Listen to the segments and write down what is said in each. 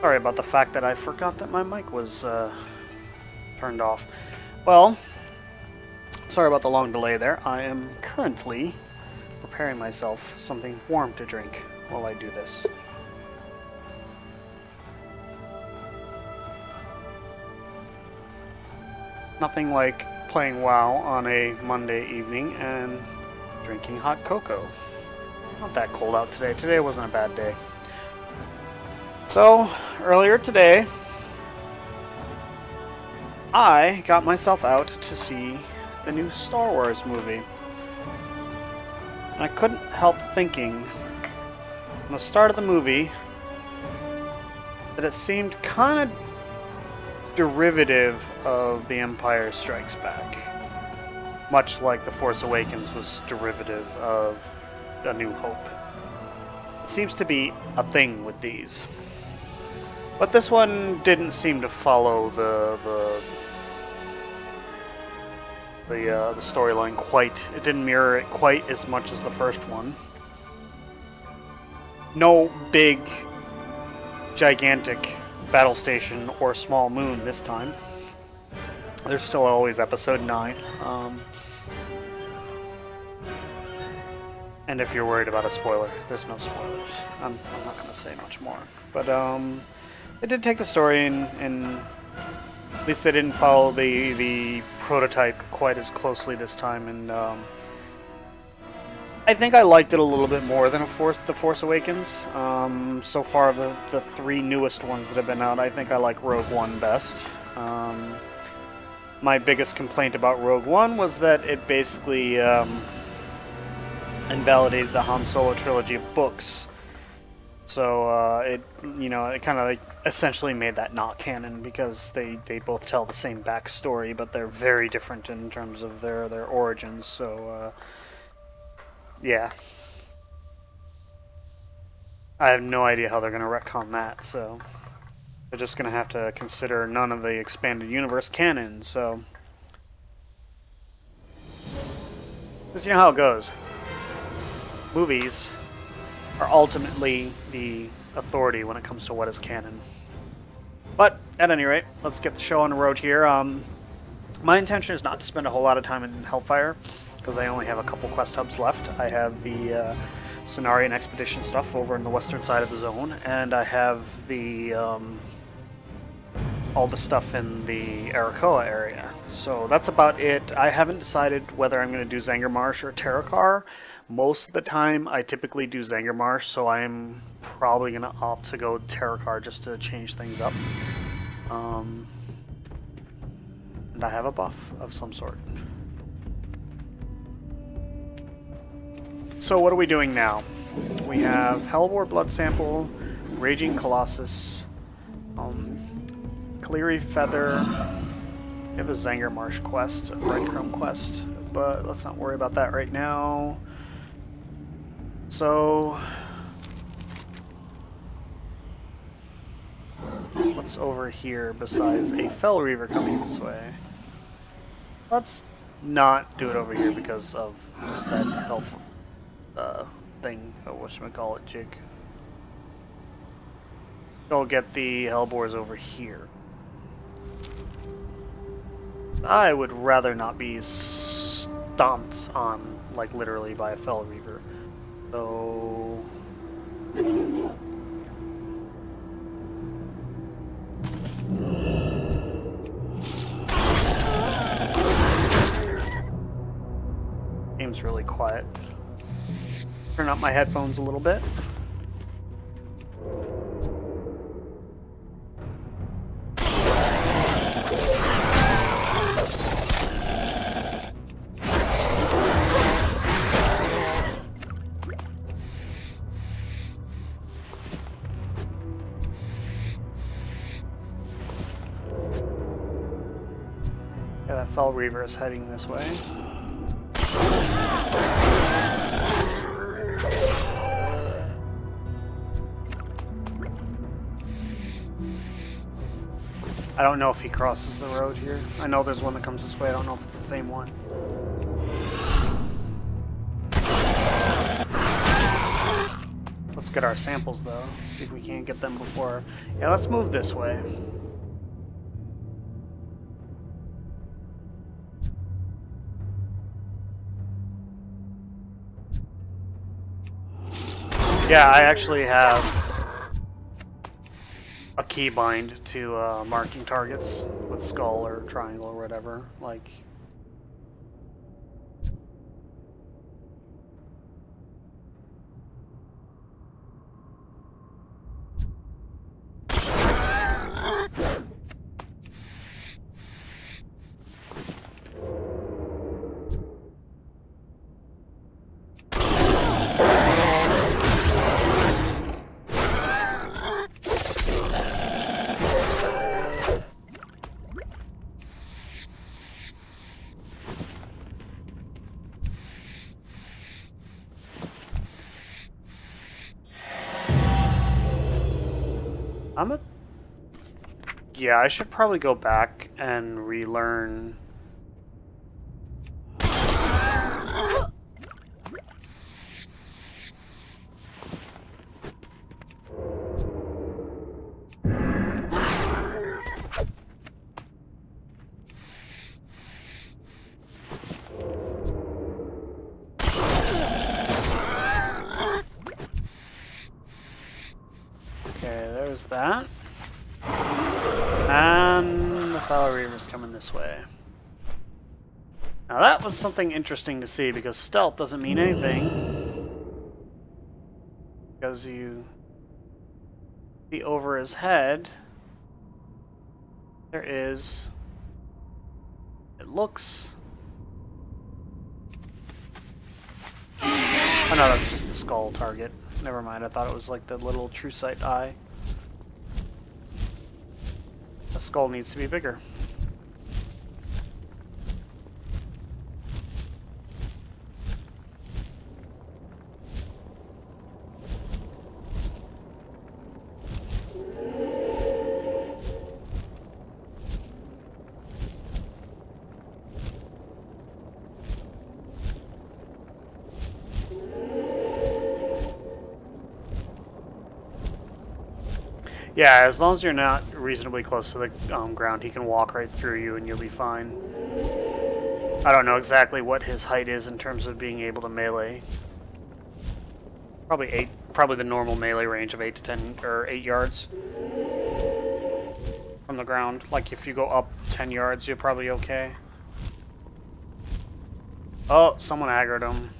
Sorry about the fact that I forgot that my mic was turned off. Well, sorry about the long delay there. I am currently preparing myself something warm to drink while I do this. Nothing like playing WoW on a Monday evening and drinking hot cocoa. Not that cold out today. Today wasn't a bad day. So, earlier today, I got myself out to see the new Star Wars movie. And I couldn't help thinking, from the start of the movie, that it seemed kind of derivative of The Empire Strikes Back. Much like The Force Awakens was derivative of A New Hope. It seems to be a thing with these. But this one didn't seem to follow the storyline quite. It didn't mirror it quite as much as the first one. No big, gigantic battle station or small moon this time. There's still always Episode 9. And if you're worried about a spoiler, there's no spoilers. I'm not going to say much more. But they did take the story and at least they didn't follow the prototype quite as closely this time. And I think I liked it a little bit more than The Force Awakens. So far, the three newest ones that have been out, I think I like Rogue One best. My biggest complaint about Rogue One was that it basically invalidated the Han Solo trilogy of books. So it kind of essentially made that not canon because they both tell the same backstory, but they're very different in terms of their origins. So yeah, I have no idea how they're going to retcon that. So they're just going to have to consider none of the expanded universe canon. So because you know how it goes. Movies are ultimately the authority when it comes to what is canon. But, at any rate, let's get the show on the road here. My intention is not to spend a whole lot of time in Hellfire, because I only have a couple quest hubs left. I have the Cenarian Expedition stuff over in the western side of the zone, and I have the all the stuff in the Arakoa area. So that's about it. I haven't decided whether I'm going to do Zangarmarsh or Terakar. Most of the time, I typically do Zangarmarsh, so I'm probably going to opt to go Terakar just to change things up. And I have a buff of some sort. So what are we doing now? We have Hellbore Blood Sample, Raging Colossus, Cleary Feather. We have a Zangarmarsh quest, a Breadcrumb quest, but let's not worry about that right now. So, what's over here besides a Fell Reaver coming this way? Let's not do it over here because of said health thing, whatchamacallit, jig. Go get the Hellbores over here. I would rather not be stomped on, like literally, by a Fell Reaver. So game's really quiet. Turn up my headphones a little bit. Yeah, that Fell Reaver is heading this way. I don't know if he crosses the road here. I know there's one that comes this way. I don't know if it's the same one. Let's get our samples though. See if we can't get them before. Yeah, let's move this way. Yeah, I actually have a keybind to marking targets with skull or triangle or whatever. Like, yeah, I should probably go back and relearn. Okay, there's that. And the Vale Reaver's coming this way. Now that was something interesting to see, because stealth doesn't mean anything. Because you see over his head, there is, it looks, oh no, that's just the skull target. Never mind, I thought it was like the little true sight eye. The skull needs to be bigger. Yeah, as long as you're not reasonably close to the ground, he can walk right through you and you'll be fine. I don't know exactly what his height is in terms of being able to melee. Probably the normal melee range of 8 to 10 or 8 yards from the ground. Like if you go up 10 yards, you're probably okay. Oh, someone aggroed him.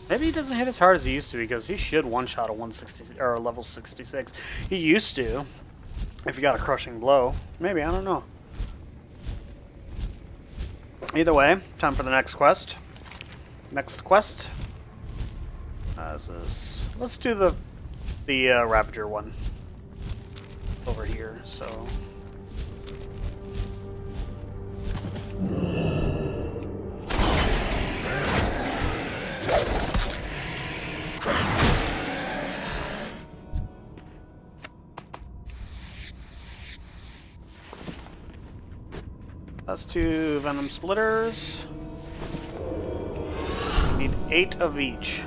Maybe he doesn't hit as hard as he used to, because he should one-shot a 160 or a level 66. He used to, if you got a crushing blow. Maybe, I don't know. Either way, time for the next quest. Next quest. Let's do the Ravager one over here. So. That's 2 venom splitters. We need 8 of each.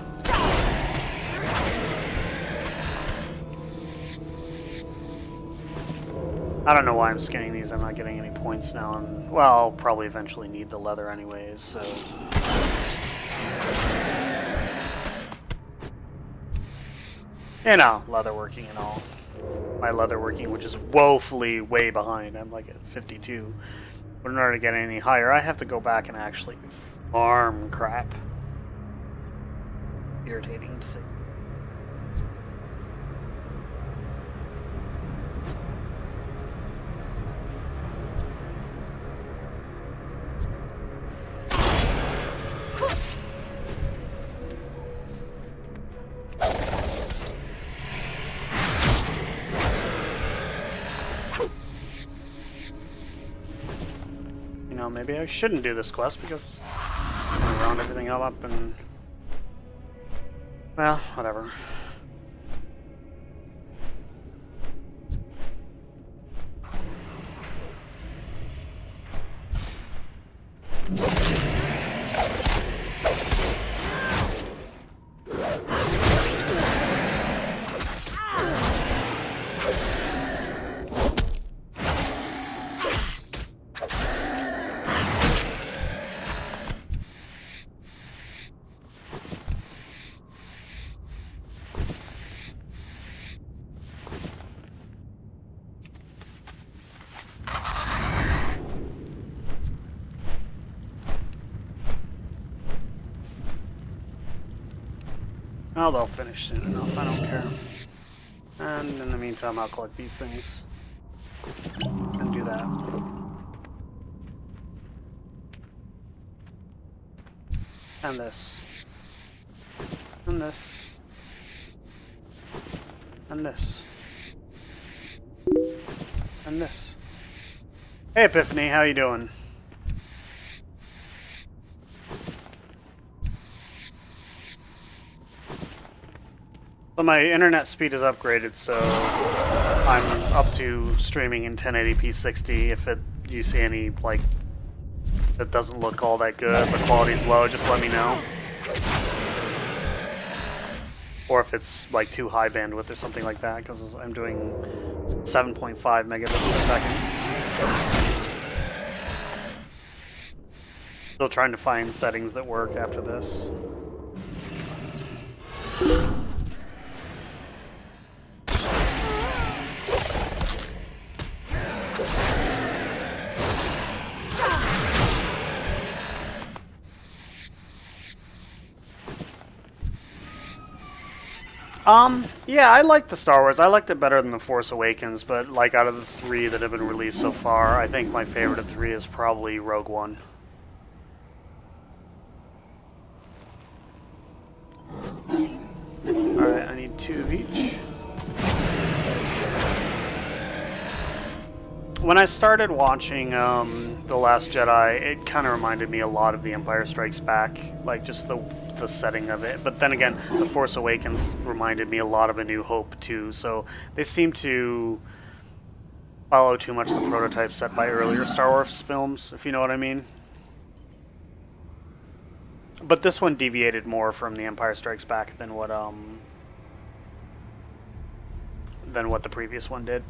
I don't know why I'm scanning these. I'm not getting any points now. And, well, I'll probably eventually need the leather anyways, so. You know, leatherworking and all. My leatherworking, which is woefully way behind. I'm like at 52. But in order to get any higher, I have to go back and actually farm crap. Irritating to see. Maybe I shouldn't do this quest because I'm gonna round everything up and Well, whatever. Oh, they'll finish soon enough, I don't care. And in the meantime, I'll collect these things. And do that. And this. And this. And this. And this. Hey Epiphany, how you doing? So my internet speed is upgraded, so I'm up to streaming in 1080p 60. If you see any, like, that doesn't look all that good, the quality's low, just let me know. Or if it's, like, too high bandwidth or something like that, because I'm doing 7.5 megabits per second. Still trying to find settings that work after this. Yeah, I like the Star Wars. I liked it better than The Force Awakens, but like out of the three that have been released so far, I think my favorite of three is probably Rogue One. Alright, I need 2 of each. When I started watching The Last Jedi, it kind of reminded me a lot of The Empire Strikes Back, like just the setting of it. But then again, The Force Awakens reminded me a lot of A New Hope too, so they seem to follow too much the prototype set by earlier Star Wars films, if you know what I mean. But this one deviated more from The Empire Strikes Back than what the previous one did.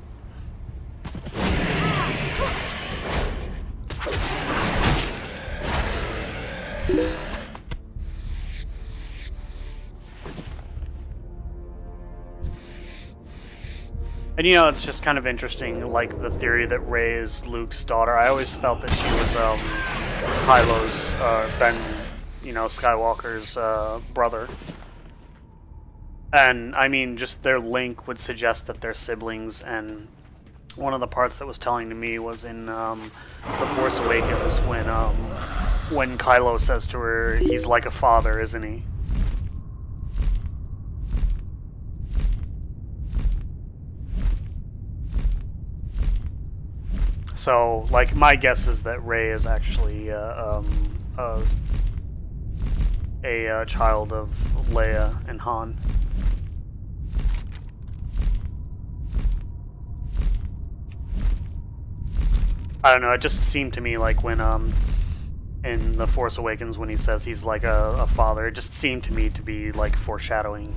And you know, it's just kind of interesting, like the theory that Rey is Luke's daughter. I always felt that she was Kylo's, Ben, you know, Skywalker's brother. And I mean, just their link would suggest that they're siblings. And one of the parts that was telling to me was in The Force Awakens when Kylo says to her, "He's like a father, isn't he?" So, like, my guess is that Rey is actually a child of Leia and Han. I don't know, it just seemed to me like when, in The Force Awakens, when he says he's like a father, it just seemed to me to be like foreshadowing.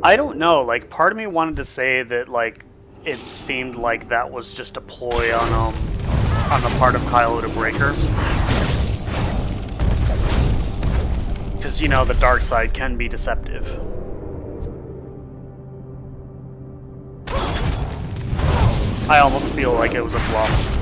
I don't know, like, part of me wanted to say that, like, it seemed like that was just a ploy on the part of Kylo to break her. Because, you know, the dark side can be deceptive. I almost feel like it was a bluff.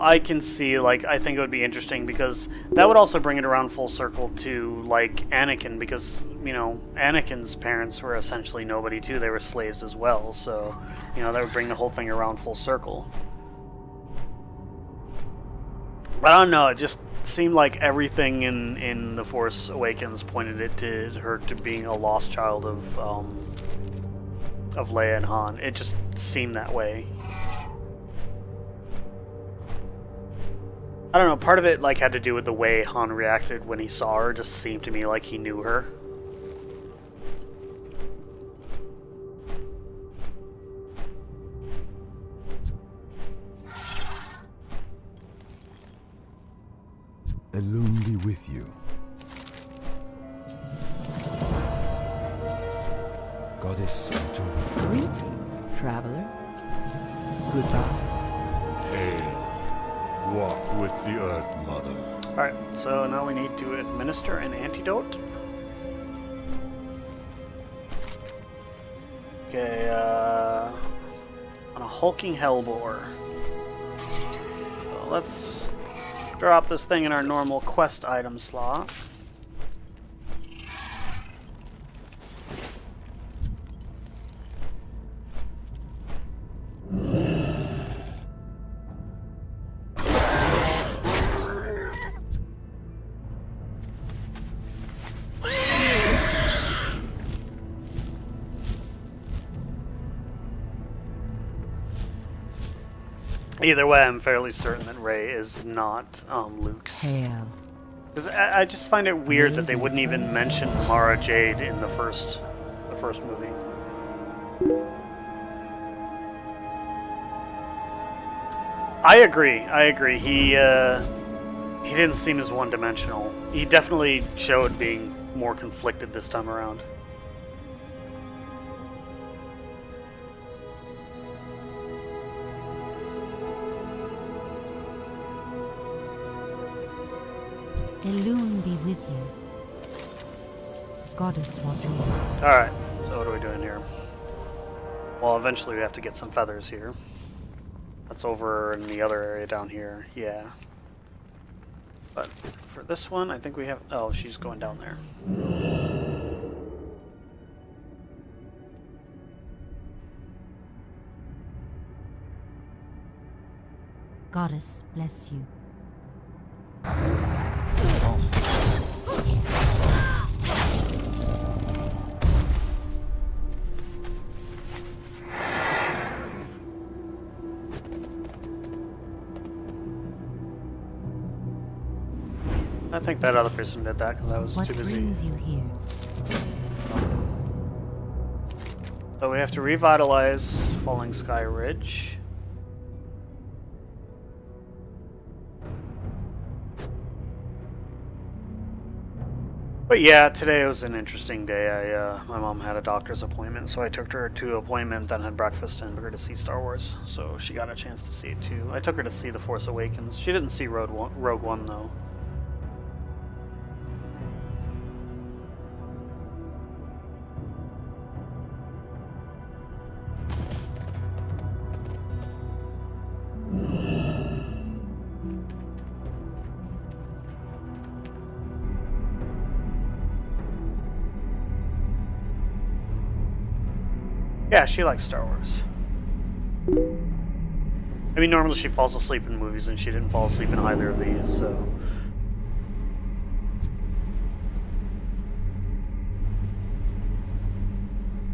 I can see, like, I think it would be interesting because that would also bring it around full circle to, like, Anakin, because, you know, Anakin's parents were essentially nobody too. They were slaves as well, so, you know, that would bring the whole thing around full circle. But I don't know, it just seemed like everything in The Force Awakens pointed it to her to being a lost child of Leia and Han. It just seemed that way. I don't know, part of it like had to do with the way Han reacted when he saw her. It just seemed to me like he knew her. Elune be with you. Goddess, enjoy. Greetings, traveler. Goodbye. Hail. Walk with the Earth Mother. Alright, so now we need to administer an antidote. Okay, on a hulking hellbore. So let's drop this thing in our normal quest item slot. Either way, I'm fairly certain that Rey is not Luke's. Hail. Because I just find it weird that they wouldn't even mention Mara Jade in the first movie. I agree. He didn't seem as one-dimensional. He definitely showed being more conflicted this time around. Elune be with you. Goddess watch over. Alright, so what are we doing here? Well, eventually we have to get some feathers here. That's over in the other area down here, yeah. But for this one, I think we have... Oh, she's going down there. Goddess bless you. I think that other person did that because I was What too busy. brings you here? So we have to revitalize Falling Sky Ridge. But yeah, today was an interesting day. My mom had a doctor's appointment, so I took her to an appointment, then had breakfast, and took her to see Star Wars. So she got a chance to see it too. I took her to see The Force Awakens. She didn't see Rogue One though. Yeah, she likes Star Wars. I mean, normally she falls asleep in movies, and she didn't fall asleep in either of these, so...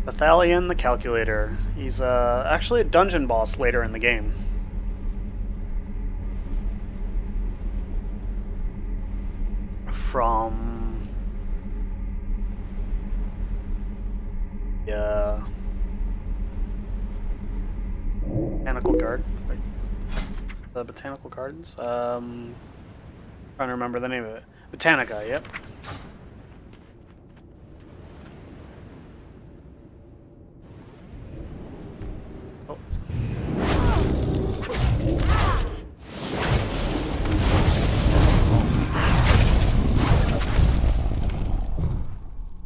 Bathalion the Calculator. He's actually a dungeon boss later in the game. From... Yeah... Botanical Garden? Like, the Botanical Gardens? Trying to remember the name of it. Botanica, yep. Oh.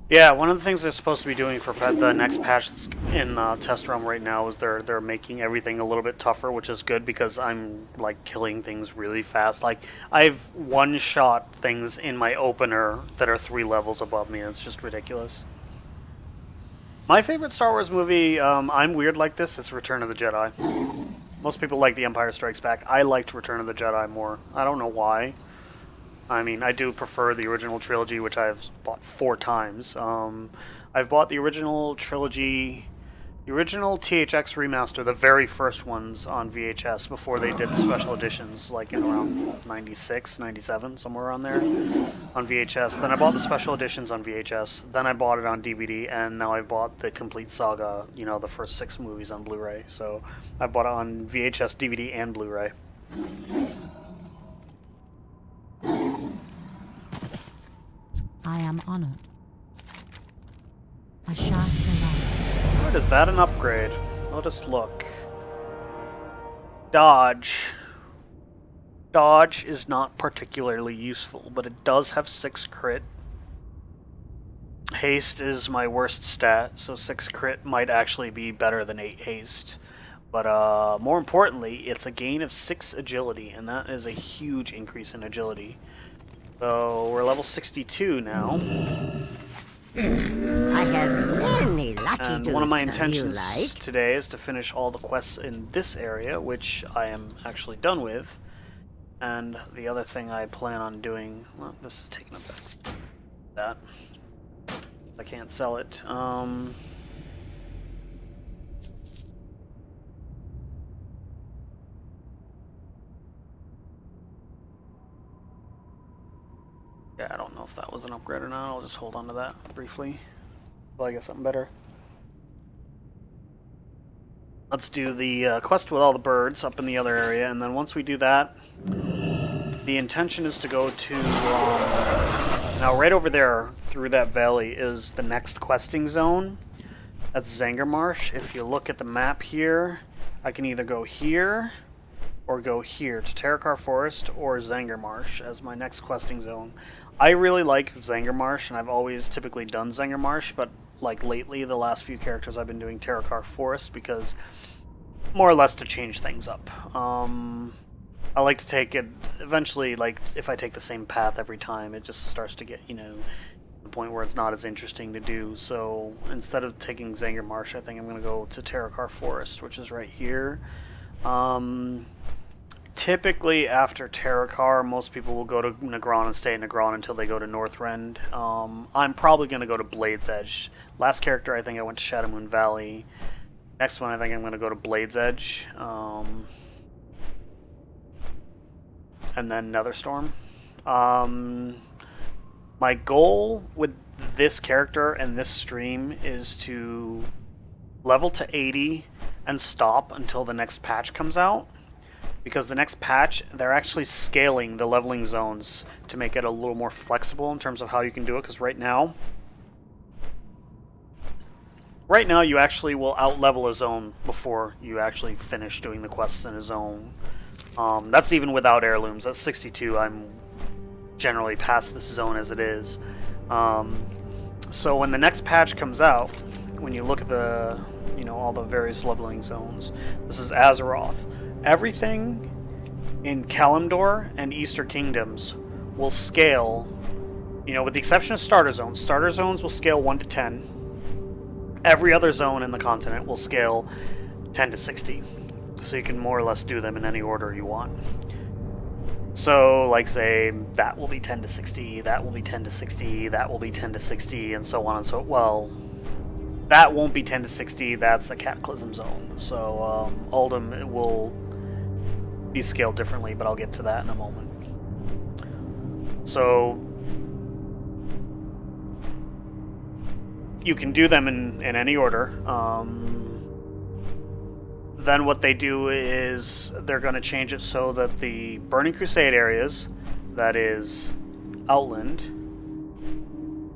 Yeah, one of the things they're supposed to be doing for the next patch that's in test realm right now is they're making everything a little bit tougher, which is good because I'm like killing things really fast. Like I've one-shot things in my opener that are 3 levels above me, and it's just ridiculous. My favorite Star Wars movie, I'm weird like this, it's Return of the Jedi. Most people like The Empire Strikes Back. I liked Return of the Jedi more. I don't know why. I mean, I do prefer the original trilogy, which I've bought 4 times. I've bought the original trilogy, the original THX remaster, the very first ones on VHS before they did the special editions, like in around 96, 97, somewhere around there, on VHS. Then I bought the special editions on VHS. Then I bought it on DVD, and now I bought the complete saga, you know, the first 6 movies on Blu-ray. So I bought it on VHS, DVD, and Blu-ray. I am honored. A shaft alive. What is that, an upgrade? Let us look. Dodge. Dodge is not particularly useful, but it does have 6 crit. Haste is my worst stat, so 6 crit might actually be better than 8 haste. But more importantly, it's a gain of 6 agility, and that is a huge increase in agility. So we're level 62 now. I have many lucky And one of my intentions today is to finish all the quests in this area, which I am actually done with. And the other thing I plan on doing... Well, this is taking up that. I can't sell it. Yeah, I don't know if that was an upgrade or not. I'll just hold on to that briefly until I get something better. Let's do the quest with all the birds up in the other area, and then once we do that, the intention is to go to... now right over there, through that valley, is the next questing zone. That's Zangarmarsh. If you look at the map here, I can either go here or go here to Terakar Forest or Zangarmarsh as my next questing zone. I really like Zangarmarsh, and I've always typically done Zangarmarsh, but like lately, the last few characters I've been doing Terakar Forest because more or less to change things up. I like to take it eventually, like if I take the same path every time, it just starts to get, you know, the point where it's not as interesting to do. So instead of taking Zangarmarsh, I think I'm going to go to Terakar Forest, which is right here. Typically, after Terakar, most people will go to Negron and stay in Negron until they go to Northrend. I'm probably going to go to Blade's Edge. Last character, I think I went to Shadowmoon Valley. Next one, I think I'm going to go to Blade's Edge. And then Netherstorm. My goal with this character and this stream is to level to 80 and stop until the next patch comes out. Because the next patch, they're actually scaling the leveling zones to make it a little more flexible in terms of how you can do it. Because right now you actually will out-level a zone before you actually finish doing the quests in a zone. That's even without heirlooms. That's 62. I'm generally past this zone as it is. So when the next patch comes out, when you look at the, you know, all the various leveling zones, this is Azeroth. Everything in Kalimdor and Easter Kingdoms will scale, you know, with the exception of starter zones. Starter zones will scale 1 to 10. Every other zone in the continent will scale 10 to 60. So you can more or less do them in any order you want. So, like, say, that will be 10 to 60, that will be 10 to 60, that will be 10 to 60, and so on and so... Well, that won't be 10 to 60, that's a Cataclysm zone. So, Uldum will be scaled differently, but I'll get to that in a moment. So, you can do them in any order. Then what they do is they're going to change it so that the Burning Crusade areas, that is Outland,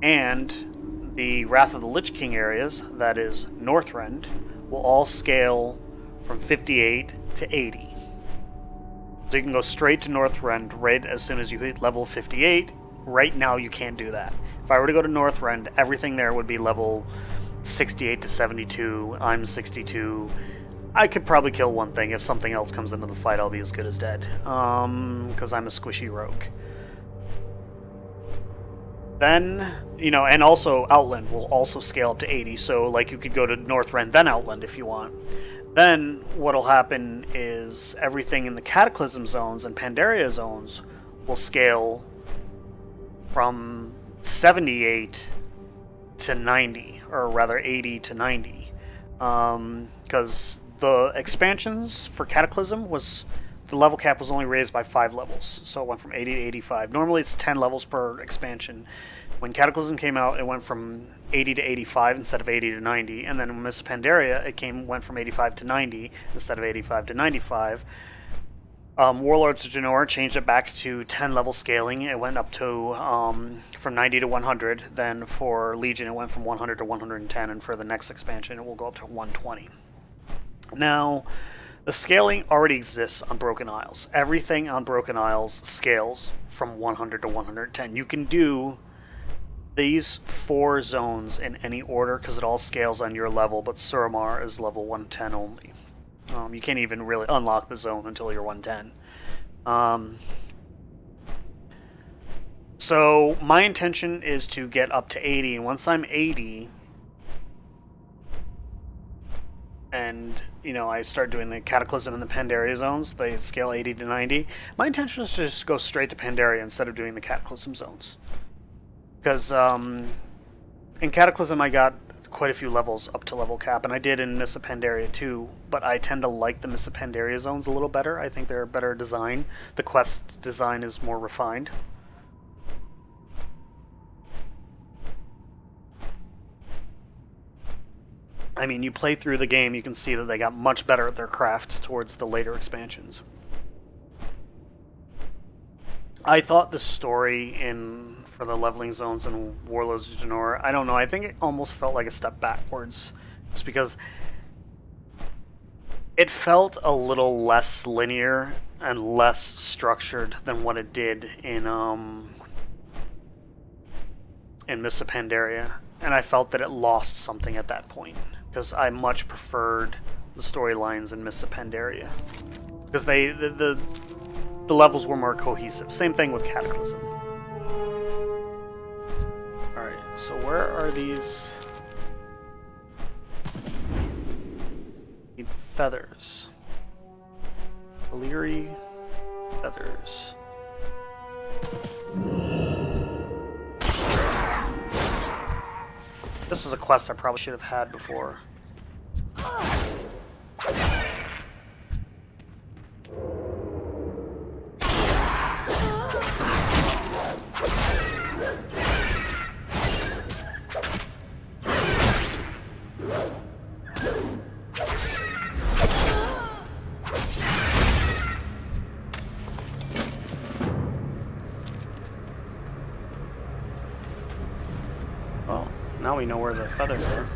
and the Wrath of the Lich King areas, that is Northrend, will all scale from 58 to 80. So you can go straight to Northrend right as soon as you hit level 58, Right now, you can't do that. If I were to go to Northrend, everything there would be level 68 to 72. I'm 62. I could probably kill one thing. If something else comes into the fight, I'll be as good as dead. Because I'm a squishy rogue. Then, you know, and also Outland will also scale up to 80. So, like, you could go to Northrend, then Outland if you want. Then, what'll happen is everything in the Cataclysm zones and Pandaria zones will scale from 78 to 90, or rather 80 to 90. Because the expansions for Cataclysm was, the level cap was only raised by 5 levels, so it went from 80 to 85. Normally it's 10 levels per expansion. When Cataclysm came out, it went from 80 to 85 instead of 80 to 90, and then when Miss Pandaria, it went from 85 to 90 instead of 85 to 95. Warlords of Draenor changed it back to 10 level scaling. It went up to from 90 to 100. Then for Legion, it went from 100 to 110, and for the next expansion, it will go up to 120. Now, the scaling already exists on Broken Isles. Everything on Broken Isles scales from 100 to 110. You can do these 4 zones in any order because it all scales on your level, but Suramar is level 110 only. You can't even really unlock the zone until you're 110. So my intention is to get up to 80, and once I'm 80, and you know, I start doing the Cataclysm and the Pandaria zones, they scale 80 to 90. My intention is to just go straight to Pandaria instead of doing the Cataclysm zones. Because in Cataclysm I got quite a few levels up to level cap, and I did in Miss Pandaria too, but I tend to like the Miss Pandaria zones a little better. I think they're a better design. The quest design is more refined. I mean, you play through the game, you can see that they got much better at their craft towards the later expansions. I thought the story for the leveling zones in Warlords of Draenor, I don't know, I think it almost felt like a step backwards. Just because it felt a little less linear and less structured than what it did in Mists of Pandaria. And I felt that it lost something at that point, because I much preferred the storylines in Mists of Pandaria. Because the levels were more cohesive. Same thing with Cataclysm. Alright, so where are these? Need feathers. Illyri feathers. This is a quest I probably should have had before. Well, now we know where the feathers are.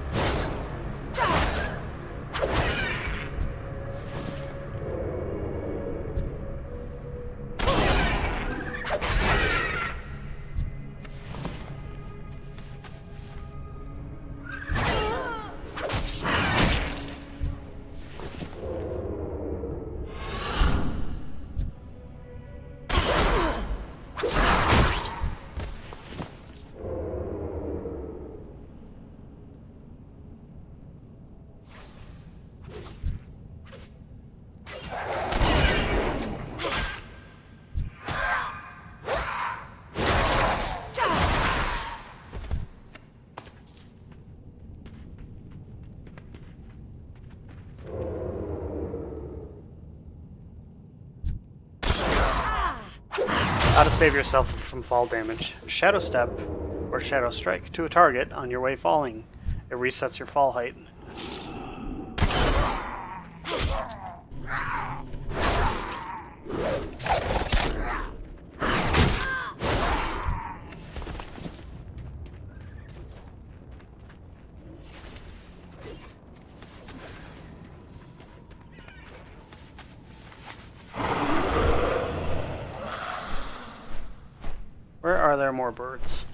How to save yourself from fall damage. Shadow Step or Shadow Strike to a target on your way falling. It resets your fall height. Where are there are more birds.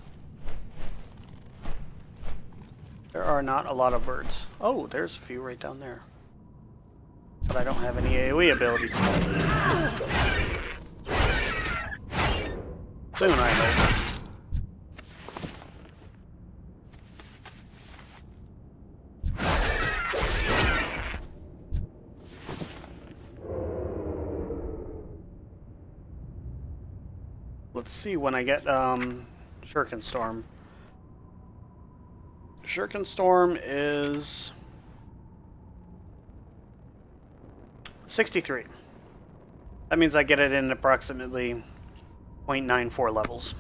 There are not a lot of birds. Oh, there's a few right down there. But I don't have any AoE abilities. Soon, I hope. Let's see when I get Shurikenstorm. Shurikenstorm is 63. That means I get it in approximately 0.94 levels.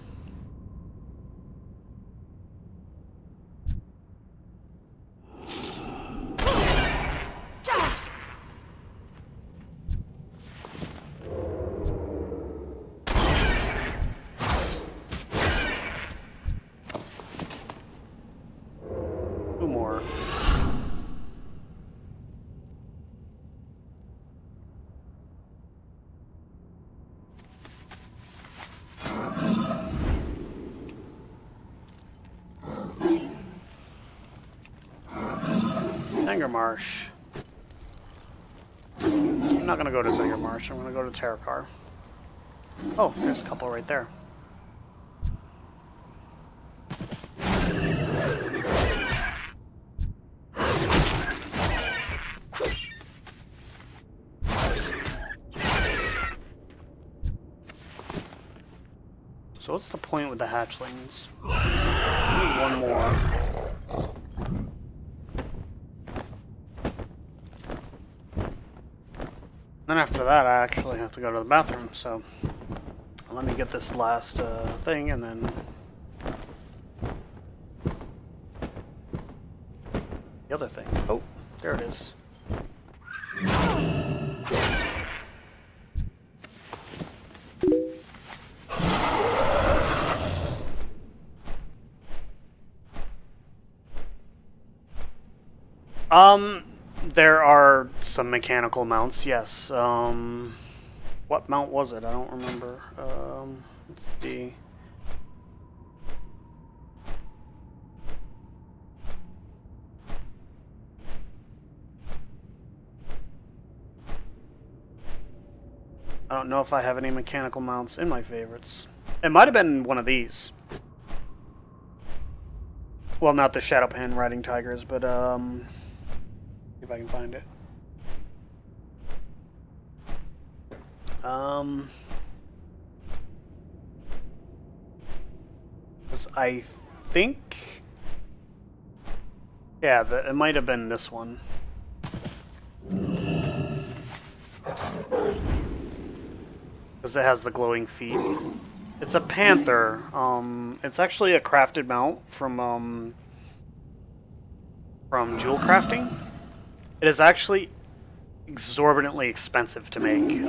Two more. Marsh. I'm not going to go to Zinger Marsh. I'm going to go to Terrakar. Oh, there's a couple right there. So what's the point with the hatchlings? I need one more. Then after that, I actually have to go to the bathroom, so let me get this last thing, and then the other thing. Oh, there it is. There are some mechanical mounts, yes. What mount was it? I don't remember. Let's see. I don't know if I have any mechanical mounts in my favorites. It might have been one of these. Well, not the Shadowpan Riding Tigers, but if I can find it. I think, yeah, it might have been this one. Because it has the glowing feet. It's a panther. It's actually a crafted mount from jewel crafting. It is actually exorbitantly expensive to make.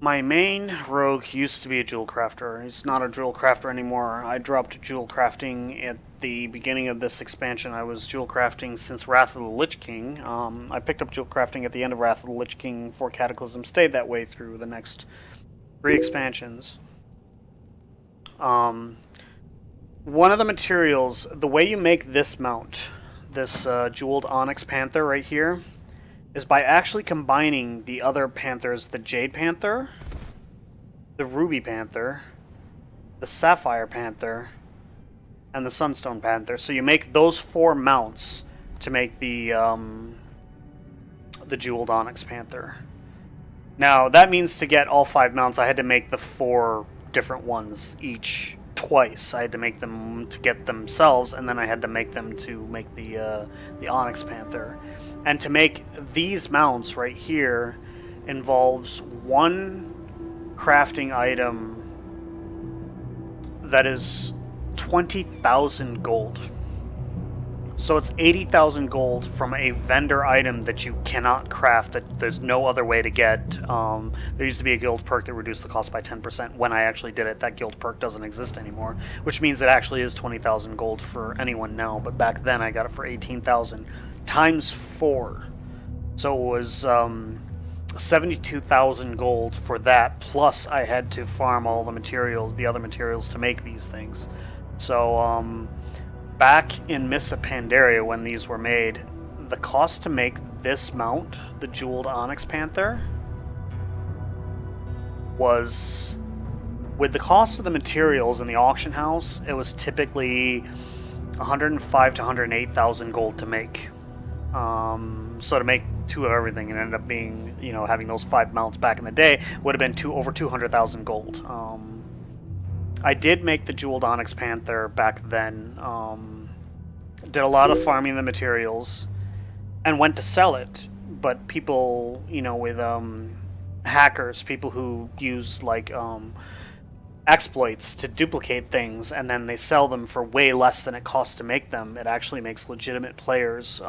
My main rogue used to be a jewel crafter. He's not a jewel crafter anymore. I dropped jewel crafting at the beginning of this expansion. I was jewel crafting since Wrath of the Lich King. I picked up jewel crafting at the end of Wrath of the Lich King for Cataclysm. Stayed that way through the next 3 expansions. One of the materials, the way you make this mount, this jeweled onyx panther right here, is by actually combining the other panthers, the Jade Panther, the Ruby Panther, the Sapphire Panther, and the Sunstone Panther. So you make those 4 mounts to make the jeweled onyx panther. Now that means to get all 5 mounts, I had to make the 4 different ones each twice. I had to make them to get themselves, and then I had to make them to make the onyx panther. And to make these mounts right here involves 1 crafting item that is 20,000 gold. So it's 80,000 gold from a vendor item that you cannot craft, that there's no other way to get. There used to be a guild perk that reduced the cost by 10%. When I actually did it, that guild perk doesn't exist anymore, which means it actually is 20,000 gold for anyone now, but back then I got it for 18,000 times 4. So it was 72,000 gold for that, plus I had to farm all the materials, the other materials to make these things. So back in Mists of Pandaria when these were made, the cost to make this mount, the Jeweled Onyx Panther, was, with the cost of the materials in the auction house, it was typically 105 to 108,000 gold to make. So to make 2 of everything, and ended up being, you know, having those 5 mounts back in the day would have been over 200,000 gold. I did make the Jeweled Onyx Panther back then. Did a lot of farming the materials, and went to sell it. But people, you know, with hackers, people who use like exploits to duplicate things, and then they sell them for way less than it costs to make them. It actually makes legitimate players.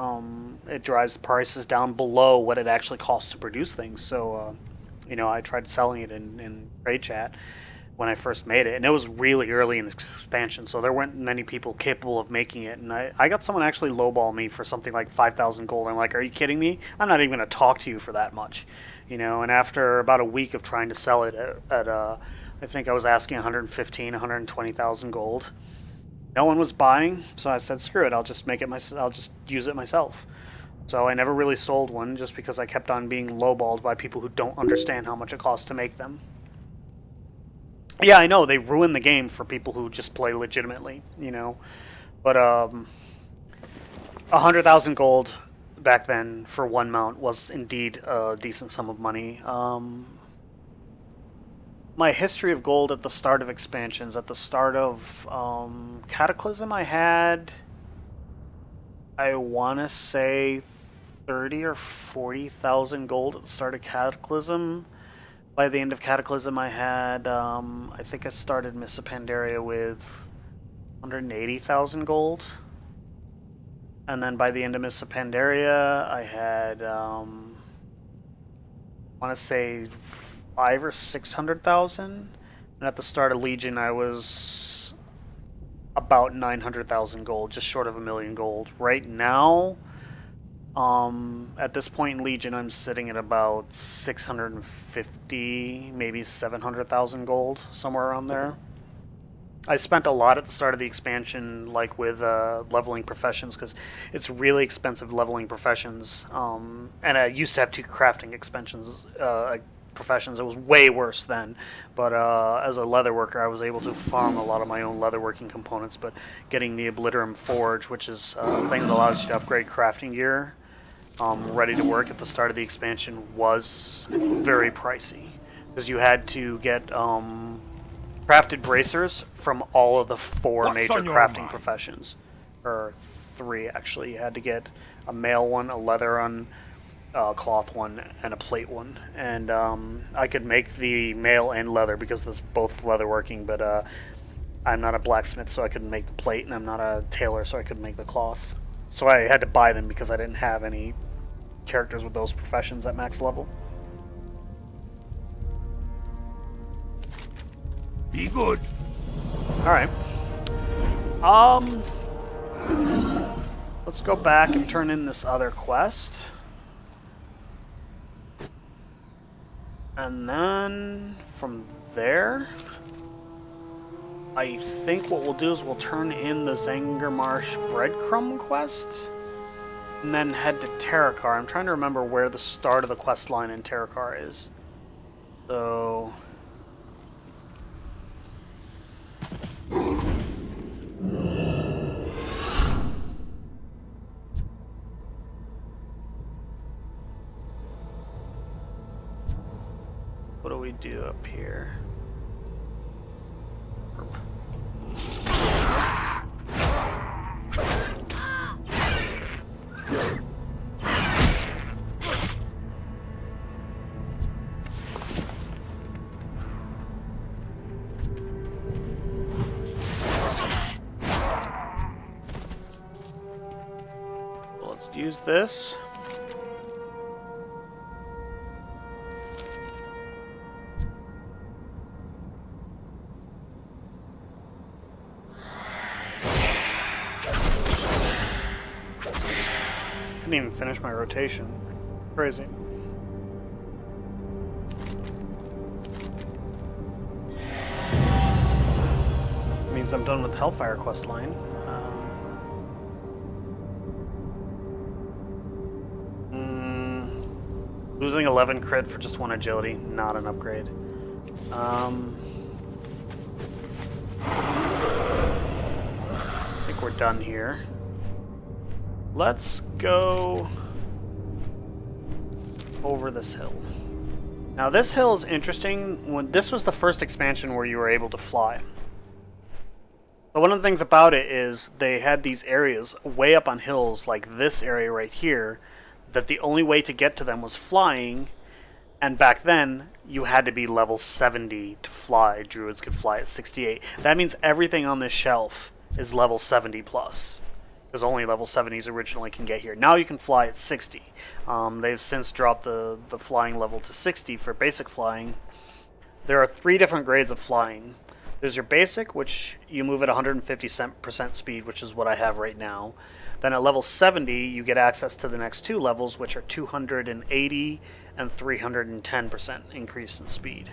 It drives the prices down below what it actually costs to produce things. So, you know, I tried selling it in trade chat when I first made it, and it was really early in the expansion, so there weren't many people capable of making it. And I got someone actually lowball me for something like 5,000 gold. I'm like, are you kidding me? I'm not even going to talk to you for that much, you know. And after about a week of trying to sell it at I think I was asking 115, 120,000 gold. No one was buying, so I said, screw it, I'll just make it myself. I'll just use it myself. So I never really sold one, just because I kept on being lowballed by people who don't understand how much it costs to make them. Yeah, I know, they ruin the game for people who just play legitimately, you know. But 100,000 gold back then for one mount was indeed a decent sum of money. My history of gold at the start of expansions, at the start of Cataclysm, I had, I want to say 30 or 40,000 gold at the start of Cataclysm. By the end of Cataclysm, I had, I think I started Mists of Pandaria with 180,000 gold. And then by the end of Mists of Pandaria, I had, I want to say 500,000 or 600,000. And at the start of Legion, I was about 900,000 gold, just short of 1,000,000 gold. Right now, at this point in Legion, I'm sitting at about 650, maybe 700,000 gold, somewhere around there. I spent a lot at the start of the expansion, like with leveling professions, because it's really expensive leveling professions. And I used to have 2 crafting expansions, professions. It was way worse then, but as a leather worker, I was able to farm a lot of my own leatherworking components. But getting the Obliterum Forge, which is a thing that allows you to upgrade crafting gear, ready to work at the start of the expansion, was very pricey, because you had to get crafted bracers from all of the 4 major crafting professions, or 3 actually. You had to get a mail one, a leather one, a cloth one, and a plate one. And I could make the mail and leather because that's both leatherworking, but I'm not a blacksmith, so I couldn't make the plate, and I'm not a tailor, so I couldn't make the cloth. So I had to buy them because I didn't have any characters with those professions at max level. Be good. Alright. Let's go back and turn in this other quest. And then from there, I think what we'll do is we'll turn in the Zangarmarsh breadcrumb quest, and then head to Terakar. I'm trying to remember where the start of the quest line in Terakar is. So what do we do up here? Let's use this. Didn't even finish my rotation. Crazy. means I'm done with Hellfire questline. Losing 11 crit for just 1 agility, not an upgrade. I think we're done here. Let's go over this hill. Now this hill is interesting. This was the first expansion where you were able to fly. But one of the things about it is they had these areas way up on hills, like this area right here, that the only way to get to them was flying, and back then you had to be level 70 to fly. Druids could fly at 68. That means everything on this shelf is level 70 plus, because only level 70s originally can get here. Now you can fly at 60. They've since dropped the flying level to 60 for basic flying. There are 3 different grades of flying. There's your basic, which you move at 150% speed, which is what I have right now. Then at level 70, you get access to the next 2 levels, which are 280 and 310% increase in speed.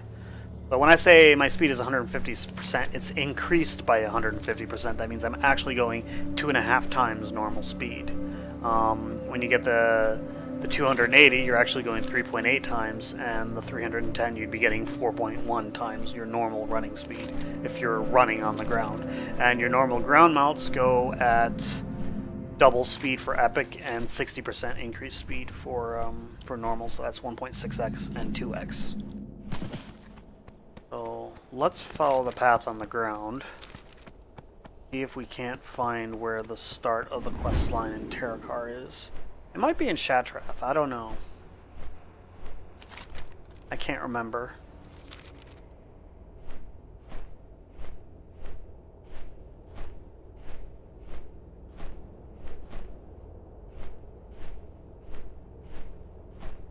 But when I say my speed is 150%, it's increased by 150%. That means I'm actually going 2.5 times normal speed. When you get the 280, you're actually going 3.8 times, and the 310, you'd be getting 4.1 times your normal running speed if you're running on the ground. And your normal ground mounts go at double speed for epic and 60% increased speed for normal, so that's 1.6x and 2x. So let's follow the path on the ground. See if we can't find where the start of the quest line in Terakar is. It might be in Shatrath, I don't know. I can't remember.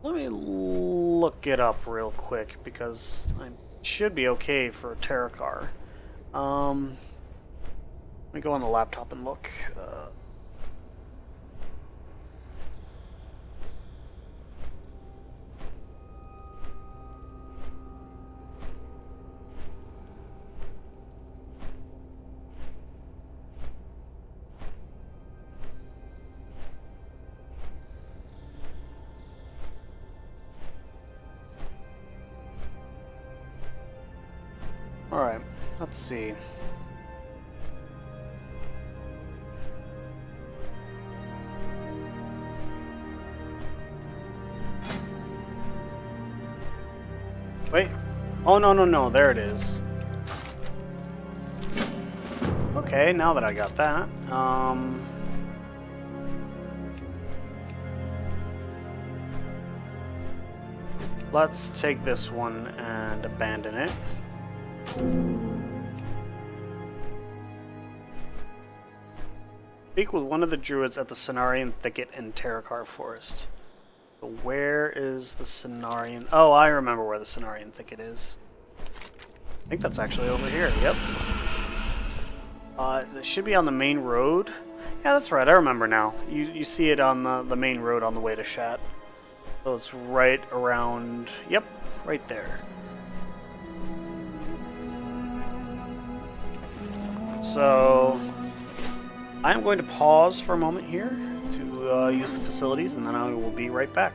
Let me look it up real quick, because I should be okay for Terakar. Let me go on the laptop and look. Alright, let's see. Wait. Oh, no, there it is. Okay, now that I got that, let's take this one and abandon it. Speak with one of the druids at the Cenarian Thicket in Terakar Forest. So where is the Cenarian... Oh, I remember where the Cenarian Thicket is. I think that's actually over here, yep. It should be on the main road. Yeah, that's right, I remember now. You see it on the main road on the way to Shat. So it's right around... Yep, right there. So I'm going to pause for a moment here to use the facilities, and then I will be right back.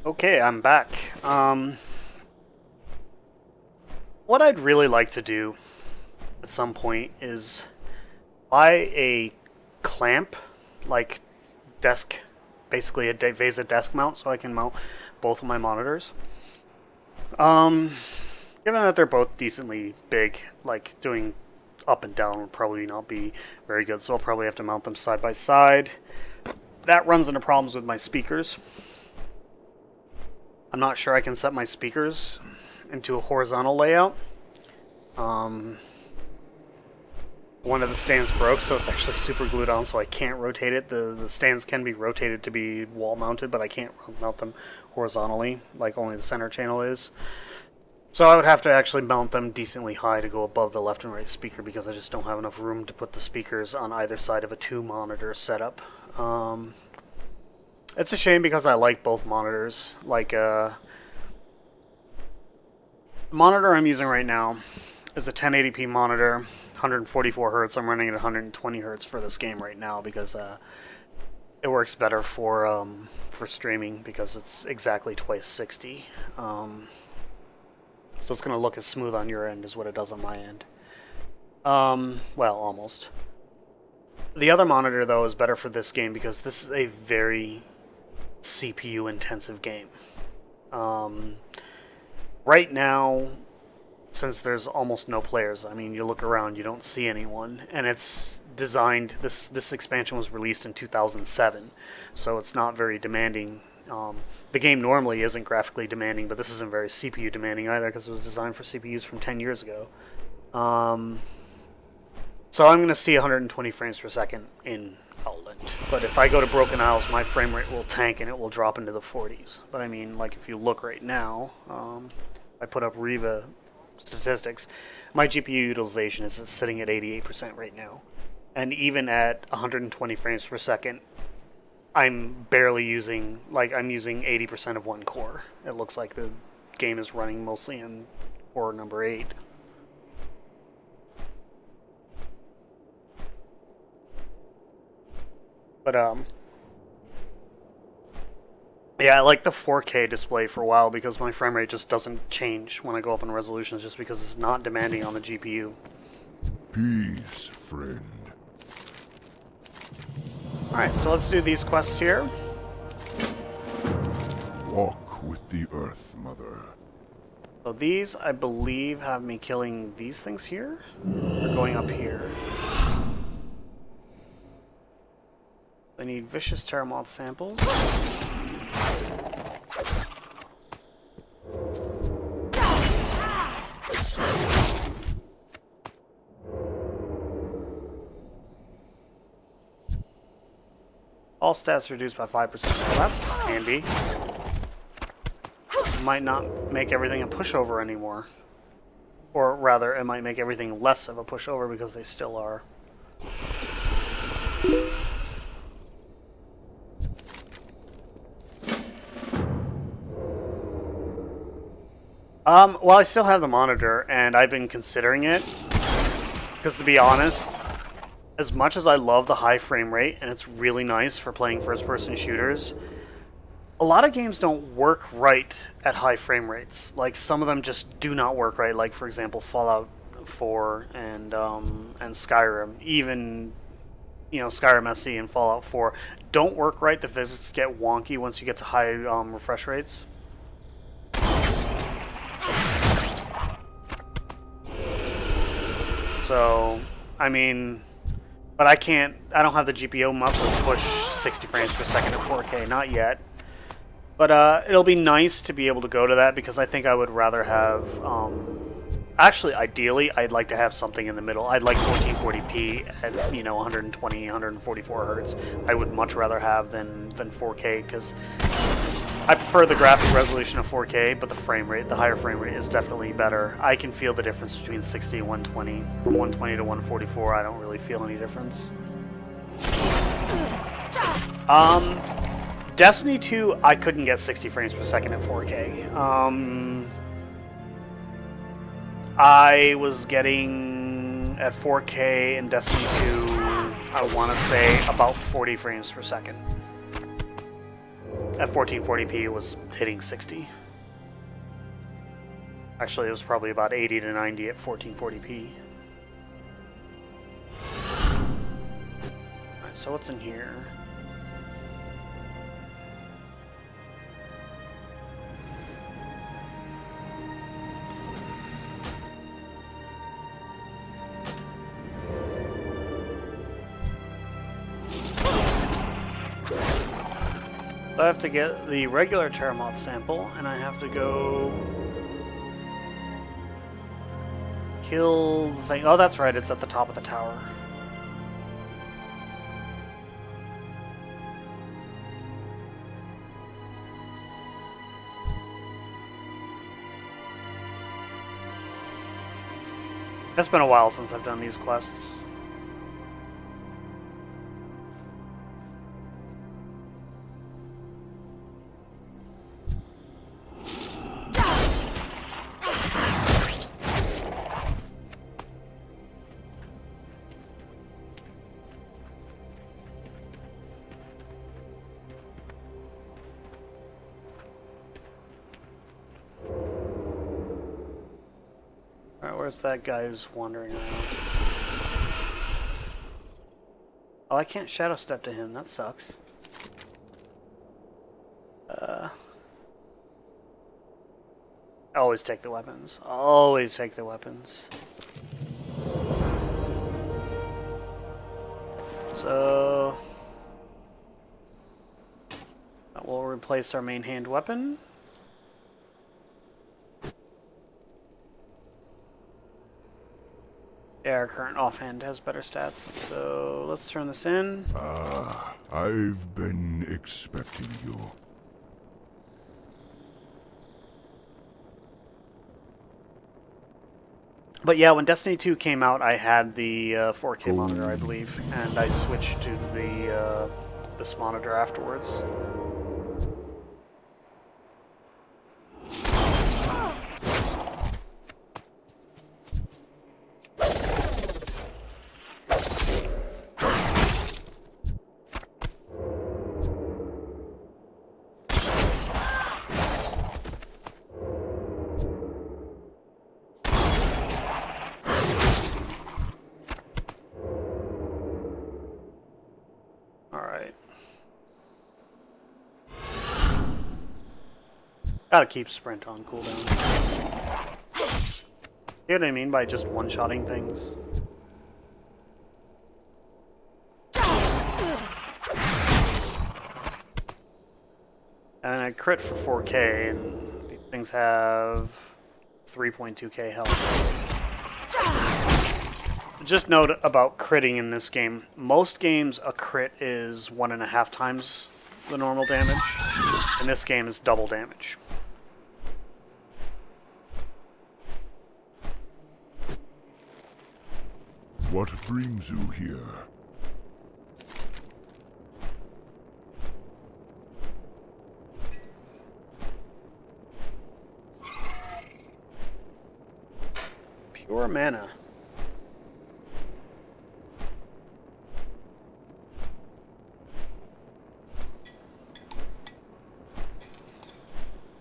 Okay, I'm back. What I'd really like to do at some point is buy a clamp, like desk, basically a VESA desk mount, so I can mount both of my monitors. Given that they're both decently big, like doing up and down would probably not be very good, so I'll probably have to mount them side by side. That runs into problems with my speakers. I'm not sure I can set my speakers into a horizontal layout. One of the stands broke, so it's actually super glued on, so I can't rotate it. The stands can be rotated to be wall mounted, but I can't mount them horizontally, like only the center channel is. So I would have to actually mount them decently high to go above the left and right speaker, because I just don't have enough room to put the speakers on either side of a 2-monitor setup. It's a shame because I like both monitors. Like, the monitor I'm using right now is a 1080p monitor, 144 Hz. I'm running at 120 Hz for this game right now because it works better for streaming because it's exactly twice 60. So it's going to look as smooth on your end as what it does on my end. Well, almost. The other monitor, though, is better for this game because this is a very CPU-intensive game. Right now, since there's almost no players, I mean, you look around, you don't see anyone, and it's designed, this expansion was released in 2007, so it's not very demanding. The game normally isn't graphically demanding, but this isn't very CPU demanding either because it was designed for CPUs from 10 years ago. So I'm going to see 120 frames per second in Outland. But if I go to Broken Isles, my frame rate will tank and it will drop into the 40s. But I mean, like if you look right now, I put up Riva statistics, my GPU utilization is sitting at 88% right now. And even at 120 frames per second, I'm barely using, like I'm using 80% of one core. It looks like the game is running mostly in core number 8. But, yeah, I like the 4K display for a while because my frame rate just doesn't change when I go up in resolutions just because it's not demanding on the GPU. Peace, friend. Alright, so let's do these quests here. Walk with the earth, mother. So these, I believe, have me killing these things here, or going up here. I need vicious Terramoth samples. All stats reduced by 5%. Well, that's handy. Might not make everything a pushover anymore. Or rather, it might make everything less of a pushover because they still are. Well, I still have the monitor, and I've been considering it. Because to be honest, as much as I love the high frame rate, and it's really nice for playing first-person shooters, a lot of games don't work right at high frame rates. Like, some of them just do not work right. Like, for example, Fallout 4 and Skyrim. Even, you know, Skyrim SE and Fallout 4 don't work right. The physics get wonky once you get to high refresh rates. So, I mean, but I don't have the GPU muscle to push 60 frames per second at 4K, not yet. But it'll be nice to be able to go to that because I think I would rather have, actually, ideally, I'd like to have something in the middle. I'd like 1440p at, you know, 120, 144 Hertz. I would much rather have than 4K because I prefer the graphic resolution of 4K, but the frame rate, the higher frame rate is definitely better. I can feel the difference between 60 and 120. From 120 to 144, I don't really feel any difference. Destiny 2, I couldn't get 60 frames per second at 4K. I was getting at 4K in Destiny 2, I want to say about 40 frames per second. At 1440p, it was hitting 60. Actually, it was probably about 80 to 90 at 1440p. Alright, so what's in here? I have to get the regular Terramoth sample, and I have to go kill the thing. Oh, that's right, it's at the top of the tower. It's been a while since I've done these quests. Where's that guy who's wandering around? Oh, I can't shadow step to him. That sucks. Always take the weapons. Always take the weapons. So that will replace our main hand weapon. Yeah, our current offhand has better stats, so let's turn this in. I've been expecting you. But yeah, when Destiny 2 came out, I had the 4K monitor, I believe, and I switched to the this monitor afterwards. Gotta keep sprint on cooldown. You know what I mean by just one-shotting things? And I crit for 4K, and these things have 3.2k health. Just note about critting in this game. Most games, a crit is 1.5 times the normal damage. In this game, is double damage. What brings you here? Pure mana.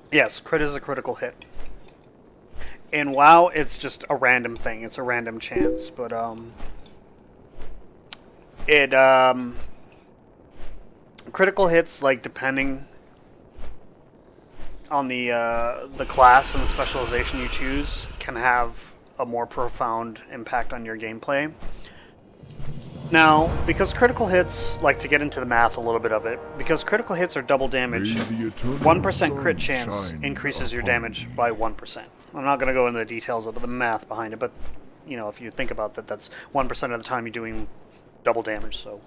Yes, crit is a critical hit. In WoW, it's just a random thing. It's a random chance, but critical hits, like, depending on the class and the specialization you choose, can have a more profound impact on your gameplay. Now, because critical hits, like, to get into the math a little bit of it, because critical hits are double damage, 1% crit chance increases your damage by 1%. I'm not going to go into the details of the math behind it, but, you know, if you think about that, that's 1% of the time you're doing double damage, so,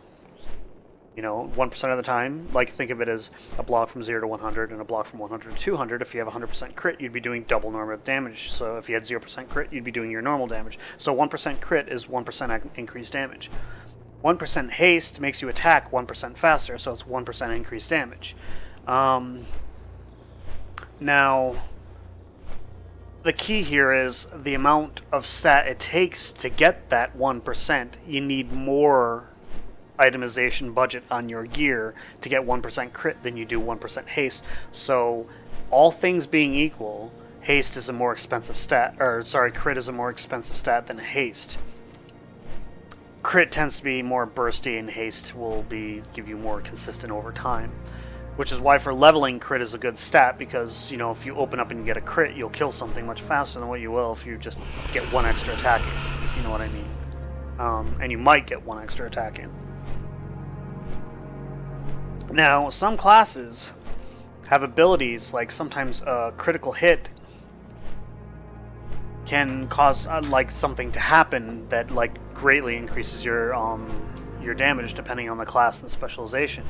you know, 1% of the time, like, think of it as a block from 0 to 100 and a block from 100 to 200. If you have 100% crit, you'd be doing double normal damage. So if you had 0% crit, you'd be doing your normal damage. So 1% crit is 1% increased damage. 1% haste makes you attack 1% faster, so it's 1% increased damage. Now, the key here is the amount of stat it takes to get that 1%. You need more itemization budget on your gear to get 1% crit than you do 1% haste. So, all things being equal, haste is a more expensive stat, or sorry, crit is a more expensive stat than haste. Crit tends to be more bursty, and haste will give you more consistent over time. Which is why for leveling, crit is a good stat, because, you know, if you open up and you get a crit, you'll kill something much faster than what you will if you just get one extra attack in, if you know what I mean. And you might get one extra attack in. Now, some classes have abilities, like sometimes a critical hit can cause like something to happen that like greatly increases your damage depending on the class and the specialization.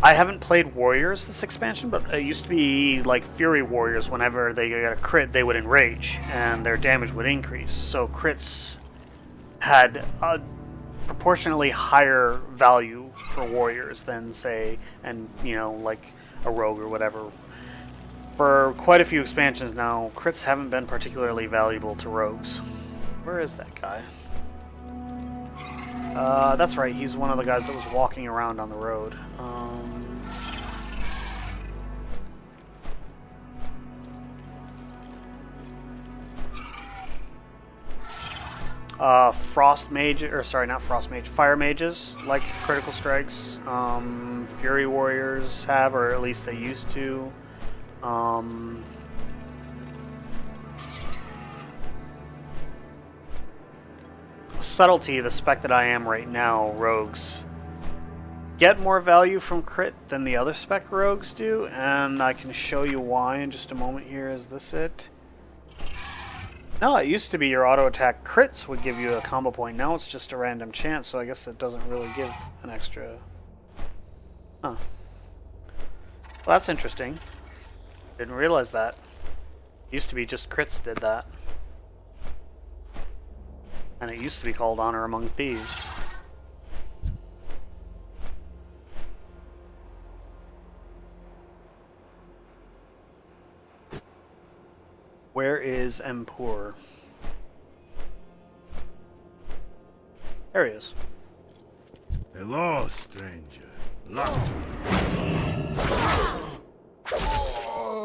I haven't played Warriors this expansion, but it used to be like Fury Warriors. Whenever they got a crit, they would enrage, and their damage would increase. So crits had a proportionally higher value for Warriors than, say, and you know, like a Rogue or whatever. For quite a few expansions now, crits haven't been particularly valuable to Rogues. Where is that guy? That's right, he's one of the guys that was walking around on the road. Frost mage, or sorry, not frost mage, fire mages like critical strikes. Fury warriors have, or at least they used to. Subtlety, the spec that I am right now, rogues get more value from crit than the other spec rogues do, and I can show you why in just a moment here. Is this it? No, it used to be your auto attack crits would give you a combo point. Now it's just a random chance, so I guess it doesn't really give an extra. Huh. Well, that's interesting. Didn't realize that. Used to be just crits did that. And it used to be called Honor Among Thieves. Where is Empor? There he is. Hello, stranger. Luck to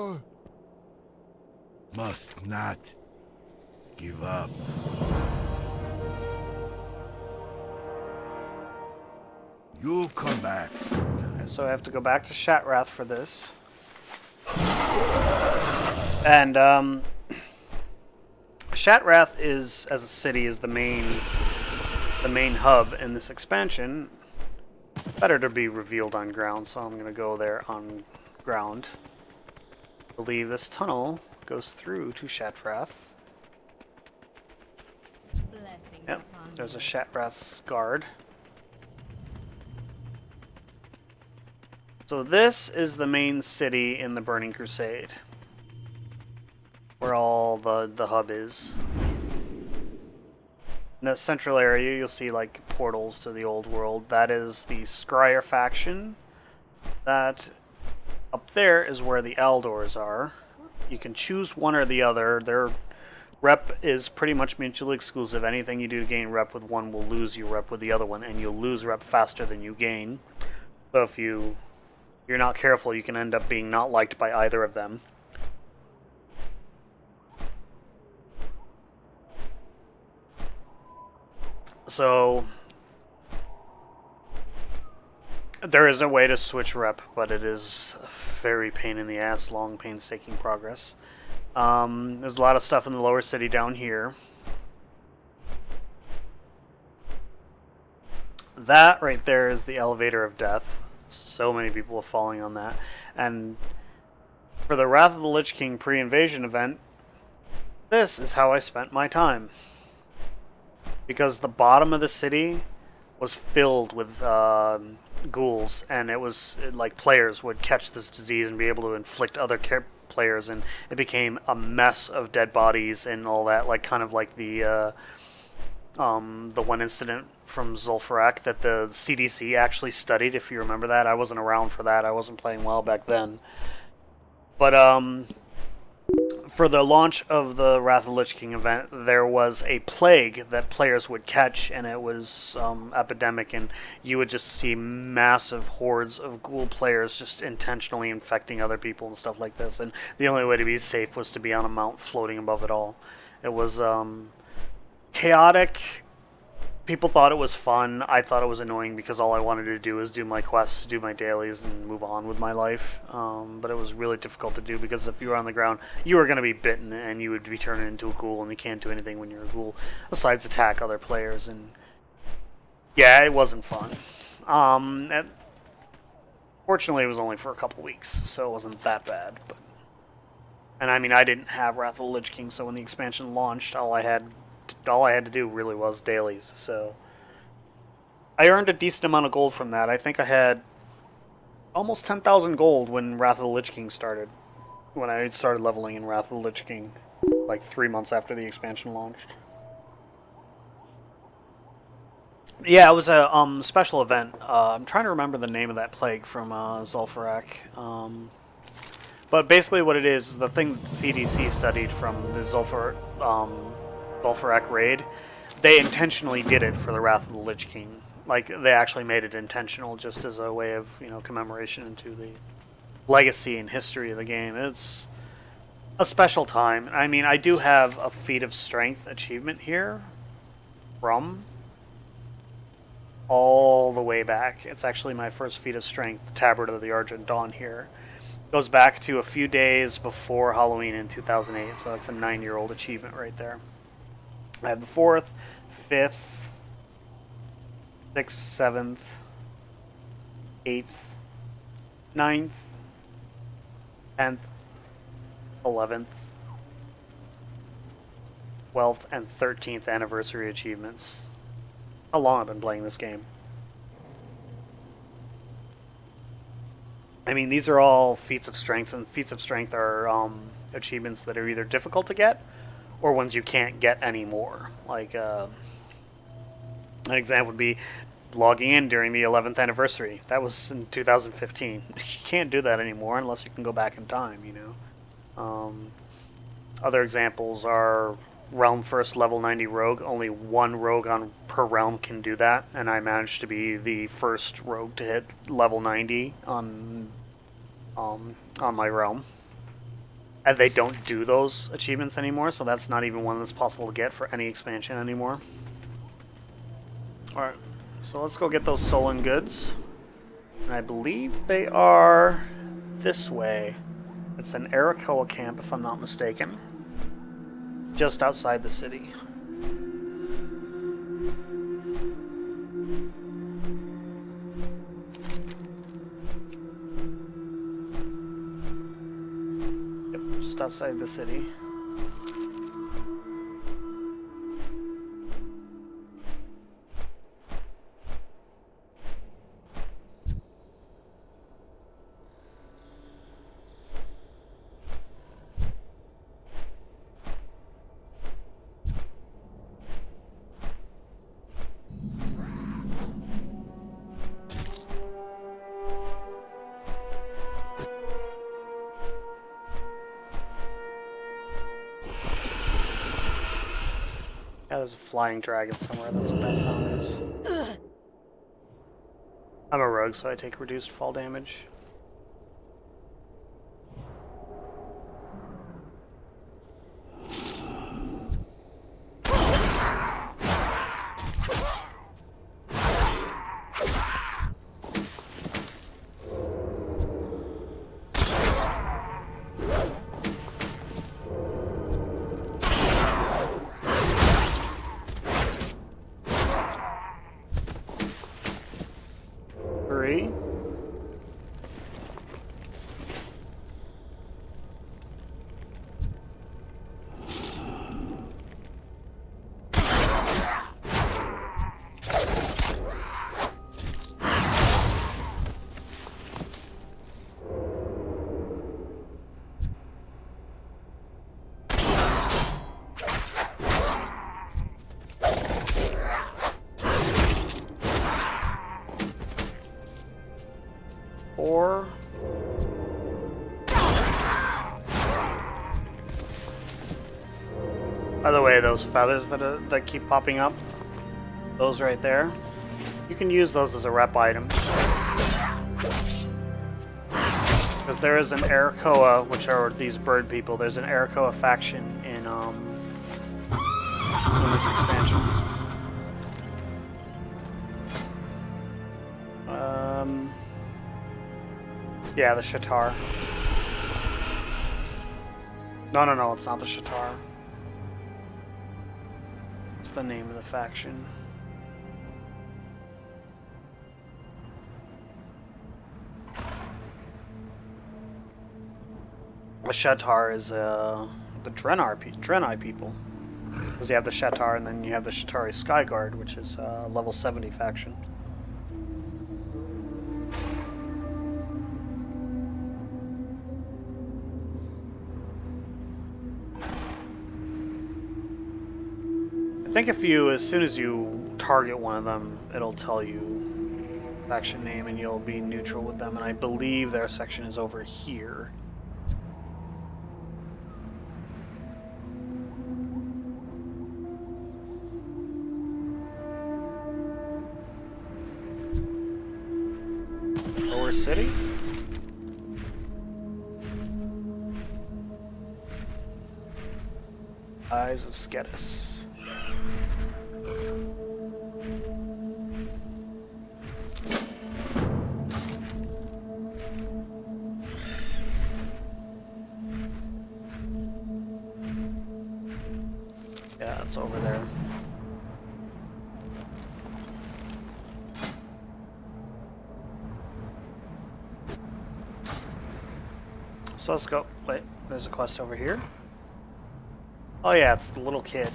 you. Must not give up. You'll come back sometime. So I have to go back to Shatrath for this. And Shatrath is, as a city, is the main hub in this expansion. Better to be revealed on ground, so I'm going to go there on ground. I believe this tunnel goes through to Shatrath. Yep, there's a Shatrath guard. So this is the main city in the Burning Crusade, where all the hub is. In that central area, you'll see like portals to the old world. That is the Scryer faction. That up there is where the Aldors are. You can choose one or the other. Their rep is pretty much mutually exclusive. Anything you do to gain rep with one will lose your rep with the other one, and you'll lose rep faster than you gain. So if you're not careful, you can end up being not liked by either of them. So there is a way to switch rep, but it is a very pain in the ass, long, painstaking progress. There's a lot of stuff in the lower city down here. That right there is the Elevator of Death. So many people are falling on that. And for the Wrath of the Lich King pre-invasion event, this is how I spent my time. Because the bottom of the city was filled with ghouls, and it was like players would catch this disease and be able to inflict other players, and it became a mess of dead bodies and all that, like kind of like the one incident from Zul'Farrak that the CDC actually studied, if you remember that. I wasn't around for that. I wasn't playing well back then. But for the launch of the Wrath of the Lich King event, there was a plague that players would catch, and it was epidemic, and you would just see massive hordes of ghoul players just intentionally infecting other people and stuff like this. And the only way to be safe was to be on a mount floating above it all. It was chaotic. People thought it was fun. I thought it was annoying because all I wanted to do was do my quests, do my dailies, and move on with my life. But it was really difficult to do because if you were on the ground, you were going to be bitten and you would be turned into a ghoul, and you can't do anything when you're a ghoul besides attack other players. And yeah, it wasn't fun. And fortunately, it was only for a couple weeks, so it wasn't that bad. And I mean, I didn't have Wrath of the Lich King, so when the expansion launched, all I had to do really was dailies. So I earned a decent amount of gold from that. I think I had almost 10,000 gold when Wrath of the Lich King started. When I started leveling in Wrath of the Lich King, like 3 months after the expansion launched. Yeah, it was a special event. I'm trying to remember the name of that plague from Zul'Farrak. But basically what it is the thing that the CDC studied from the Zul'Farrak raid. They intentionally did it for the Wrath of the Lich King. Like, they actually made it intentional just as a way of, commemoration into the legacy and history of the game. It's a special time. I mean, I do have a Feat of Strength achievement here from all the way back. It's actually my first Feat of Strength, Tabard of the Argent Dawn here. It goes back to a few days before Halloween in 2008, so that's a 9-year-old achievement right there. I have the 4th, 5th, 6th, 7th, 8th, 9th, 10th, 11th, 12th, and 13th anniversary achievements. How long I've been playing this game. I mean, these are all feats of strength, and feats of strength are achievements that are either difficult to get or ones you can't get anymore. Like, an example would be logging in during the 11th anniversary. That was in 2015. You can't do that anymore unless you can go back in time, Other examples are Realm First Level 90 Rogue. Only one rogue per realm can do that, and I managed to be the first rogue to hit level 90 on my realm. And they don't do those achievements anymore, so that's not even one that's possible to get for any expansion anymore. Alright, so let's go get those stolen goods. And I believe they are this way. It's an Arakoa camp, if I'm not mistaken. Just outside the city. Yep, just outside the city. Yeah, there's a flying dragon somewhere. That's what that sound is. I'm a rogue, so I take reduced fall damage. By the way, those feathers that keep popping up, those right there, you can use those as a rep item. Because there is an Arakoa, which are these bird people. There's an Arakoa faction in this expansion. Yeah, the Shatar. No, it's not the Shatar. It's the name of the faction. The Shatar is the Draenei people. Because you have the Shatar and then you have the Shatari Skyguard, which is a level 70 faction. I think as soon as you target one of them, it'll tell you faction name and you'll be neutral with them. And I believe their section is over here. Lower City? Eyes of Skedis. Yeah, it's over there. So let's go. Wait, there's a quest over here. Oh yeah, it's the little kid.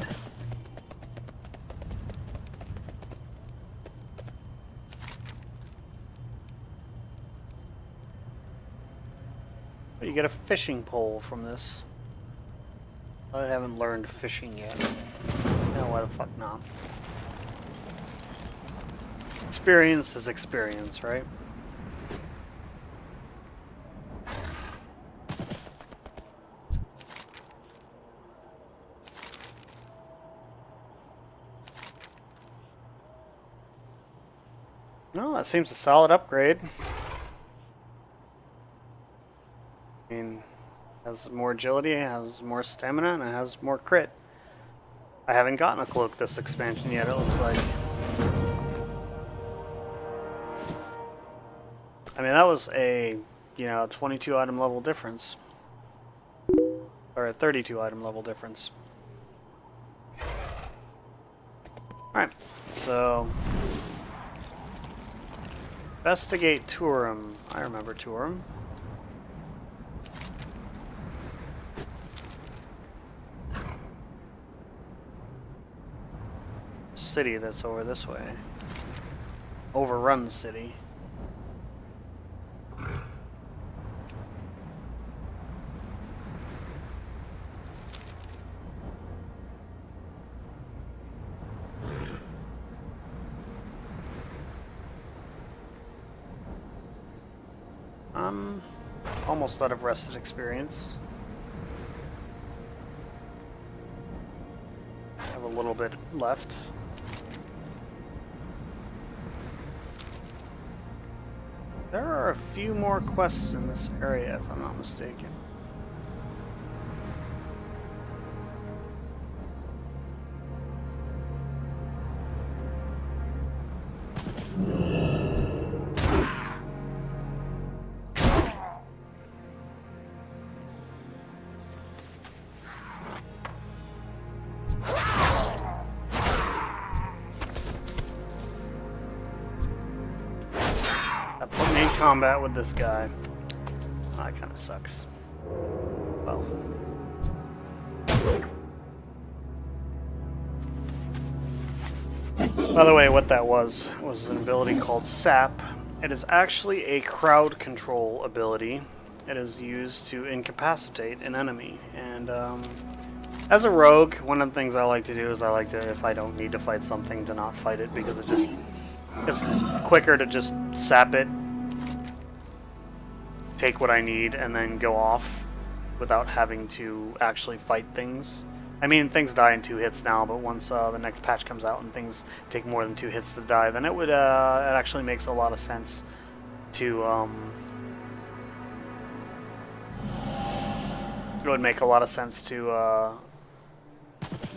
You get a fishing pole from this. I haven't learned fishing yet. No, why the fuck not? Experience is experience, right? No, that seems a solid upgrade. I mean, it has more agility, it has more stamina, and it has more crit. I haven't gotten a cloak this expansion yet, it looks like. I mean, that was a, 22 item level difference. Or a 32 item level difference. Alright, so... Investigate Turum. I remember Turum. City that's over this way. Overrun City. I'm almost out of rested experience. I have a little bit left. There are a few more quests in this area, if I'm not mistaken. Combat with this guy. Oh, that kind of sucks. Well. By the way, what that was an ability called Sap. It is actually a crowd control ability. It is used to incapacitate an enemy. And as a rogue, one of the things I like to do is I like to, if I don't need to fight something, to not fight it, because it's quicker to just sap it, take what I need, and then go off without having to actually fight things. I mean, things die in 2 hits now, but once the next patch comes out and things take more than 2 hits to die, then it would it actually makes a lot of sense to it would make a lot of sense to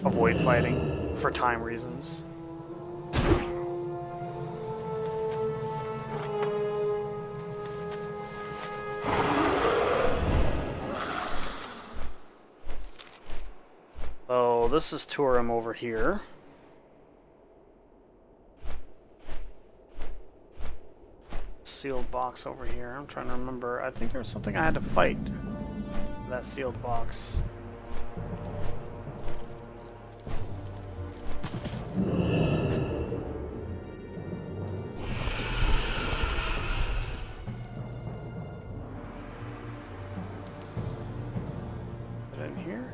avoid fighting for time reasons. So this is Turam over here. Sealed box over here. I'm trying to remember. I think there was something I had to fight. That sealed box. Is it in here?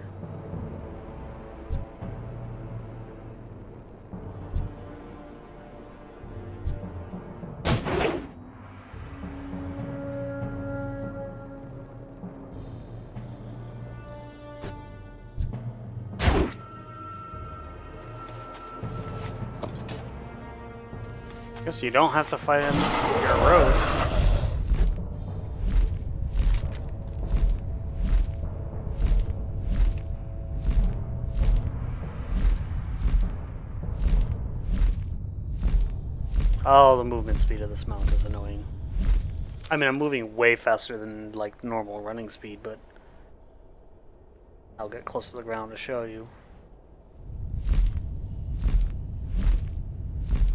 Guess you don't have to fight in your road. Oh, the movement speed of this mount is annoying. I mean, I'm moving way faster than like normal running speed, but I'll get close to the ground to show you.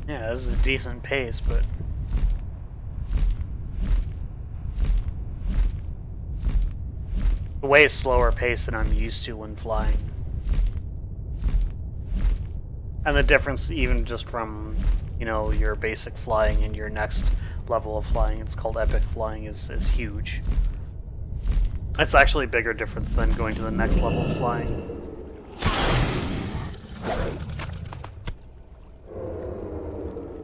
Yeah, this is a decent pace, but a way slower pace than I'm used to when flying. And the difference even just from, you know, your basic flying and your next level of flying, it's called epic flying, is huge. It's actually a bigger difference than going to the next level of flying.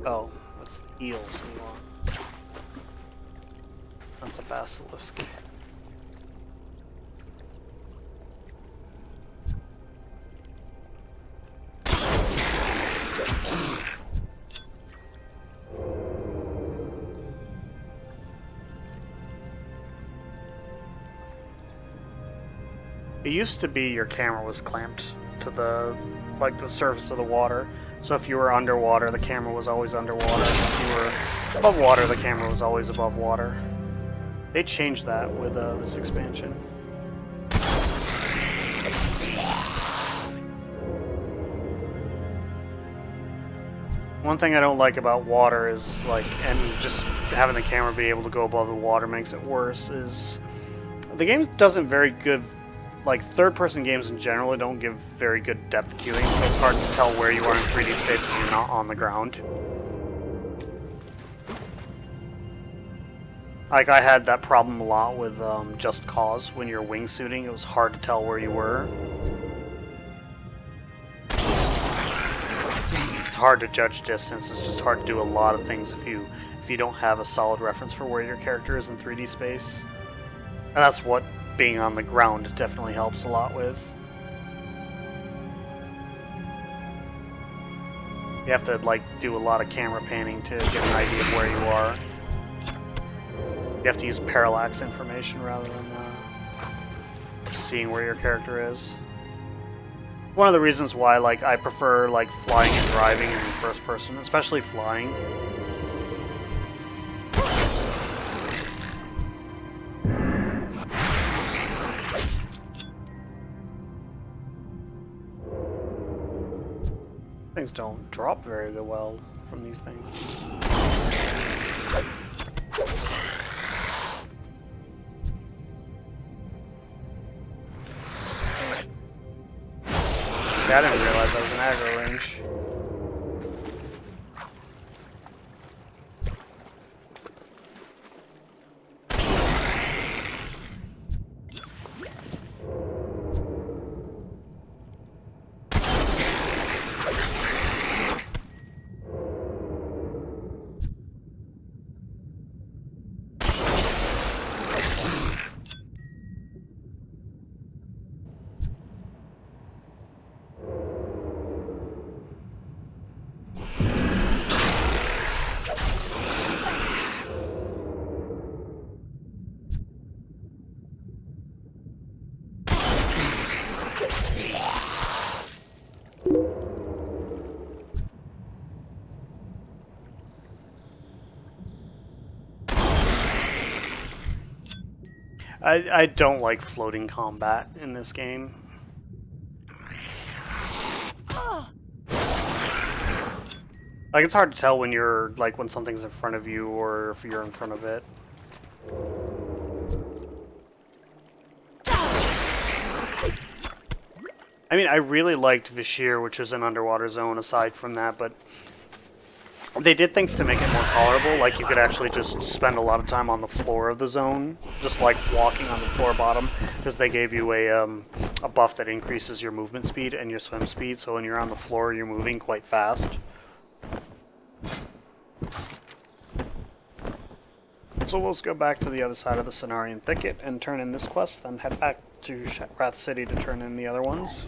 Oh, that's the eels we want. That's a basilisk. It used to be your camera was clamped to the surface of the water. So if you were underwater, the camera was always underwater. If you were above water, the camera was always above water. They changed that with this expansion. One thing I don't like about water is and just having the camera be able to go above the water makes it worse, is the game doesn't very good. Third-person games in general don't give very good depth queuing, so it's hard to tell where you are in 3D space if you're not on the ground. I had that problem a lot with Just Cause. When you're wingsuiting, it was hard to tell where you were. It's hard to judge distance. It's just hard to do a lot of things if you don't have a solid reference for where your character is in 3D space. And that's what being on the ground definitely helps a lot with. You have to do a lot of camera panning to get an idea of where you are. You have to use parallax information rather than seeing where your character is. One of the reasons why I prefer flying and driving in first person, especially flying. Things don't drop very well from these things. I didn't realize that was an aggro range. I don't like floating combat in this game. Like, it's hard to tell when you're, like, when something's in front of you or if you're in front of it. I mean, I really liked Vashir, which was an underwater zone aside from that, but they did things to make it more tolerable. Like, you could actually just spend a lot of time on the floor of the zone, just like walking on the floor bottom, because they gave you a buff that increases your movement speed and your swim speed, so when you're on the floor, you're moving quite fast. So let's go back to the other side of the Cenarian Thicket and turn in this quest, then head back to Wrath City to turn in the other ones.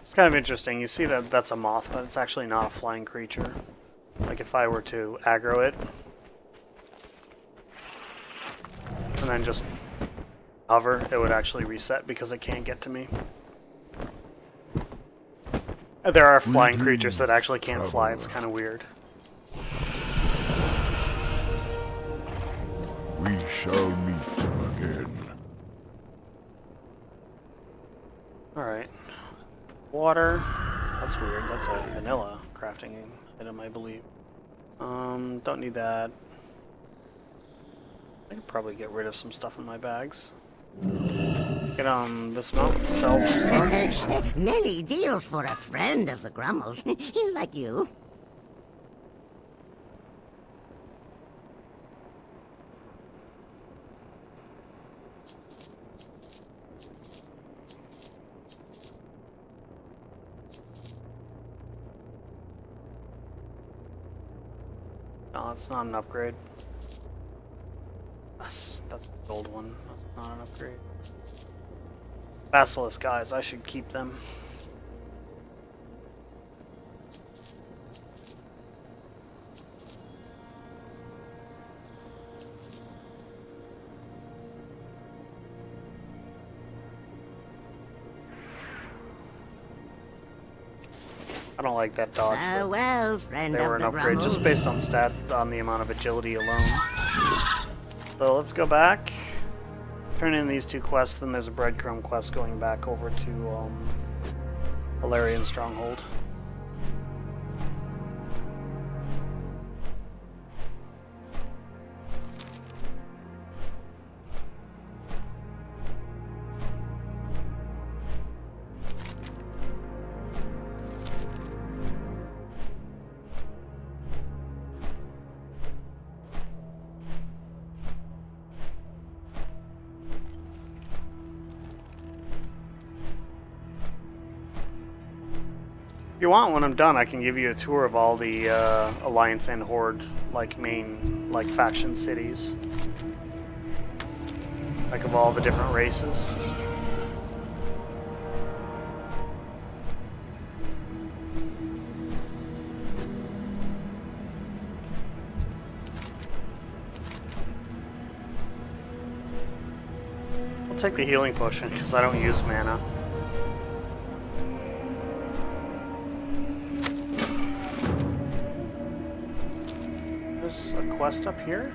It's kind of interesting. You see that that's a moth, but it's actually not a flying creature. Like if I were to aggro it, and then just hover, it would actually reset because it can't get to me. There are flying creatures that actually can't fly. It's kind of weird. We shall meet again. Alright. Water. That's weird. That's a vanilla crafting item, I believe. Don't need that. I could probably get rid of some stuff in my bags. Get on this mount, sell some stuff. Many deals for a friend of the Grummels, like you. No, it's not an upgrade. That's the old one. That's not an upgrade. Basilisk guys, I should keep them. I don't like that dodge. Well, friend They were of an the upgrade Grummels. just based on on the amount of agility alone. So let's go back, turn in these two quests, then there's a breadcrumb quest going back over to Valerian Stronghold. If you want, when I'm done, I can give you a tour of all the Alliance and Horde, like, main, like, faction cities. Like, of all the different races. I'll take the healing potion, because I don't use mana. There's a quest up here?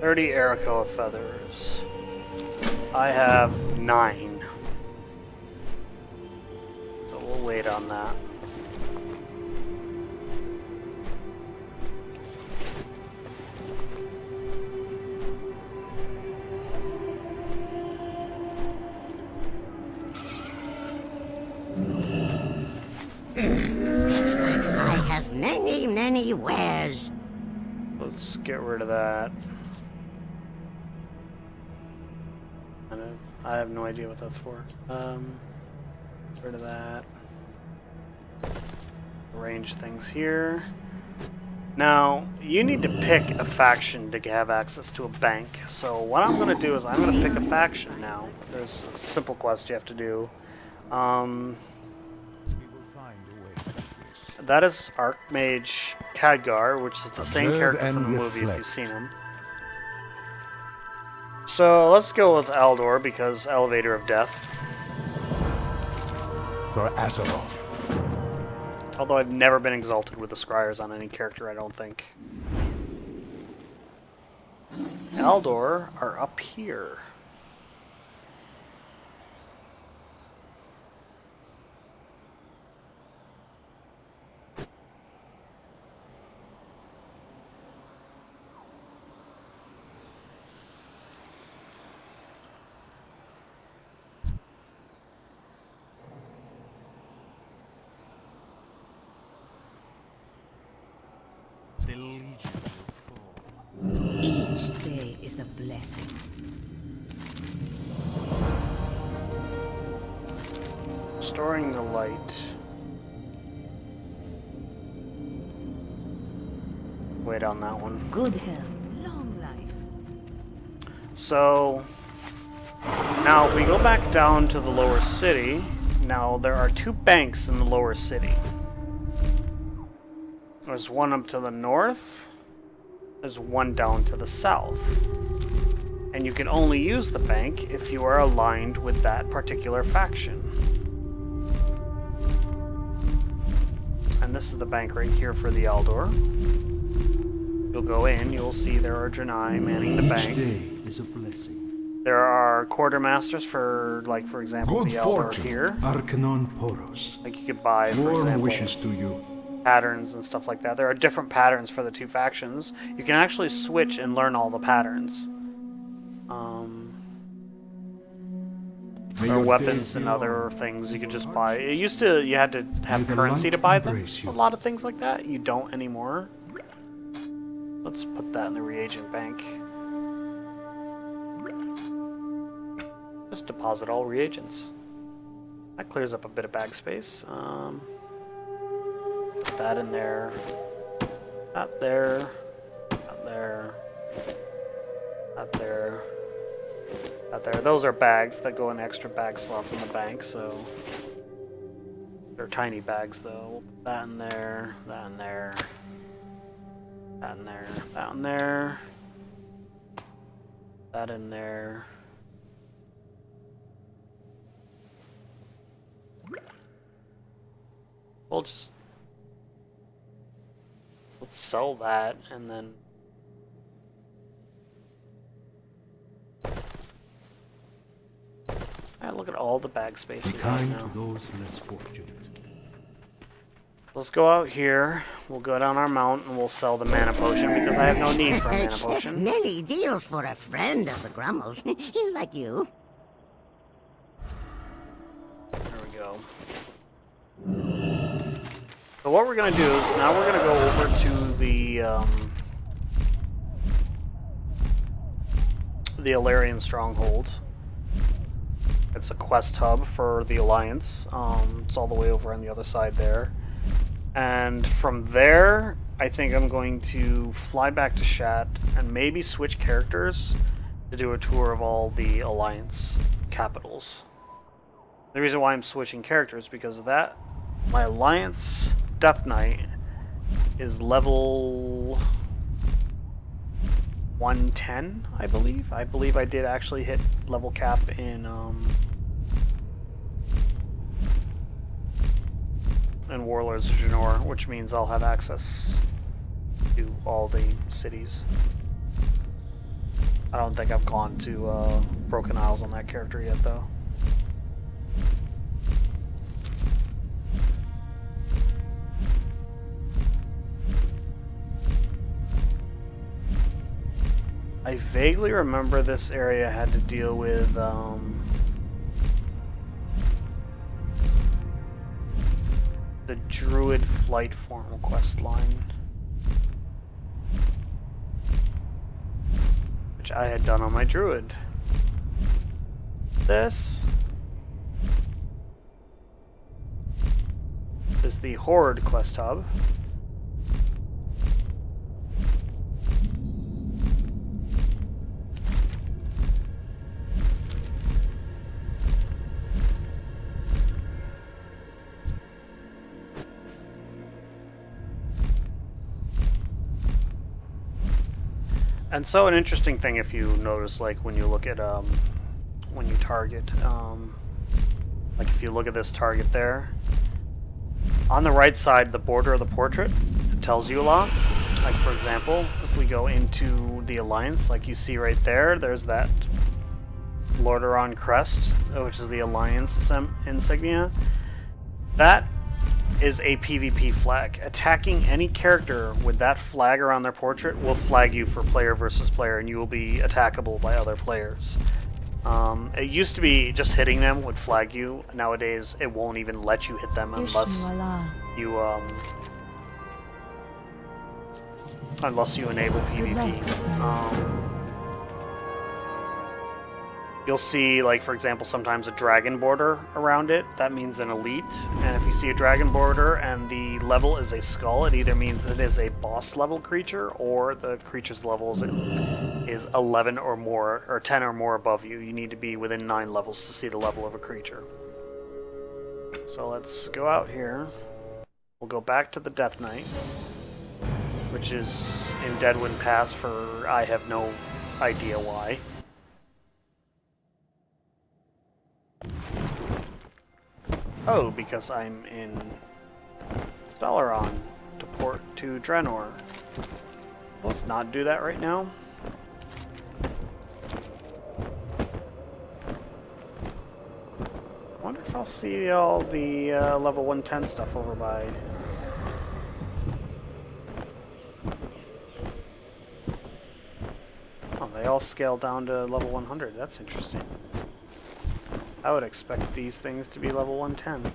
"30 Ericoa feathers. I have 9. So we'll wait on that. I have many, many wares. Let's get rid of that. I have no idea what that's for. Get rid of that. Arrange things here. Now, you need to pick a faction to have access to a bank. So what I'm going to do is I'm going to pick a faction now. There's a simple quest you have to do. That is Archmage Khadgar, which is the same character from the movie if you've seen him. So let's go with Aldor because Elevator of Death. For Azeroth. Although I've never been exalted with the Scryers on any character, I don't think. Aldor are up here. The Legion will fall. Each day is a blessing. Storing the light. Wait on that one. Good health, long life. So now if we go back down to the lower city, now there are 2 banks in the lower city. There's one up to the north, there's one down to the south. And you can only use the bank if you are aligned with that particular faction. And this is the bank right here for the Aldor. You'll go in, you'll see there are Draenei manning the bank. Each day is a blessing. There are quartermasters for, like, for example, Good the Aldor fortune, here. Arcanon Poros. Like you could buy, for Warm example, wishes to you. patterns and stuff like that. There are different patterns for the 2 factions. You can actually switch and learn all the patterns. May Or your weapons days be and other long. things you could just buy. It used to, you had to have May the currency light to buy them. embrace you. A lot of things like that. You don't anymore. Let's put that in the reagent bank. Just deposit all reagents. That clears up a bit of bag space. Put that in there. Not there. Not there. Not there. Not there. Those are bags that go in extra bag slots in the bank, so they're tiny bags though. We'll put that in there, that in there, that in there, that in there, that in there. We'll just let's sell that and then look at all the bag space Be we have kind now. to those less fortunate. Let's go out here. We'll go down our mount and we'll sell the mana potion because I have no need for a mana potion. Many deals for a friend of the Grummles. Like you. There we go. So what we're gonna do is now we're gonna go over to the Alarian stronghold. It's a quest hub for the Alliance. It's all the way over on the other side there. And from there, I think I'm going to fly back to Shat and maybe switch characters to do a tour of all the Alliance capitals. The reason why I'm switching characters is because of that. My Alliance Death Knight is level 110, I believe. I believe I did actually hit level cap in Warlords of Draenor, which means I'll have access to all the cities. I don't think I've gone to Broken Isles on that character yet, though. I vaguely remember this area had to deal with the Druid Flight formal quest line, which I had done on my Druid. This is is the Horde quest hub. And so an interesting thing, if you notice, like when you look at when you target, like if you look at this target there, on the right side, the border of the portrait, it tells you a lot. Like for example, if we go into the Alliance, like you see right there, there's that Lordaeron crest, which is the Alliance insignia. That is a PvP flag. Attacking any character with that flag around their portrait will flag you for player versus player, and you will be attackable by other players. It used to be just hitting them would flag you. Nowadays, it won't even let you hit them unless you enable PvP. You'll see, like, for example, sometimes a dragon border around it. That means an elite. And if you see a dragon border and the level is a skull, it either means it is a boss level creature or the creature's level is 11 or more, or 10 or more above you. You need to be within 9 levels to see the level of a creature. So let's go out here. We'll go back to the Death Knight, which is in Deadwind Pass for I have no idea why. Oh, because I'm in Dalaran to port to Draenor. Let's not do that right now. I wonder if I'll see all the level 110 stuff over by... Oh, they all scale down to level 100. That's interesting. I would expect these things to be level 110.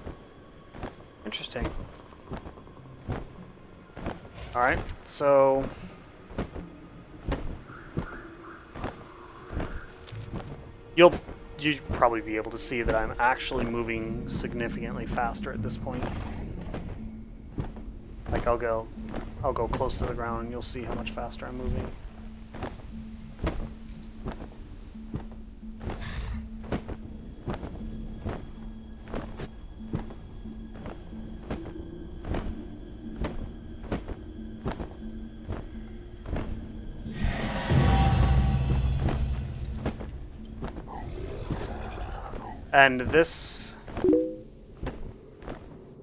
Interesting. Alright, so... You'll probably be able to see that I'm actually moving significantly faster at this point. Like I'll go close to the ground and you'll see how much faster I'm moving. And this,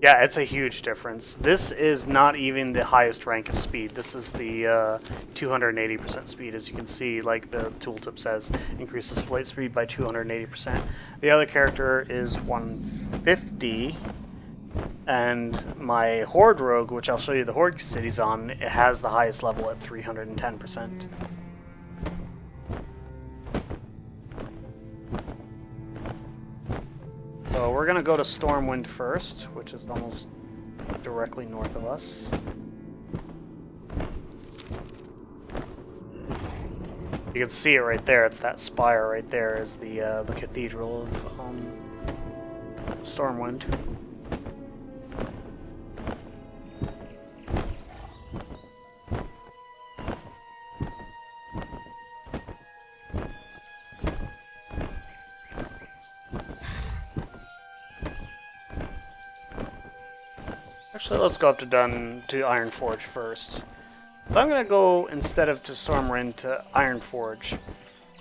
yeah, it's a huge difference. This is not even the highest rank of speed. This is the 280% speed, as you can see, like the tooltip says, increases flight speed by 280%. The other character is 150, and my Horde Rogue, which I'll show you the Horde cities on, it has the highest level at 310%. So we're going to go to Stormwind first, which is almost directly north of us. You can see it right there. It's that spire right there is the Cathedral of Stormwind. Actually, let's go up to Ironforge first. But I'm going to go, instead of to Stormwind, to Ironforge.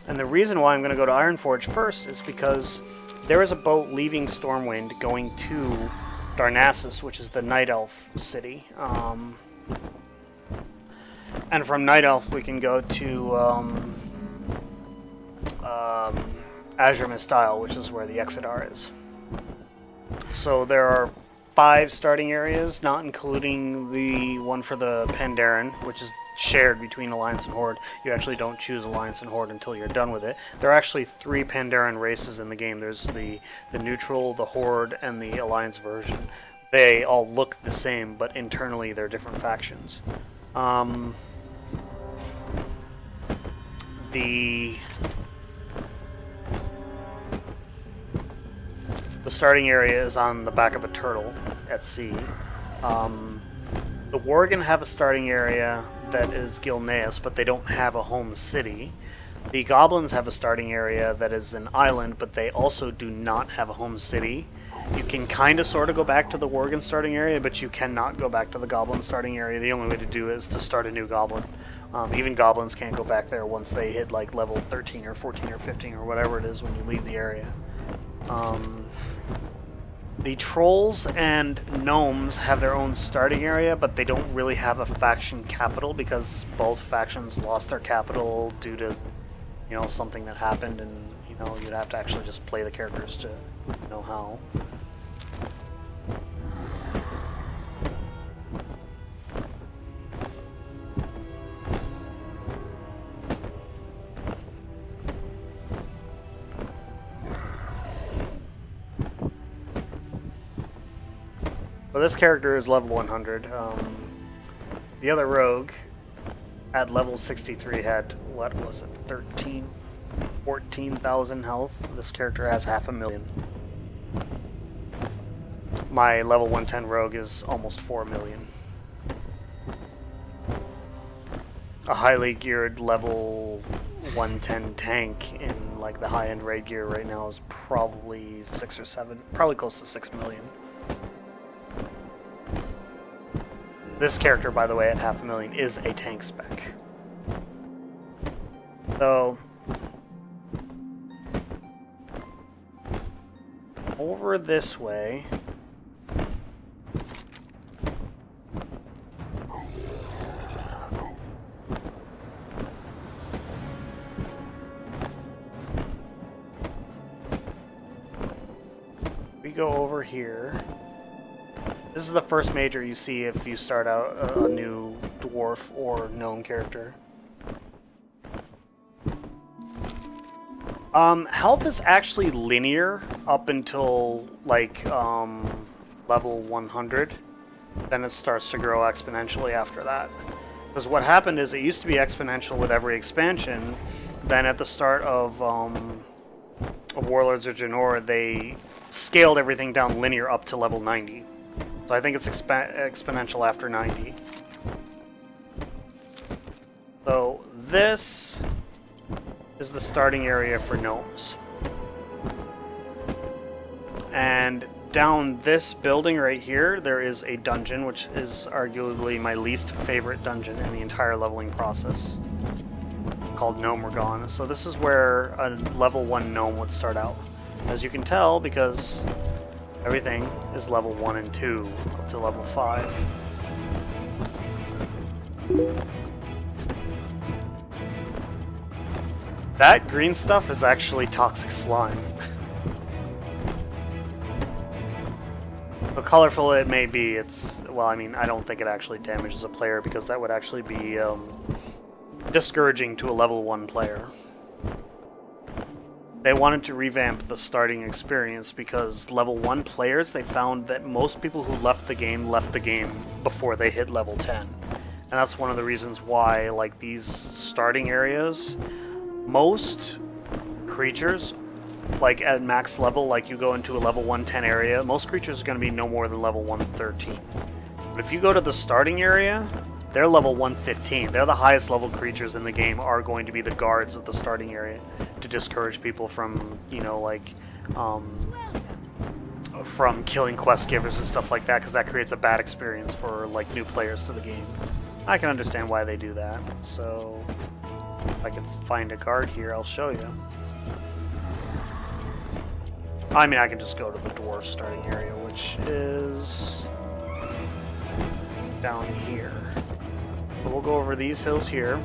And the reason why I'm going to go to Ironforge first is because there is a boat leaving Stormwind going to Darnassus, which is the Night Elf city. And from Night Elf we can go to Azure Mistile, which is where the Exodar is. So there are 5 starting areas, not including the one for the Pandaren, which is shared between Alliance and Horde. You actually don't choose Alliance and Horde until you're done with it. There are actually 3 Pandaren races in the game. There's the neutral, the Horde, and the Alliance version. They all look the same, but internally they're different factions. The starting area is on the back of a turtle at sea. The Worgen have a starting area that is Gilneas, but they don't have a home city. The Goblins have a starting area that is an island, but they also do not have a home city. You can kind of sort of go back to the Worgen starting area, but you cannot go back to the Goblin starting area. The only way to do it is to start a new Goblin. Even Goblins can't go back there once they hit like level 13 or 14 or 15 or whatever it is when you leave the area. The Trolls and Gnomes have their own starting area, but they don't really have a faction capital because both factions lost their capital due to, you know, something that happened, and you know you'd have to actually just play the characters to know how. So this character is level 100. The other rogue at level 63 had, what was it, 14,000 health. This character has 500,000. My level 110 rogue is almost 4 million. A highly geared level 110 tank in like the high-end raid gear right now is probably 6 or 7, probably close to 6 million. This character, by the way, at 500,000 is a tank spec. So, over this way, we go over here. This is the first major you see if you start out a new dwarf or gnome character. Health is actually linear up until like level 100. Then it starts to grow exponentially after that. Because what happened is it used to be exponential with every expansion. Then at the start of Warlords of Draenor, they scaled everything down linear up to level 90. So I think it's exponential after 90. So this is the starting area for gnomes. And down this building right here, there is a dungeon, which is arguably my least favorite dungeon in the entire leveling process, called Gnome Regon. So this is where a level 1 gnome would start out. As you can tell, because everything is level 1 and 2 up to level 5. That green stuff is actually toxic slime. How colorful it may be, it's, well, I mean, I don't think it actually damages a player because that would actually be discouraging to a level 1 player. They wanted to revamp the starting experience because level 1 players, they found that most people who left the game before they hit level 10. And that's one of the reasons why, like, these starting areas, most creatures, like at max level, like you go into a level 110 area, most creatures are going to be no more than level 113. But if you go to the starting area, they're level 115. They're the highest level creatures in the game, are going to be the guards of the starting area to discourage people from, you know, like, from killing quest givers and stuff like that, because that creates a bad experience for, like, new players to the game. I can understand why they do that. So, if I can find a guard here, I'll show you. I mean, I can just go to the dwarf starting area, which is down here. So we'll go over these hills here.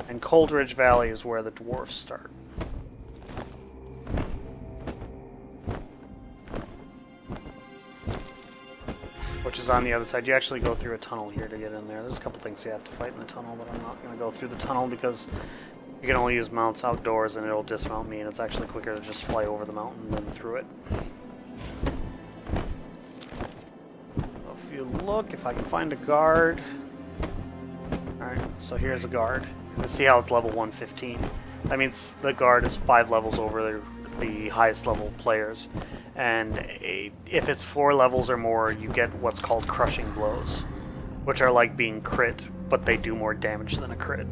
And Coldridge Valley is where the dwarfs start. Which is on the other side. You actually go through a tunnel here to get in there. There's a couple things you have to fight in the tunnel, but I'm not going to go through the tunnel because you can only use mounts outdoors and it'll dismount me, and it's actually quicker to just fly over the mountain than through it. So if you look, if I can find a guard. Alright, so here's a guard. You see how it's level 115. That means the guard is 5 levels over the highest level players. And if it's 4 levels or more, you get what's called crushing blows, which are like being crit, but they do more damage than a crit.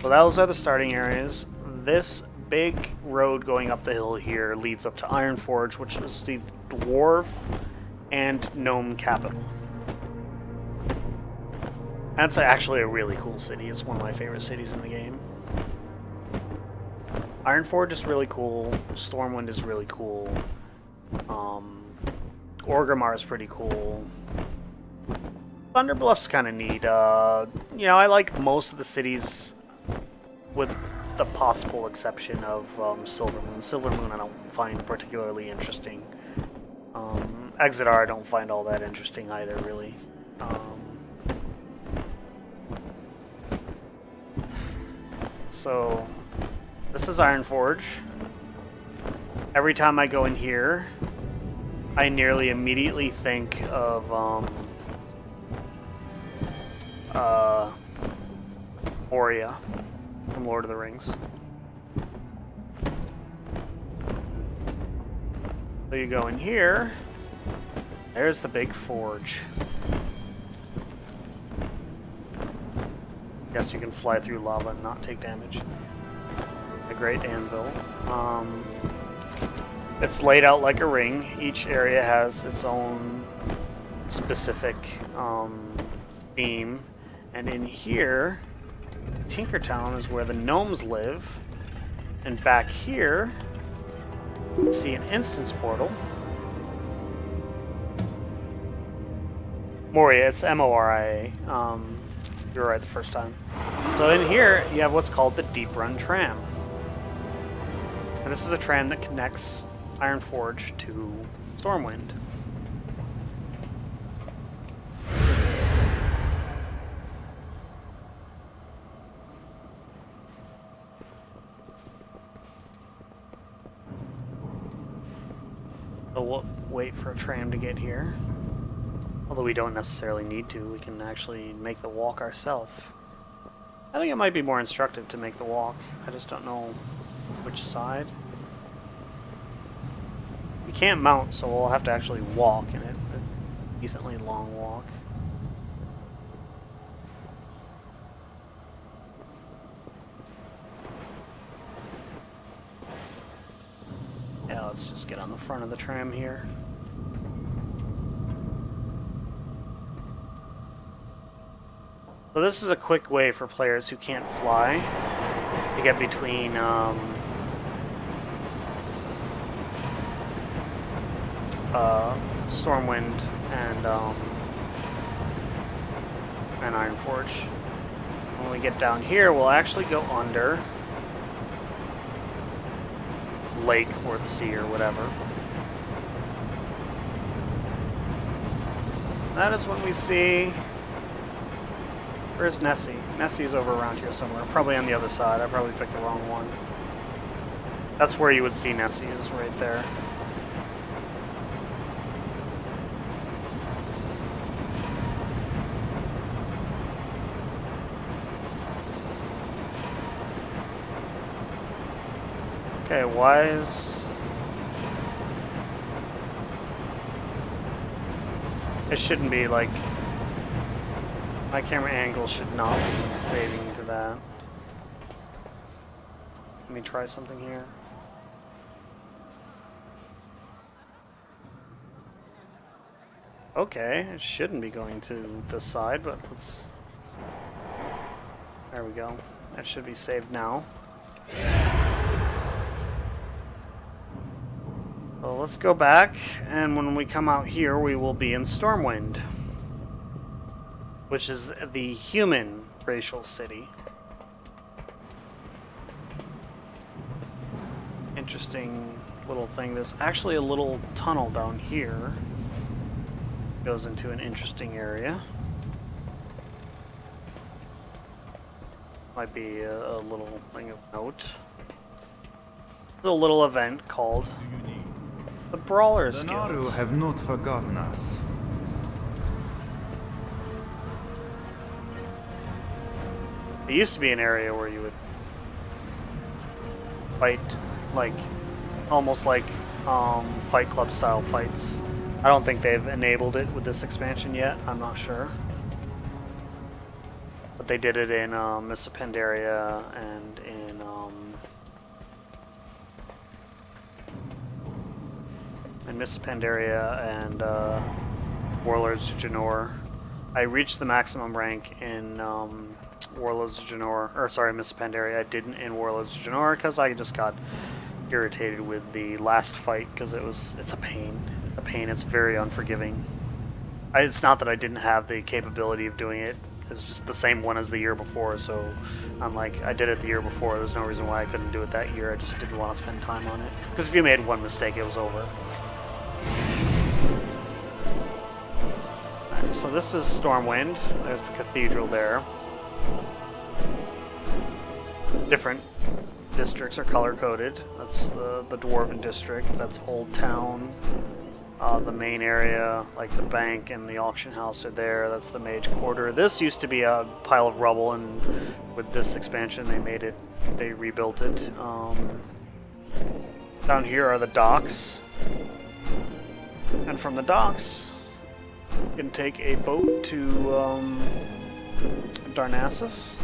So those are the starting areas. This big road going up the hill here leads up to Ironforge, which is the dwarf and gnome capital. That's actually a really cool city. It's one of my favorite cities in the game. Ironforge is really cool. Stormwind is really cool. Orgrimmar is pretty cool. Thunder Bluff's kind of neat. You know, I like most of the cities with the possible exception of Silvermoon. Silvermoon I don't find particularly interesting. Exeter I don't find all that interesting either, really. So, this is Ironforge. Every time I go in here, I nearly immediately think of Moria from Lord of the Rings. So you go in here, there's the big forge. Guess you can fly through lava and not take damage. A great anvil. It's laid out like a ring. Each area has its own specific theme. And in here, Tinkertown is where the gnomes live. And back here, you see an instance portal. Moria, it's M-O-R-I-A. You were right the first time. So in here, you have what's called the Deep Run Tram. And this is a tram that connects Ironforge to Stormwind. So we'll wait for a tram to get here. Although we don't necessarily need to, we can actually make the walk ourselves. I think it might be more instructive to make the walk. I just don't know which side. We can't mount, so we'll have to actually walk in it. A decently long walk. Yeah, let's just get on the front of the tram here. So this is a quick way for players who can't fly to get between Stormwind and Ironforge. When we get down here, we'll actually go under lake or the sea or whatever. That is when we see... Where's Nessie? Nessie's over around here somewhere. Probably on the other side. I probably picked the wrong one. That's where you would see Nessie, is right there. Okay, why is... It shouldn't be like... My camera angle should not be saving to that. Let me try something here. Okay, it shouldn't be going to this side, but let's... There we go. That should be saved now. So let's go back, and when we come out here, we will be in Stormwind, which is the human racial city. Interesting little thing. There's actually a little tunnel down here. Goes into an interesting area. Might be a little thing of note. There's a little event called the Brawlers The Guild. Naru have not forgotten us. It used to be an area where you would fight, like almost like Fight Club style fights. I don't think they've enabled it with this expansion yet. I'm not sure, but they did it in Mists of Pandaria and in Mists of Pandaria and Warlords of Janor. I reached the maximum rank in Warlords of Janor, or sorry, Mists of Pandaria. I didn't in Warlords of Janor because I just got irritated with the last fight because it's a pain. It's a pain. It's very unforgiving. It's not that I didn't have the capability of doing it. It's just the same one as the year before. So I'm like, I did it the year before. There's no reason why I couldn't do it that year. I just didn't want to spend time on it because if you made one mistake, it was over. Alright, so this is Stormwind. There's the cathedral there. Different districts are color-coded. That's the Dwarven district. That's Old Town. The main area, like the bank and the auction house, are there. That's the Mage Quarter. This used to be a pile of rubble, and with this expansion they rebuilt it. Down here are the docks. And from the docks, you can take a boat to Darnassus,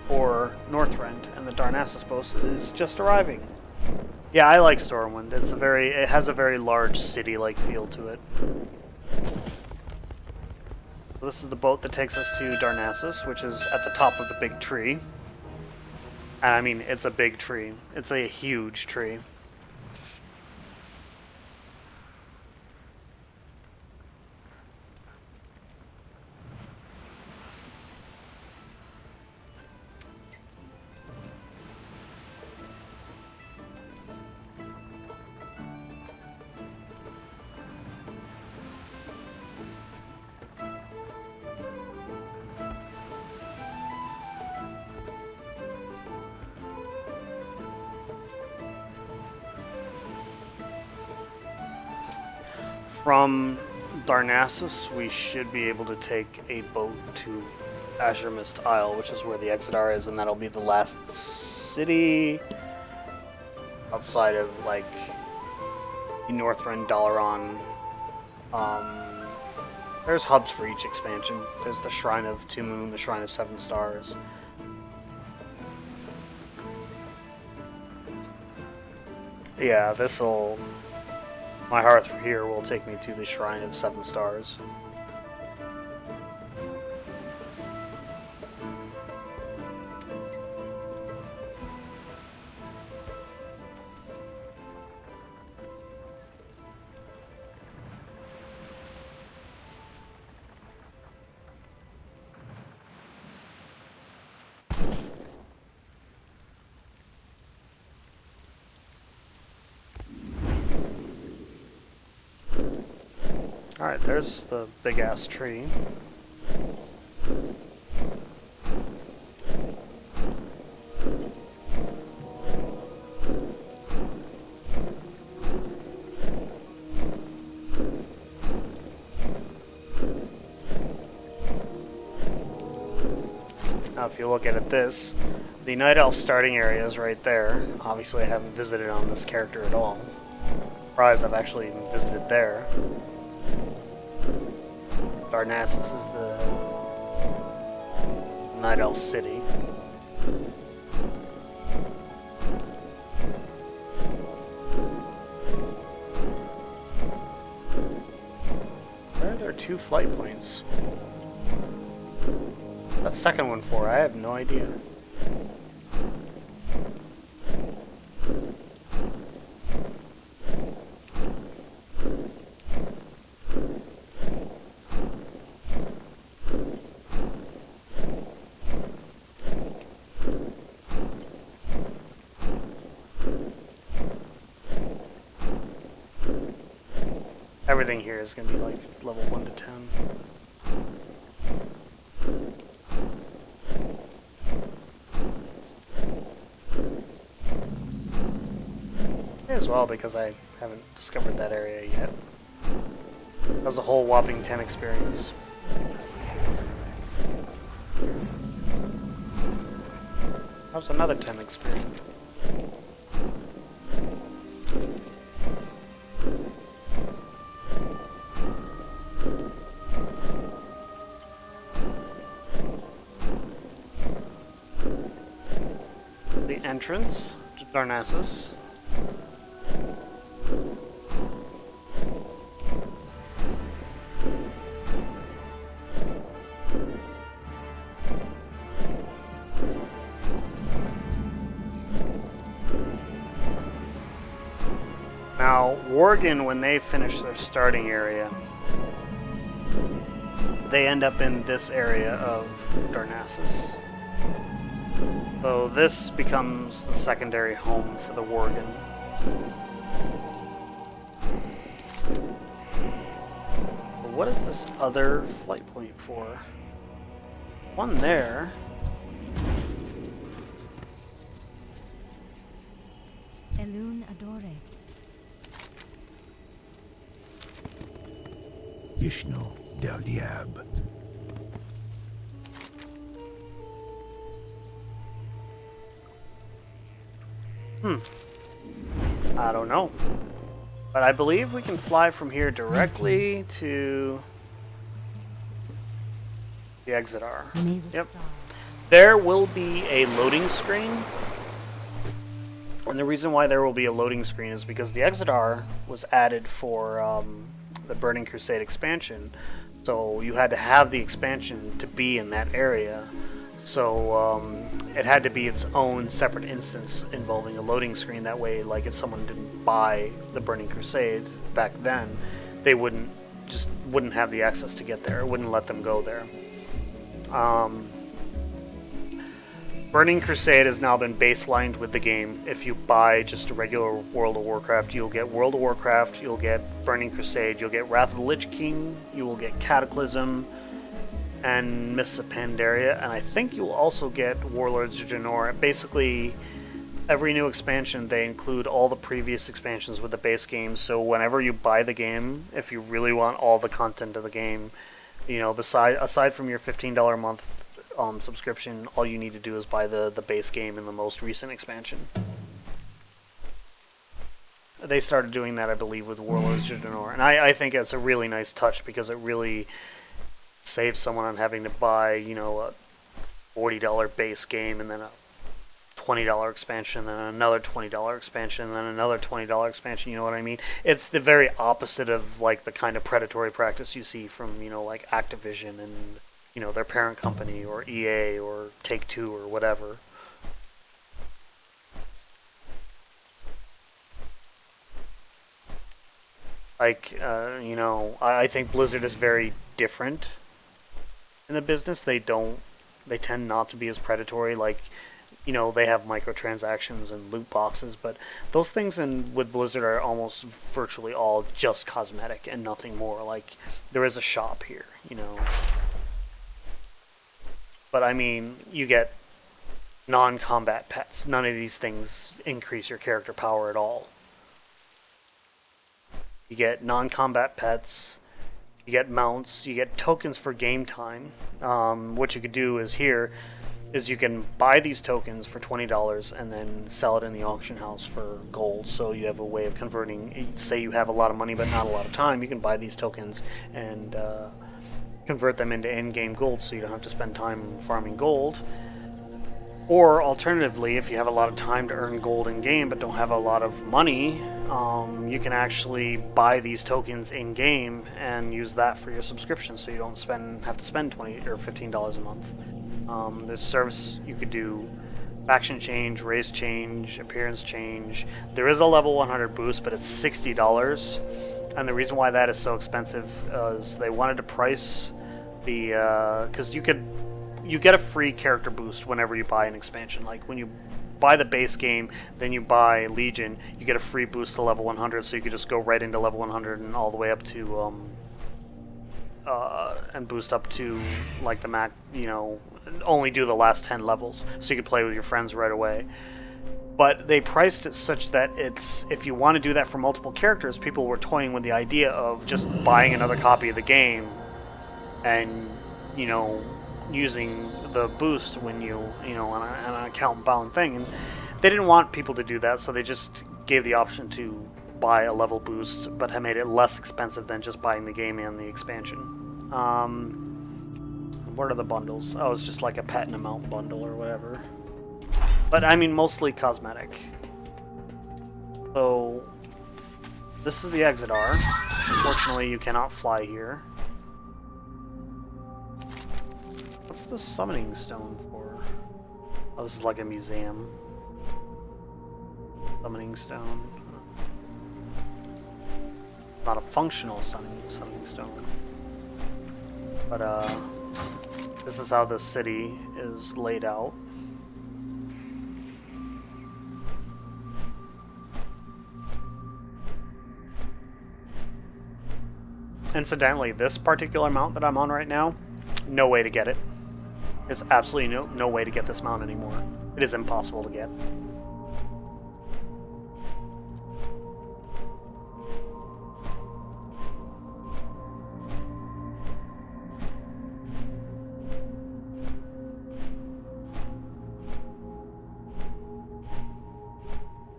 or Northrend, and the Darnassus boat is just arriving. Yeah, I like Stormwind. It has a very large city-like feel to it. So this is the boat that takes us to Darnassus, which is at the top of the big tree. And I mean, it's a big tree. It's a huge tree. From Darnassus, we should be able to take a boat to Azure Mist Isle, which is where the Exodar is, and that'll be the last city outside of, like, Northrend, Dalaran. There's hubs for each expansion. There's the Shrine of Two Moon, the Shrine of Seven Stars. Yeah, my hearth here will take me to the Shrine of Seven Stars. Alright, there's the big-ass tree. Now if you look at this, the Night Elf starting area is right there. Obviously I haven't visited on this character at all. Surprised I've actually even visited there. Darnassus is the Night Elf city. Where are there two flight points? That second one for? I have no idea. Everything here is going to be like level 1 to 10. As well, because I haven't discovered that area yet. That was a whole whopping 10 experience. That was another 10 experience. entrance to Darnassus. Now, Worgen, when they finish their starting area, they end up in this area of Darnassus. So this becomes the secondary home for the Worgen. But what is this other flight point for? One there. Elun Adore. Vishnu del Diab. I don't know. But I believe we can fly from here directly to the Exitar. May the Yep. stars There will be a loading screen. And the reason why there will be a loading screen is because the Exitar was added for the Burning Crusade expansion. So you had to have the expansion to be in that area. So it had to be its own separate instance involving a loading screen. That way, like if someone didn't buy the Burning Crusade back then, they wouldn't have the access to get there. It wouldn't let them go there. Burning Crusade has now been baselined with the game. If you buy just a regular World of Warcraft, you'll get World of Warcraft, you'll get Burning Crusade, you'll get Wrath of the Lich King, you will get Cataclysm, and Mists of Pandaria, and I think you'll also get Warlords of Draenor. Basically, every new expansion, they include all the previous expansions with the base game, so whenever you buy the game, if you really want all the content of the game, you know, aside from your $15 a month subscription, all you need to do is buy the base game and the most recent expansion. They started doing that, I believe, with Warlords of Draenor, and I think it's a really nice touch because it really saves someone on having to buy, you know, a $40 base game and then a $20 expansion, then another $20 expansion, and then another $20 expansion. You know what I mean? It's the very opposite of like the kind of predatory practice you see from, you know, like Activision and, you know, their parent company, or EA, or Take-Two, or whatever. Like, you know, I think Blizzard is very different in the business. They tend not to be as predatory. Like, you know, they have microtransactions and loot boxes, but those things with Blizzard are almost virtually all just cosmetic and nothing more. Like, there is a shop here, you know. But I mean, you get non-combat pets. None of these things increase your character power at all. You get non-combat pets, you get mounts, you get tokens for game time. What you could do is you can buy these tokens for $20 and then sell it in the auction house for gold. So you have a way of converting, say you have a lot of money but not a lot of time, you can buy these tokens and convert them into in-game gold so you don't have to spend time farming gold. Or alternatively, if you have a lot of time to earn gold in-game but don't have a lot of money, you can actually buy these tokens in-game and use that for your subscription so you don't have to spend $20 or $15 a month. There's service you could do: faction change, race change, appearance change. There is a level 100 boost, but it's $60. And the reason why that is so expensive is they wanted to price the... because you get a free character boost whenever you buy an expansion. Like when you buy the base game, then you buy Legion, you get a free boost to level 100, so you could just go right into level 100 and all the way up to and boost up to like the max, you know, only do the last 10 levels, so you could play with your friends right away. But they priced it such that it's, if you want to do that for multiple characters, people were toying with the idea of just buying another copy of the game and, you know, using the boost when you know, on an account bound thing. And they didn't want people to do that, so they just gave the option to buy a level boost, but have made it less expensive than just buying the game and the expansion. What are the bundles? Oh, it's just like a pet and a mount bundle or whatever. But I mean mostly cosmetic. So this is the exit R. Unfortunately, you cannot fly here. What's the summoning stone for? Oh, this is like a museum. Summoning stone. Not a functional summoning stone. But this is how the city is laid out. Incidentally, this particular mount that I'm on right now, no way to get it. There's absolutely no way to get this mount anymore. It is impossible to get.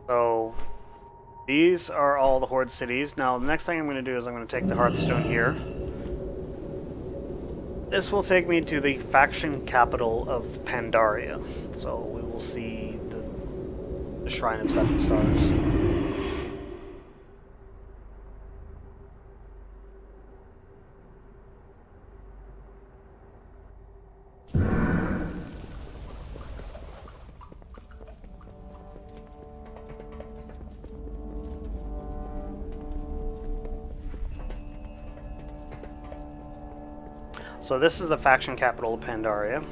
So these are all the Horde cities. Now the next thing I'm going to do is I'm going to take the Hearthstone here. This will take me to the faction capital of Pandaria. So we will see the Shrine of Seven Stars. So this is the faction capital of Pandaria.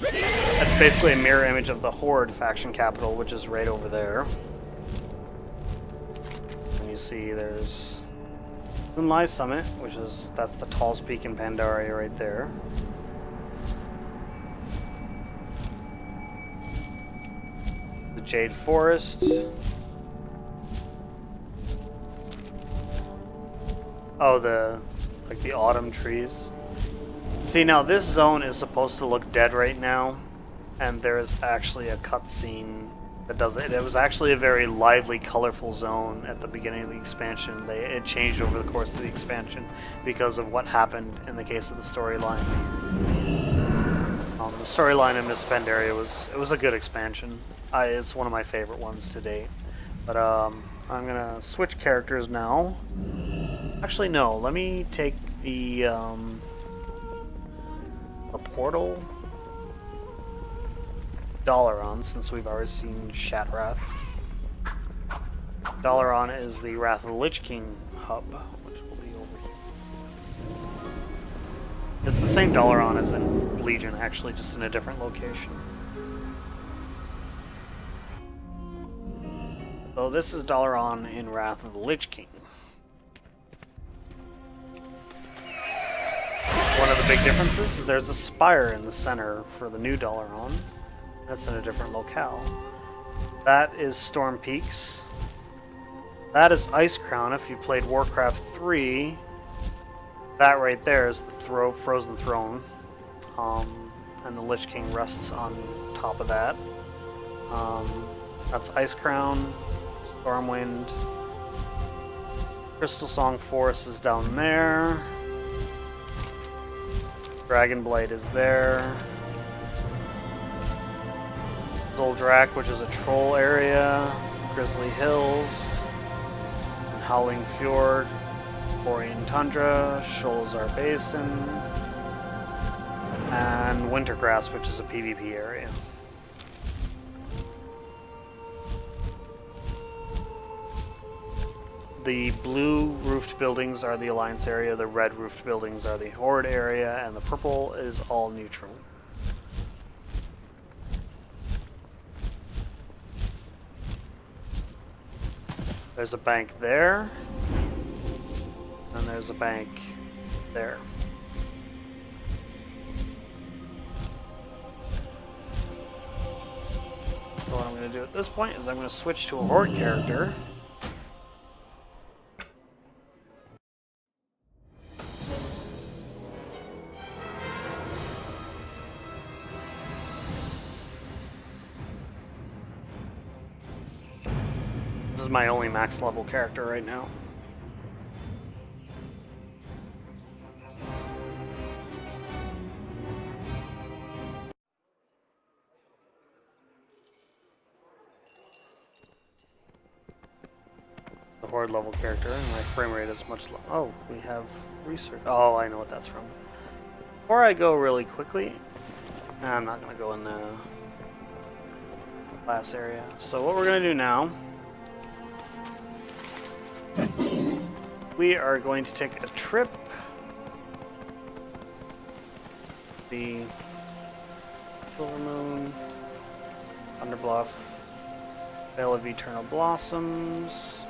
That's basically a mirror image of the Horde faction capital, which is right over there. And you see there's Moonlight Summit, that's the tallest peak in Pandaria right there. The Jade Forest. Oh, the autumn trees. See, now this zone is supposed to look dead right now, and there's actually a cutscene that does it. It was actually a very lively, colorful zone at the beginning of the expansion. It changed over the course of the expansion because of what happened in the case of the storyline. The storyline in Miss Pandaria was a good expansion. It's one of my favorite ones to date. But I'm gonna switch characters now. Actually, no. Let me take the portal Dalaran, since we've already seen Shatrath. Dalaran is the Wrath of the Lich King hub, which will be over here. It's the same Dalaran as in Legion, actually, just in a different location. So this is Dalaran in Wrath of the Lich King. One of the big differences is there's a spire in the center for the new Dalaran. That's in a different locale. That is Storm Peaks. That is Ice Crown. If you played Warcraft 3, that right there is the Frozen Throne. And the Lich King rests on top of that. That's Ice Crown, Stormwind. Crystal Song Forest is down there. Dragonblight is there. Zoldrak, which is a troll area. Grizzly Hills. And Howling Fjord. Borean Tundra. Sholazar Basin. And Wintergrass, which is a PvP area. The blue roofed buildings are the Alliance area, the red roofed buildings are the Horde area, and the purple is all neutral. There's a bank there, and there's a bank there. So what I'm going to do at this point is I'm going to switch to a Horde character. This is my only max level character right now. Horde level character, and my frame rate is much low. Oh, we have research. Oh, I know what that's from. Before I go really quickly, I'm not going to go in the class area. So what we're going to do now, we are going to take a trip. The Silver Moon, Thunder Bluff, Vale of Eternal Blossoms.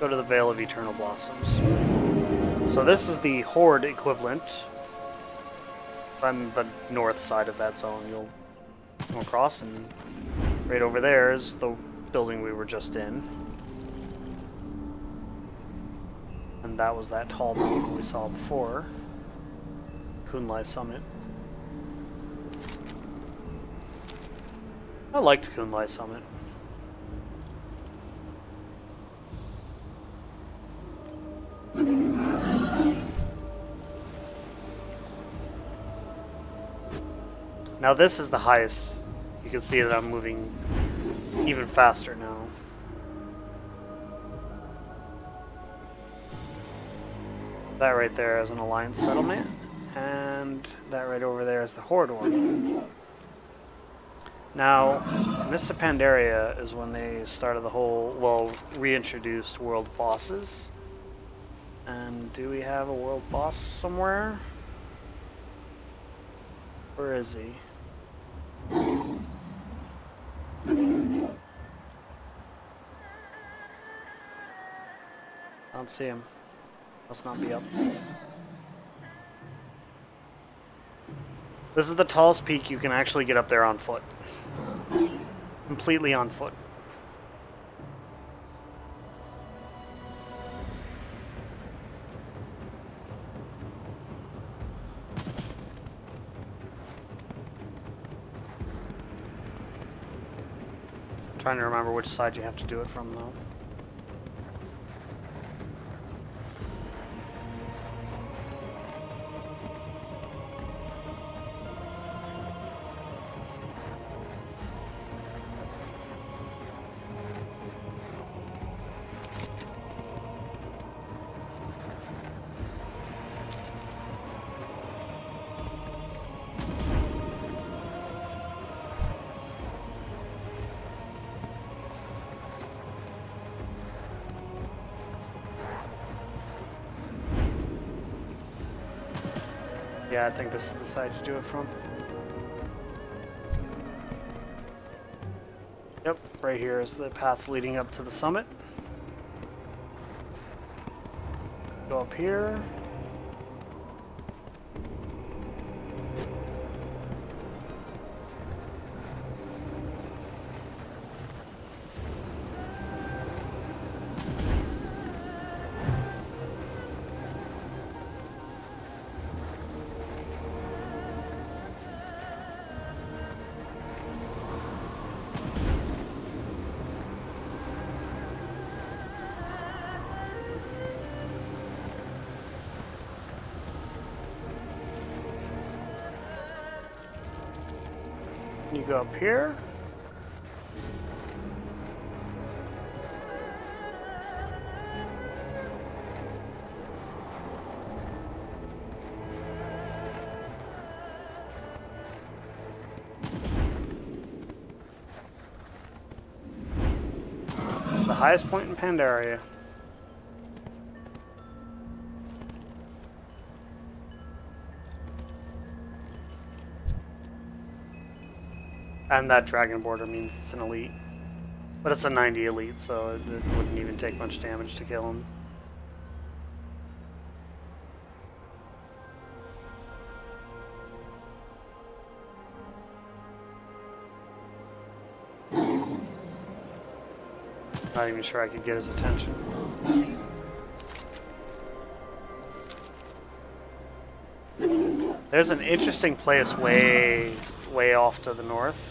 Go to the Vale of Eternal Blossoms. So this is the Horde equivalent. On the north side of that zone, you'll come across, and right over there is the building we were just in. And that was that tall building we saw before. Kunlai Summit. I liked Kunlai Summit. Now this is the highest. You can see that I'm moving even faster now. That right there is an Alliance settlement, and that right over there is the Horde one. Now, Mists of Pandaria is when they started the whole, well, reintroduced world bosses. And do we have a world boss somewhere? Where is he? I don't see him. Must not be up. This is the tallest peak you can actually get up there on foot. Completely on foot. Trying to remember which side you have to do it from, though. Yeah, I think this is the side you do it from. Yep, right here is the path leading up to the summit. Go up here. You go up here. The highest point in Pandaria. And that dragon border means it's an elite. But it's a 90 elite, so it wouldn't even take much damage to kill him. Not even sure I could get his attention. There's an interesting place way off to the north.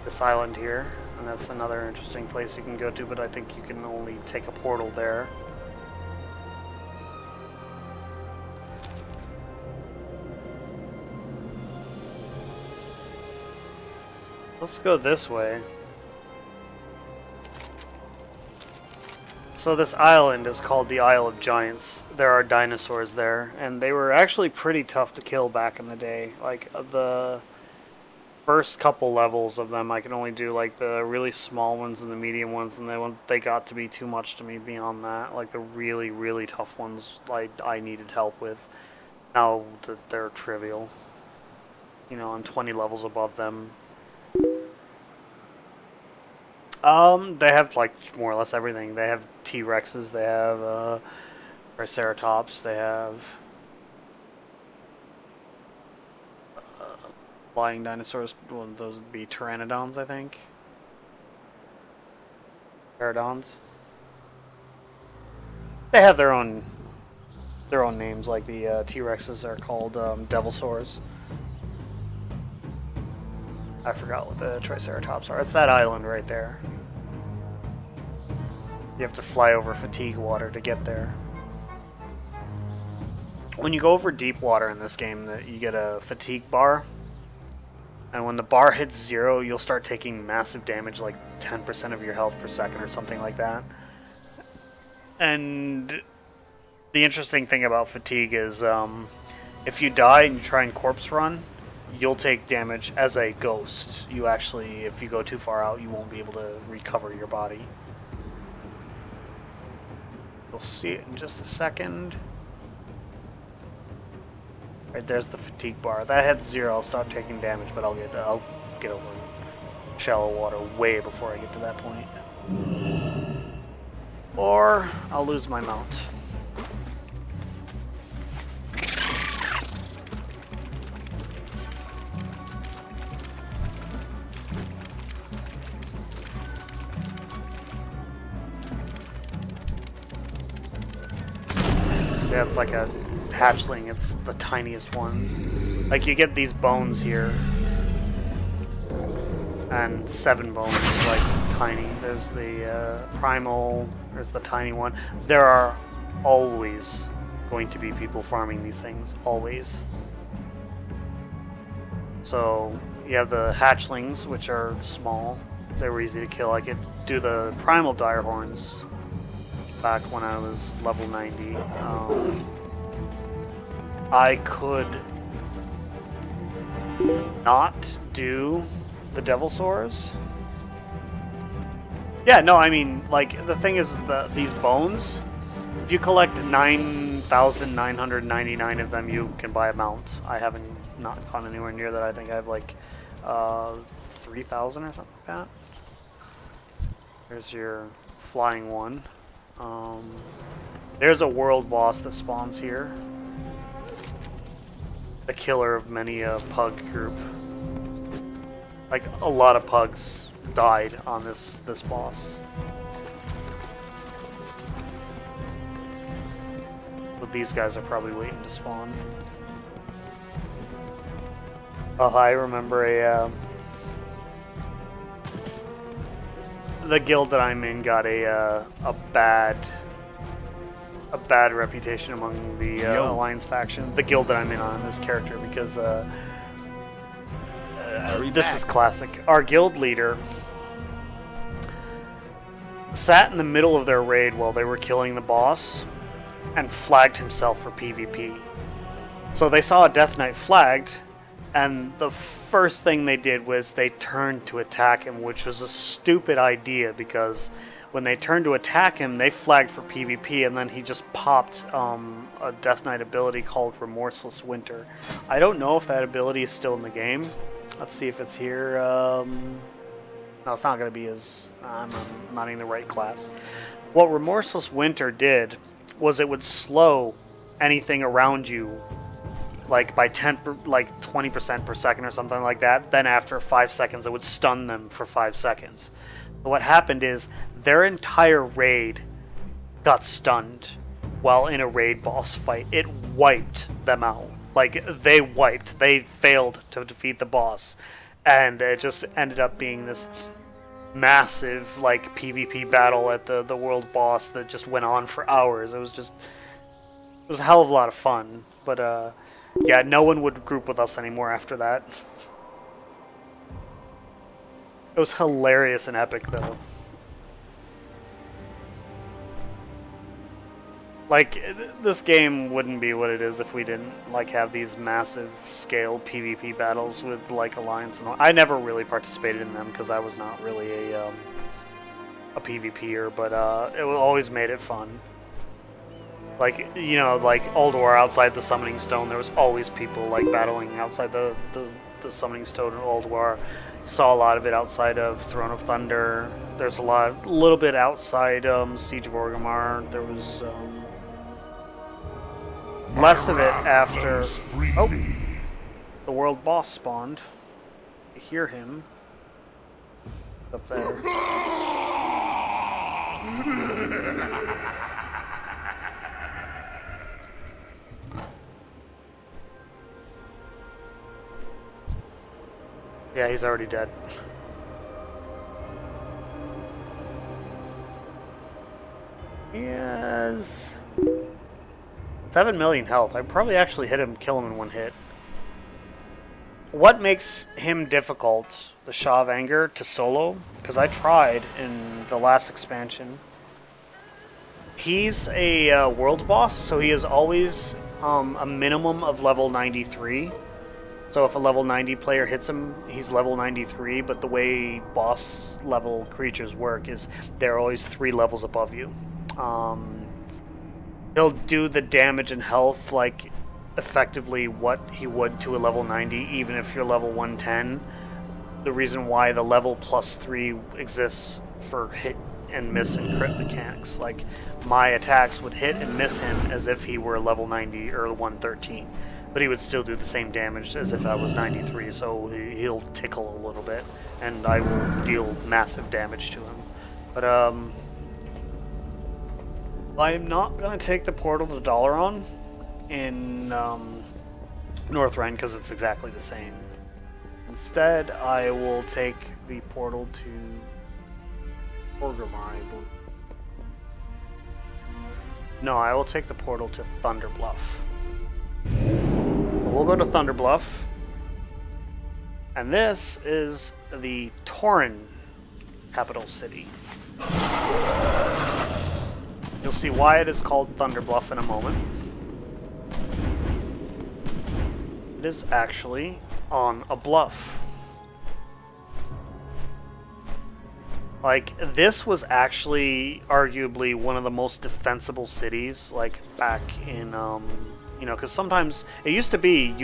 This island here, and that's another interesting place you can go to, but I think you can only take a portal there. Let's go this way. So this island is called the Isle of Giants. There are dinosaurs there, and they were actually pretty tough to kill back in the day. Like, the first couple levels of them, I could only do, like, the really small ones and the medium ones, and they got to be too much to me beyond that. Like, the really, really tough ones, like, I needed help with. Now they're trivial. You know, I'm 20 levels above them. They have, like, more or less everything. They have T-Rexes, they have, Triceratops, they have... flying dinosaurs. Well, those would be Pteranodons, I think. Pterodons. They have their own names, like the T-Rexes are called Devilsaurs. I forgot what the Triceratops are. It's that island right there. You have to fly over fatigue water to get there. When you go over deep water in this game, you get a fatigue bar. And when the bar hits 0, you'll start taking massive damage, like 10% of your health per second or something like that. And the interesting thing about fatigue is if you die and you try and corpse run, you'll take damage as a ghost. You actually, if you go too far out, you won't be able to recover your body. You'll see it in just a second. Right, there's the fatigue bar. That hits 0, I'll start taking damage, but I'll get over shallow water way before I get to that point. Or I'll lose my mount. Yeah, it's like a hatchling. It's the tiniest one. Like, you get these bones here, and 7 bones is like tiny. There's the primal. There's the tiny one. There are always going to be people farming these things. Always. So you have the hatchlings, which are small. They were easy to kill. I could do the primal dire horns back when I was level 90. I could not do the Devilsaurs. Yeah, no, I mean, like, the thing is, these bones, if you collect 9,999 of them, you can buy a mount. I haven't not gone anywhere near that. I think I have, like, 3,000 or something like that. There's your flying one. There's a world boss that spawns here. The killer of many a pug group. Like, a lot of pugs died on this boss. But these guys are probably waiting to spawn. Oh, I remember the guild that I'm in got a bad reputation among the Alliance faction. The guild that I'm in on this character, because this is classic. Our guild leader sat in the middle of their raid while they were killing the boss and flagged himself for PvP. So they saw a Death Knight flagged, and the first thing they did was they turned to attack him, which was a stupid idea, because when they turned to attack him, they flagged for PvP, and then he just popped a Death Knight ability called Remorseless Winter. I don't know if that ability is still in the game. Let's see if it's here. No, it's not going to be as... I'm not in the right class. What Remorseless Winter did was it would slow anything around you, like by 20% per second or something like that. Then after 5 seconds, it would stun them for 5 seconds. So what happened is their entire raid got stunned while in a raid boss fight. It wiped them out. Like, they wiped. They failed to defeat the boss. And it just ended up being this massive, like, PvP battle at the world boss that just went on for hours. It was a hell of a lot of fun. But, yeah, no one would group with us anymore after that. It was hilarious and epic, though. Like, this game wouldn't be what it is if we didn't, like, have these massive scale PvP battles with, like, Alliance and all. I never really participated in them because I was not really a PvPer, but it always made it fun. Like, you know, like Old War outside the Summoning Stone, there was always people, like, battling outside the Summoning Stone in Old War. You saw a lot of it outside of Throne of Thunder. There's a little bit outside Siege of Orgrimmar. There was less of it after. Oh, the world boss spawned. You hear him up there. Yeah, he's already dead. He has 7 million health. I'd probably actually kill him in one hit. What makes him difficult, the Shaw of Anger, to solo? Because I tried in the last expansion. He's a world boss, so he is always a minimum of level 93. So if a level 90 player hits him, he's level 93, but the way boss level creatures work is they're always 3 levels above you. He'll do the damage and health like effectively what he would to a level 90, even if you're level 110. The reason why the level +3 exists for hit and miss and crit mechanics. Like, my attacks would hit and miss him as if he were level 90 or 113. But he would still do the same damage as if I was 93, so he'll tickle a little bit, and I will deal massive damage to him. But, I'm not going to take the portal to Dalaran in Northrend, because it's exactly the same. Instead, I will take the portal to Orgrimmar, I believe. No, I will take the portal to Thunder Bluff. We'll go to Thunder Bluff, and this is the Tauren capital city. You'll see why it is called Thunder Bluff in a moment. It is actually on a bluff. Like, this was actually arguably one of the most defensible cities, like, back in, you know, because sometimes it used to be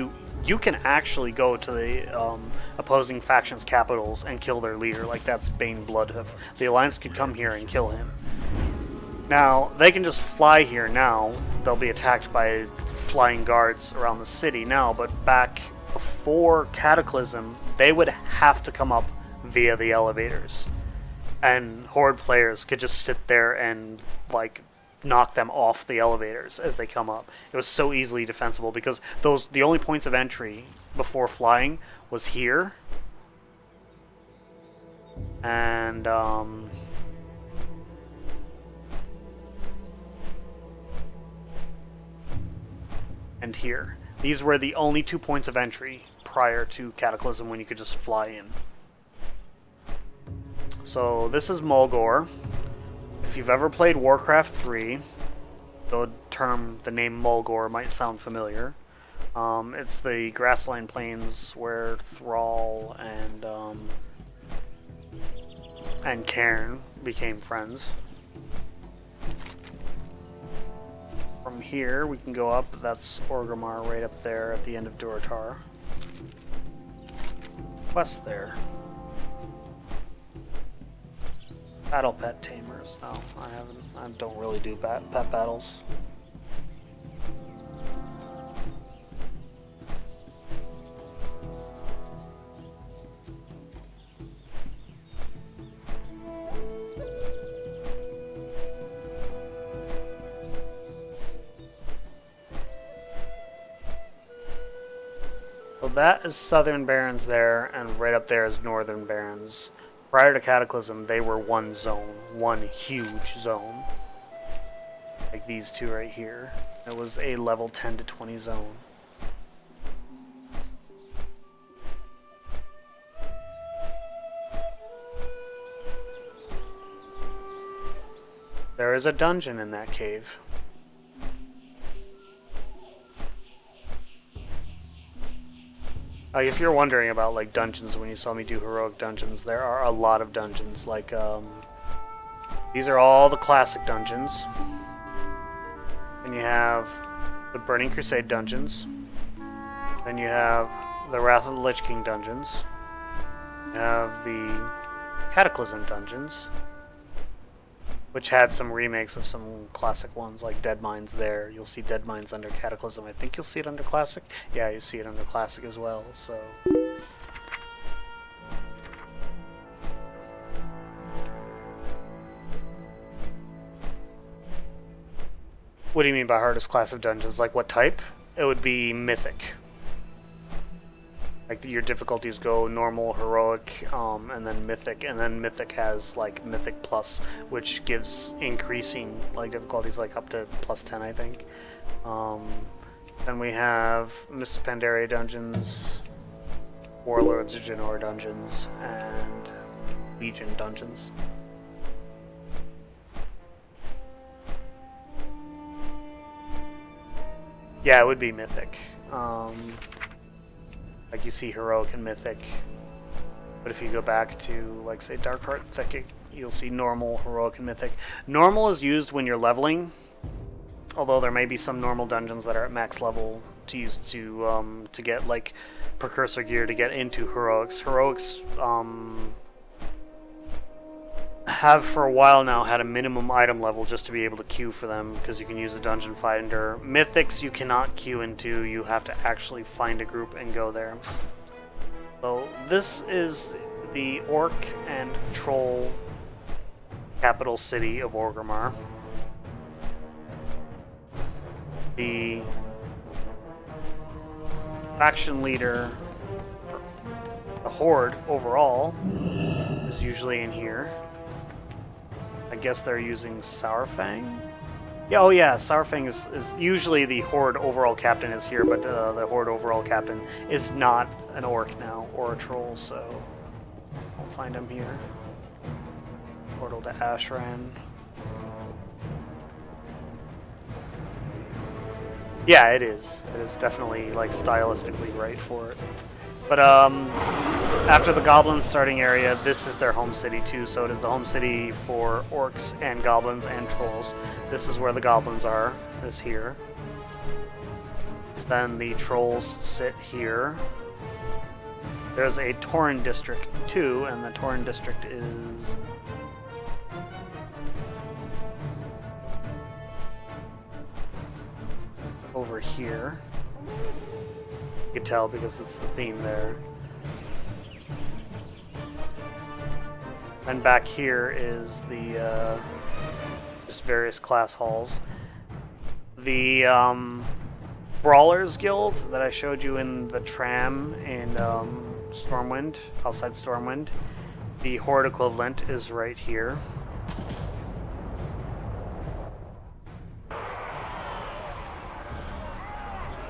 you can actually go to the opposing factions' capitals and kill their leader. Like, that's Bane Bloodhoof. The Alliance could come here and kill him. Now, they can just fly here now. They'll be attacked by flying guards around the city now, but back before Cataclysm, they would have to come up via the elevators. And Horde players could just sit there and, like, knock them off the elevators as they come up. It was so easily defensible because the only points of entry before flying was here and here. These were the only 2 points of entry prior to Cataclysm when you could just fly in. So this is Mulgore. If you've ever played Warcraft 3, the name Mulgore might sound familiar. It's the grassland plains where Thrall and Cairn became friends. From here, we can go up. That's Orgrimmar right up there at the end of Durotar. Quest there. Battle pet tamers. No, I haven't. I don't really do pet battles. So that is Southern Barrens there, and right up there is Northern Barrens. Prior to Cataclysm, they were one zone, one huge zone. Like these two right here. It was a level 10 to 20 zone. There is a dungeon in that cave. If you're wondering about like dungeons when you saw me do heroic dungeons, there are a lot of dungeons. Like these are all the classic dungeons. And you have the Burning Crusade dungeons. Then you have the Wrath of the Lich King dungeons. You have the Cataclysm dungeons, which had some remakes of some classic ones, like Dead Mines there. You'll see Dead Mines under Cataclysm. I think you'll see it under Classic. Yeah, you see it under Classic as well, so... What do you mean by hardest class of dungeons? Like what type? It would be Mythic. Like your difficulties go normal, heroic, and then Mythic has like Mythic Plus, which gives increasing like difficulties, like up to plus 10, I think. Then we have Mists of Pandaria dungeons, Warlords of Genor dungeons, and Legion dungeons. Yeah, it would be Mythic. Like you see heroic and mythic, but if you go back to like say Darkheart Thicket, you'll see normal, heroic, and mythic. Normal is used when you're leveling, although there may be some normal dungeons that are at max level to use to get like precursor gear to get into heroics. Heroics have for a while now had a minimum item level just to be able to queue for them, because you can use a dungeon finder. Mythics you cannot queue into, you have to actually find a group and go there. So this is the Orc and Troll capital city of Orgrimmar. The faction leader, the Horde overall, is usually in here. I guess they're using Sourfang? Yeah, oh yeah, Sourfang is usually the Horde overall captain is here, but the Horde overall captain is not an Orc now, or a Troll, so I'll find him here. Portal to Ashran. Yeah, it is. It is definitely like stylistically right for it. But after the Goblin starting area, this is their home city too, so it is the home city for Orcs and Goblins and Trolls. This is where the Goblins are, is here. Then the Trolls sit here. There's a Tauren district too, and the Tauren district is... over here. You can tell because it's the theme there. And back here is the just various class halls. The Brawlers Guild that I showed you in the tram in Stormwind, outside Stormwind. The Horde equivalent is right here.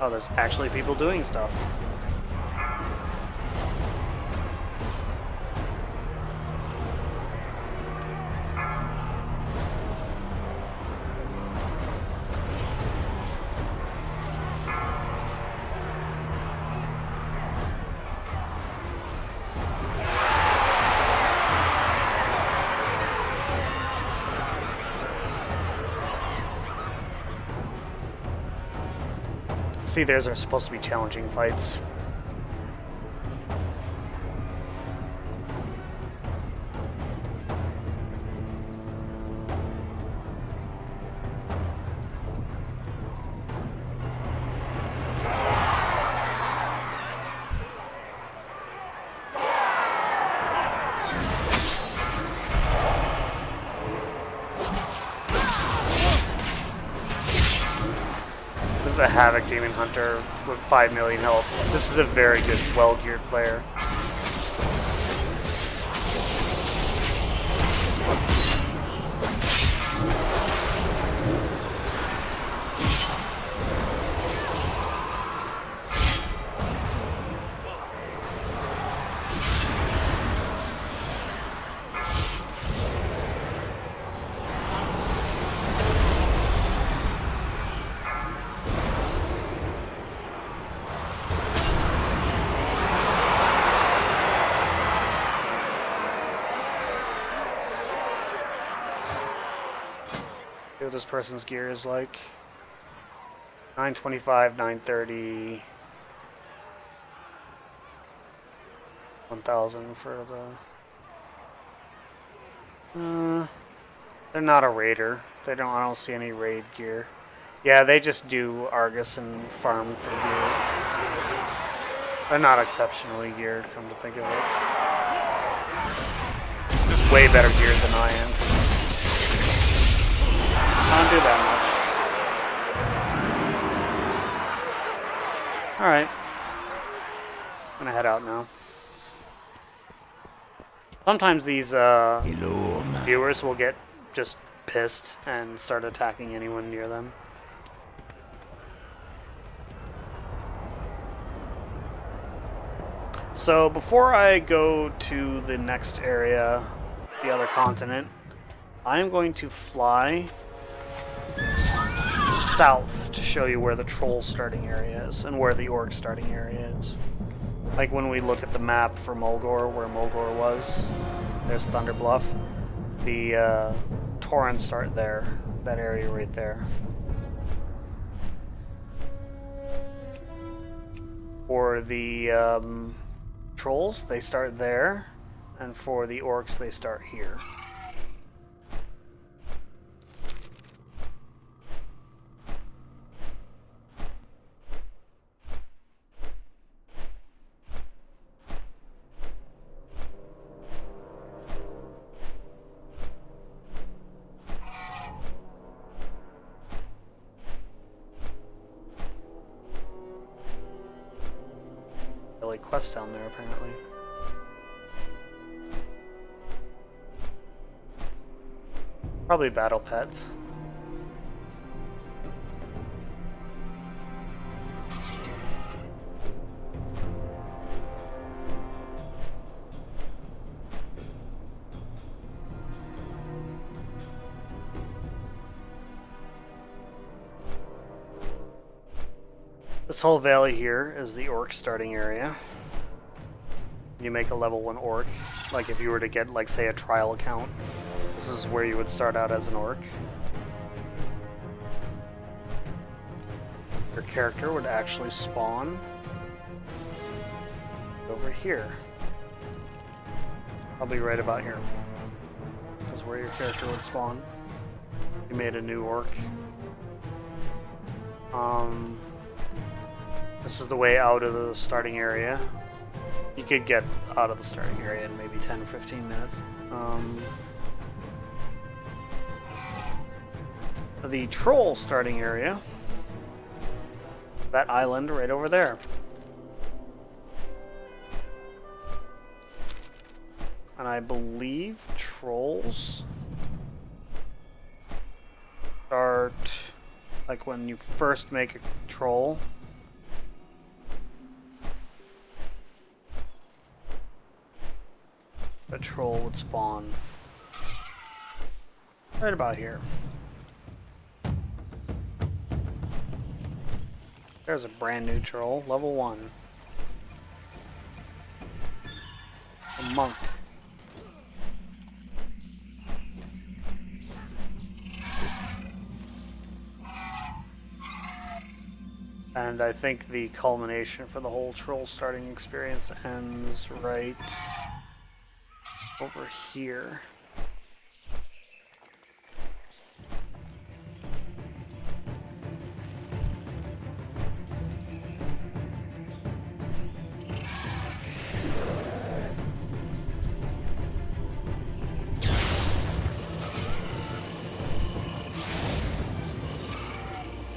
Oh, there's actually people doing stuff. See, those are supposed to be challenging fights. This is a Havoc Demon Hunter with 5 million health. This is a very good, well-geared player. this person's gear is like. 925, 930, 1000 for the. They're not a raider. I don't see any raid gear. Yeah, they just do Argus and farm for gear. They're not exceptionally geared, come to think of it. Just way better geared than I am. I don't do that much. Alright. I'm gonna head out now. Sometimes these viewers will get just pissed and start attacking anyone near them. So before I go to the next area, the other continent, I am going to fly south to show you where the troll starting area is and where the orc starting area is. Like when we look at the map for Mulgore, where Mulgore was, there's Thunder Bluff. The torrents start there, that area right there. For the trolls, they start there, and for the orcs, they start here. Quest down there apparently. Probably battle pets. This whole valley here is the orc starting area. You make a level 1 orc. Like if you were to get, like, say, a trial account, this is where you would start out as an orc. Your character would actually spawn over here. Probably right about here. That's where your character would spawn. You made a new orc. This is the way out of the starting area. You could get out of the starting area in maybe 10 or 15 minutes. The troll starting area, that island right over there. And I believe trolls start, like when you first make a troll, a troll would spawn right about here. There's a brand new troll, level 1. A monk. And I think the culmination for the whole troll starting experience ends right over here.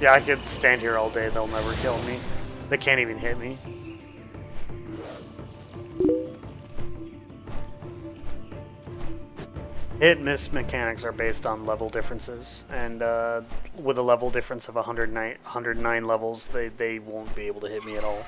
Yeah, I could stand here all day, they'll never kill me. They can't even hit me. Hit-miss mechanics are based on level differences, and with a level difference of 109 levels, they won't be able to hit me at all.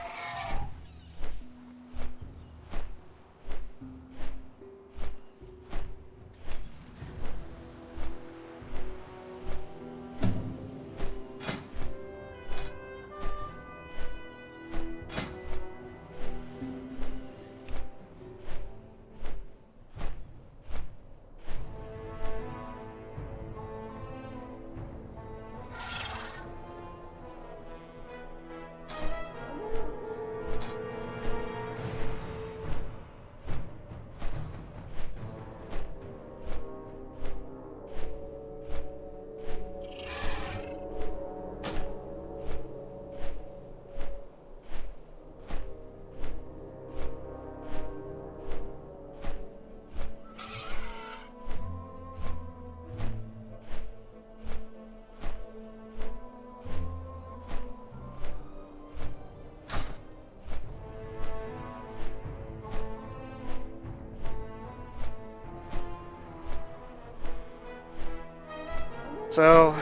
So,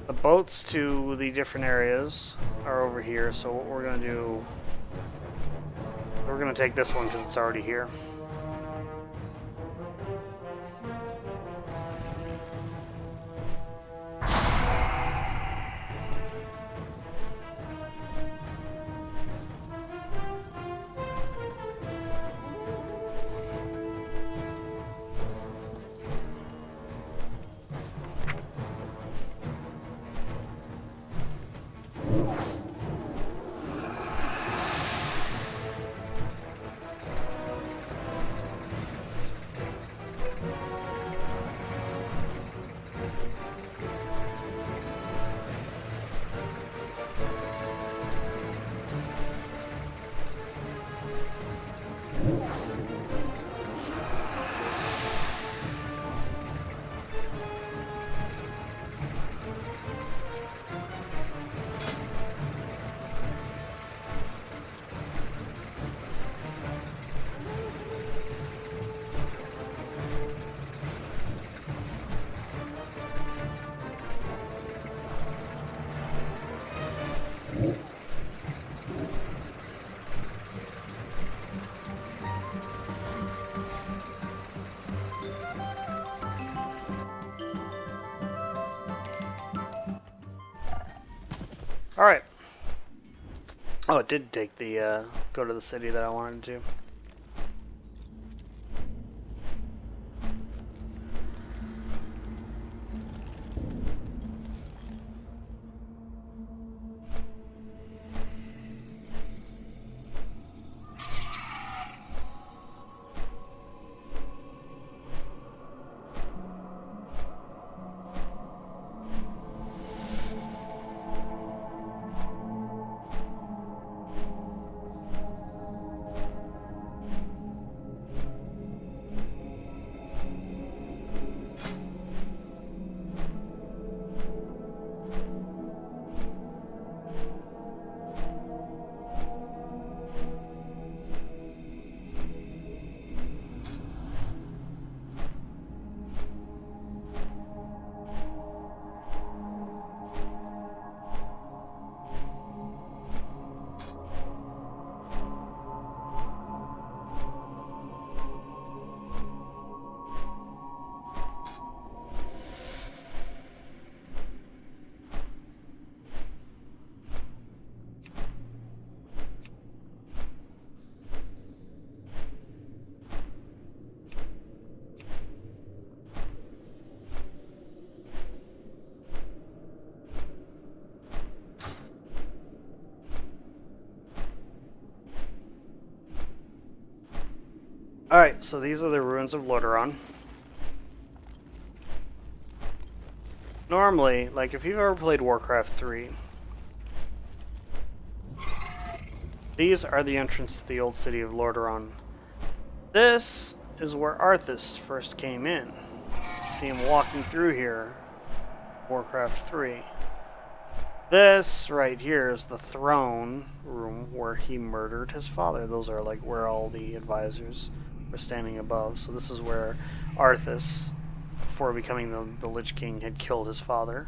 the boats to the different areas are over here, so what we're going to do, we're going to take this one because it's already here. Alright. Oh, it did take the, go to the city that I wanted to. Alright, so these are the ruins of Lordaeron. Normally, like if you've ever played Warcraft 3, these are the entrance to the old city of Lordaeron. This is where Arthas first came in. See him walking through here, Warcraft 3. This right here is the throne room where he murdered his father. Those are like where all the advisors were standing above. So this is where Arthas, before becoming the Lich King, had killed his father.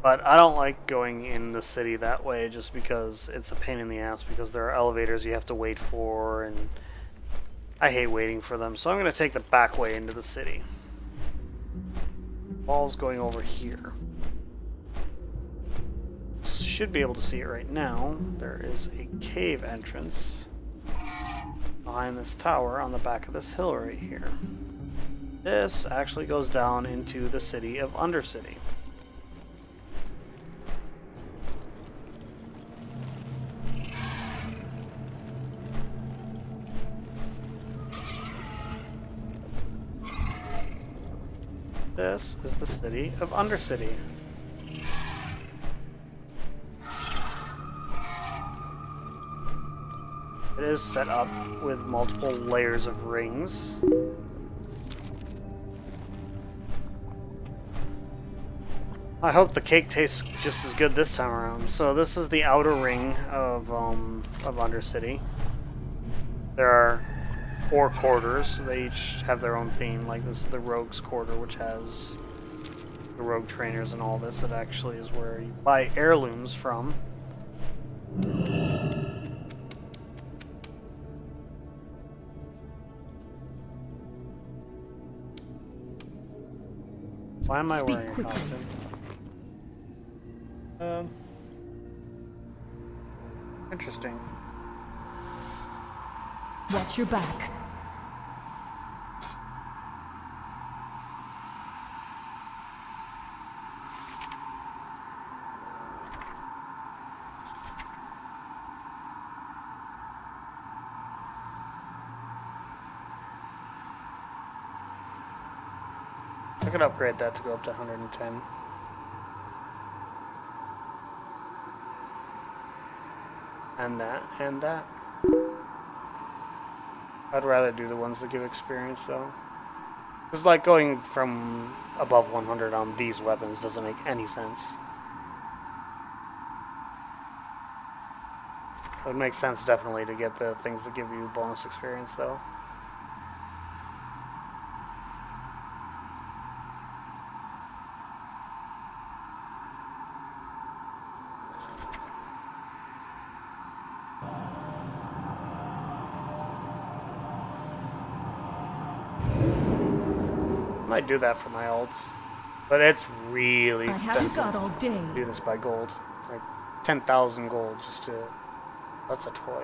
But I don't like going in the city that way just because it's a pain in the ass, because there are elevators you have to wait for, and I hate waiting for them. So I'm going to take the back way into the city. Wall's going over here. Should be able to see it right now. There is a cave entrance behind this tower on the back of this hill right here. This actually goes down into the city of Undercity. This is the city of Undercity. It is set up with multiple layers of rings. I hope the cake tastes just as good this time around. So this is the outer ring of Undercity. There are 4 quarters. They each have their own theme. Like this is the Rogue's Quarter, which has the Rogue trainers and all this. It actually is where you buy heirlooms from. Why am I wearing a costume? Interesting. Watch your back. I could upgrade that to go up to 110. And that, and that. I'd rather do the ones that give experience, though. It's like going from above 100 on these weapons doesn't make any sense. It would make sense, definitely, to get the things that give you bonus experience, though. Might do that for my ults, but it's really I haven't expensive got all day. to do this by gold. Like 10,000 gold just to... That's a toy.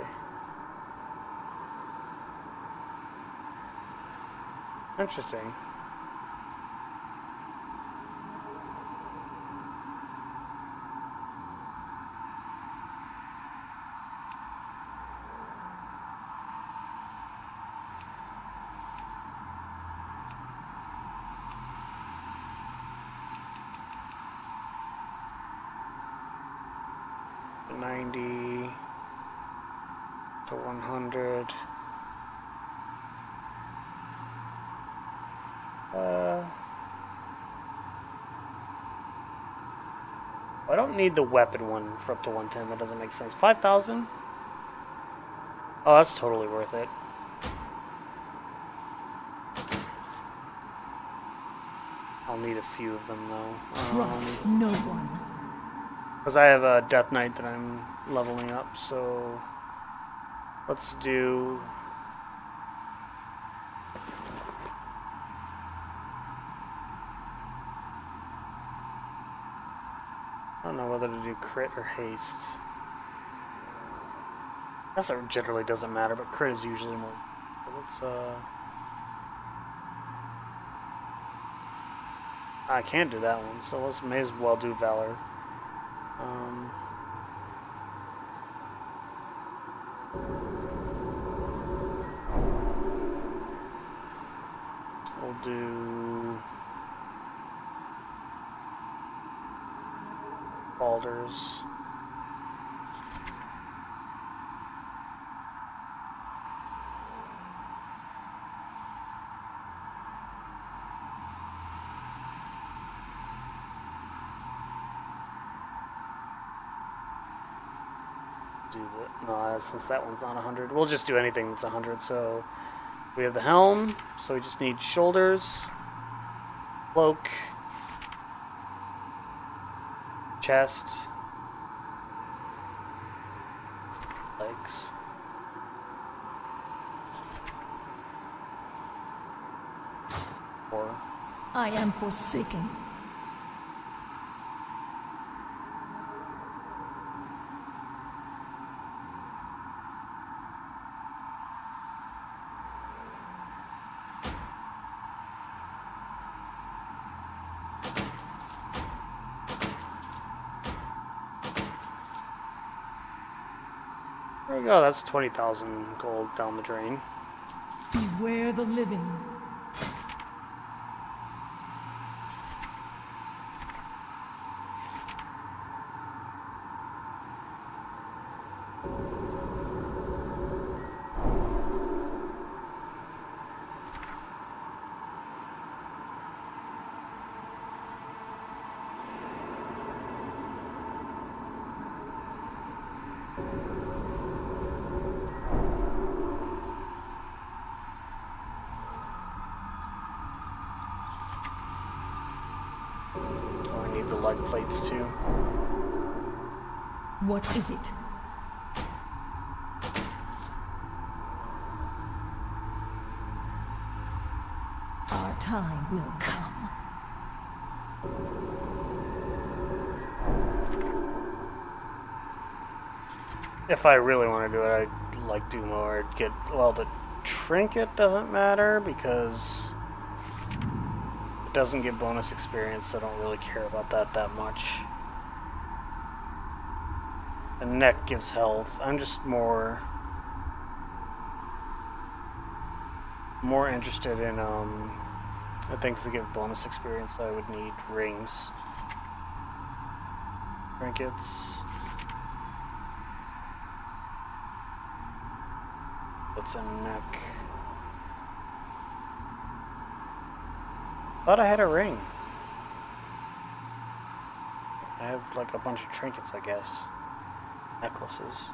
Interesting. To 100. I don't need the weapon one for up to 110. That doesn't make sense. 5,000? Oh, that's totally worth it. I'll need a few of them though. Trust no one. Because I have a Death Knight that I'm leveling up, so let's do... I don't know whether to do crit or haste. I guess it generally doesn't matter, but crit is usually more... Let's, I can't do that one, so let's may as well do Valor. We'll do Baldur's. Do the, no, since that one's not 100, we'll just do anything that's 100. So we have the helm, so we just need shoulders, cloak, chest, legs. Four. I am forsaken. There we go, that's 20,000 gold down the drain. Beware the living. the leg plates too. What is it? Our time will come. If I really want to do it, I'd like do more. Get, well, the trinket doesn't matter because it doesn't give bonus experience, so I don't really care about that much. The neck gives health. I'm just more interested in the things that give bonus experience. So I would need rings, trinkets. It's a neck. Thought I had a ring. I have like a bunch of trinkets, I guess. Necklaces.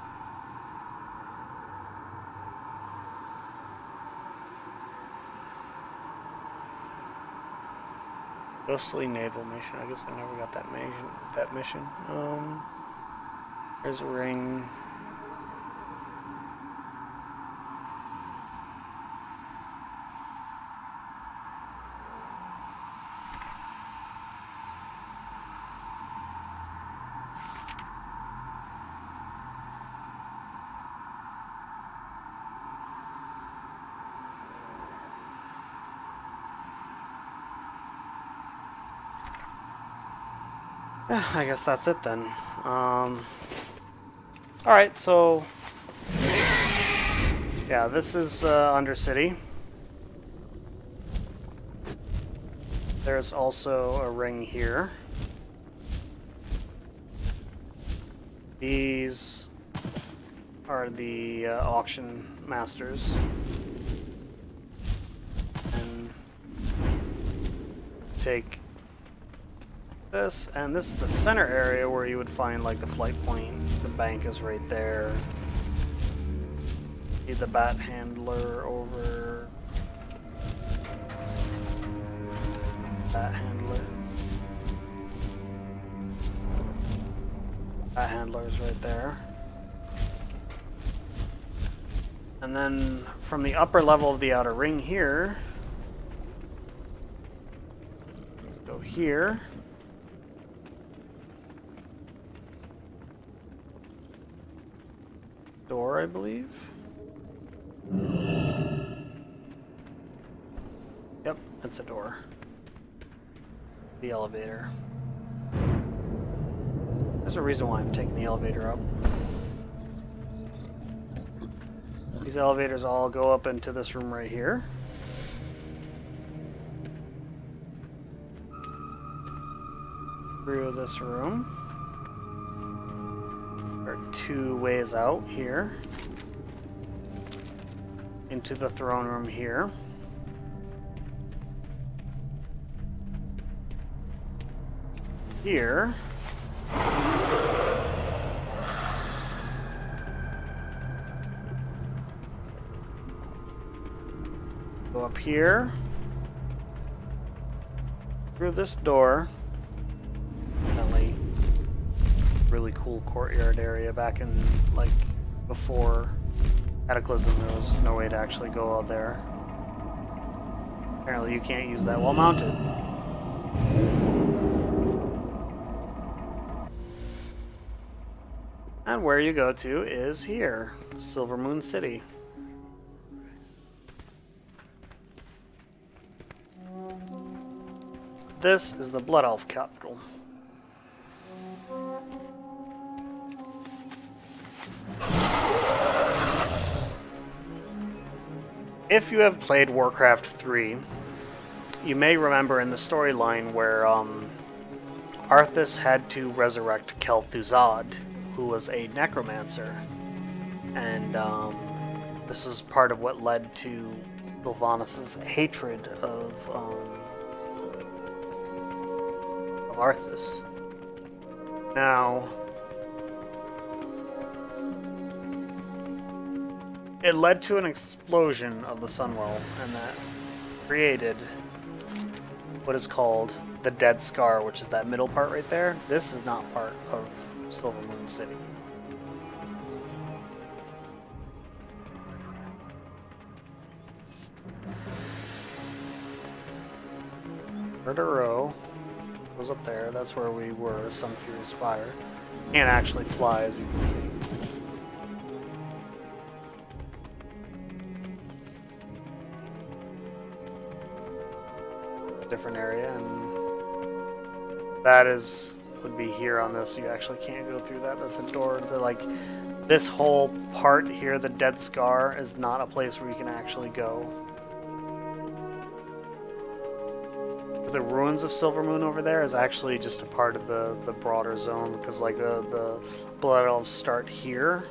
Ghostly naval mission. I guess I never got that mission. There's a ring. I guess that's it then. Alright, so yeah, this is Undercity. There's also a ring here. These are the auction masters. And take this, and this is the center area where you would find like the flight point. The bank is right there. See the bat handler over. Bat handler. Bat handler is right there. And then from the upper level of the outer ring here, go here. Door, I believe. Yep, it's a door. The elevator. There's a reason why I'm taking the elevator up. These elevators all go up into this room right here. Through this room. There are two ways out here. Into the throne room here. Here. Go up here. Through this door. Definitely really cool courtyard area. Back in, like, before Cataclysm, there was no way to actually go out there. Apparently you can't use that while mounted. And where you go to is here, Silvermoon City. This is the Blood Elf capital. If you have played Warcraft 3, you may remember in the storyline where Arthas had to resurrect Kel'Thuzad, who was a necromancer. And this is part of what led to Sylvanas' hatred of Arthas. Now, it led to an explosion of the Sunwell, and that created what is called the Dead Scar, which is that middle part right there. This is not part of Silvermoon City. Row goes up there. That's where we were. Sun Furious Fire. Can't actually fly, as you can see. Different area, and that would be here on this. You actually can't go through that. That's a door. This whole part here, the Dead Scar, is not a place where you can actually go. The ruins of Silvermoon over there is actually just a part of the broader zone, because like the Blood Elves start here,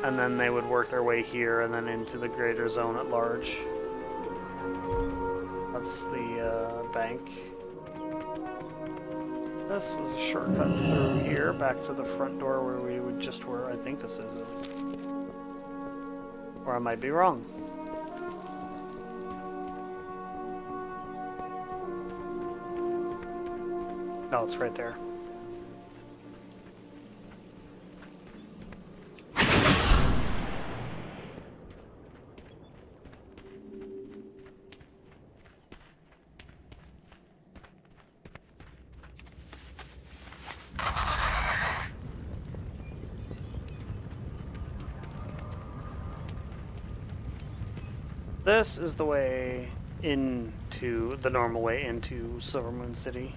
and then they would work their way here, and then into the greater zone at large. That's the bank. This is a shortcut through here, back to the front door where we just were. I think this is it. Or I might be wrong. No, it's right there. This is the way into the normal way into Silvermoon City.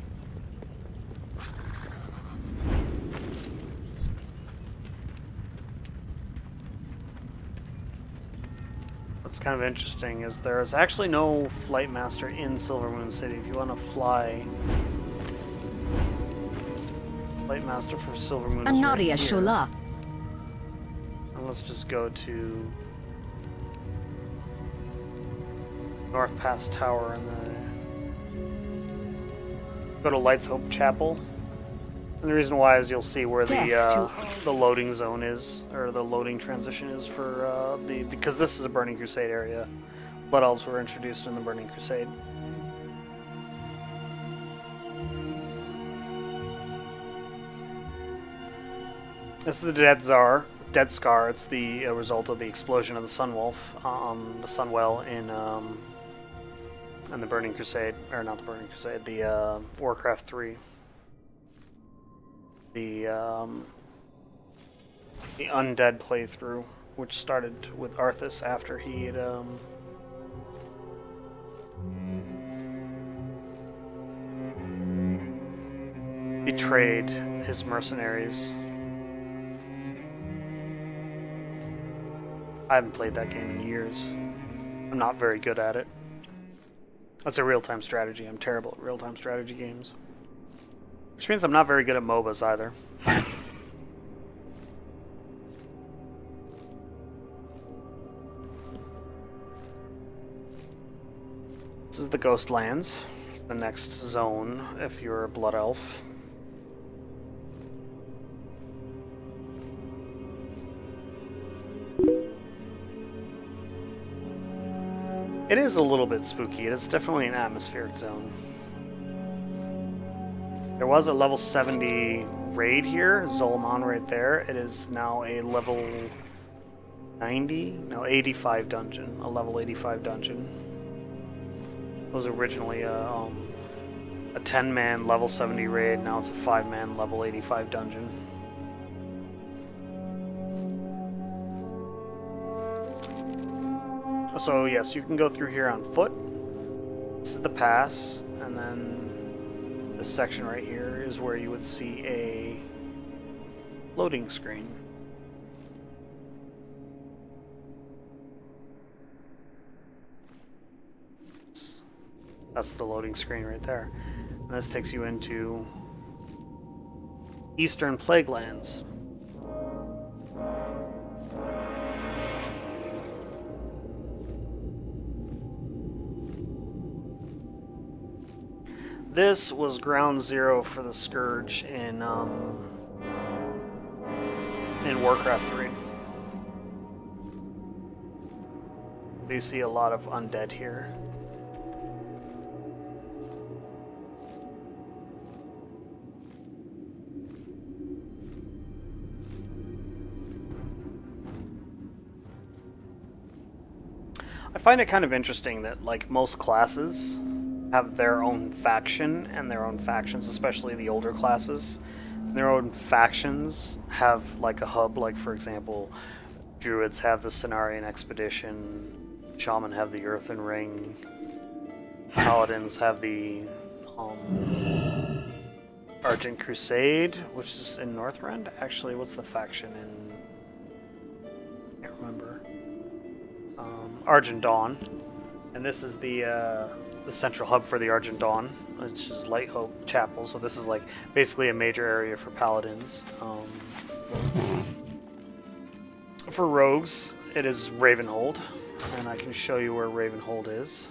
What's kind of interesting is there's actually no flight master in Silvermoon City. If you want to fly, flight master for Silvermoon is right here. Shula. And let's just go to North Pass Tower and then go to Light's Hope Chapel. And the reason why is you'll see where the loading zone is, or the loading transition is for because this is a Burning Crusade area. Blood Elves were introduced in the Burning Crusade. This is the Dead Scar. It's the result of the explosion of the Sunwolf on the Sunwell in the Burning Crusade, or not the Burning Crusade, the Warcraft 3. The undead playthrough, which started with Arthas after he had betrayed his mercenaries. I haven't played that game in years. I'm not very good at it. That's a real-time strategy. I'm terrible at real-time strategy games. Which means I'm not very good at MOBAs either. This is the Ghostlands. It's the next zone if you're a Blood Elf. It is a little bit spooky. It is definitely an atmospheric zone. There was a level 70 raid here, Zolomon right there. It is now a level 85 dungeon, a level 85 dungeon. It was originally a 10-man level 70 raid, now it's a 5-man level 85 dungeon. So yes, you can go through here on foot. This is the pass, and then this section right here is where you would see a loading screen. That's the loading screen right there. And this takes you into Eastern Plaguelands. This was ground zero for the Scourge in Warcraft 3. You see a lot of undead here. I find it kind of interesting that like most classes have their own faction and their own factions, especially the older classes. Their own factions have like a hub, like for example, Druids have the Cenarian Expedition, Shaman have the Earthen Ring, Paladins have the Argent Crusade, which is in Northrend. Actually, what's the faction in? I can't remember. Argent Dawn, and this is the central hub for the Argent Dawn, which is Light Hope Chapel. So this is like basically a major area for Paladins. For rogues, it is Ravenhold, and I can show you where Ravenhold is.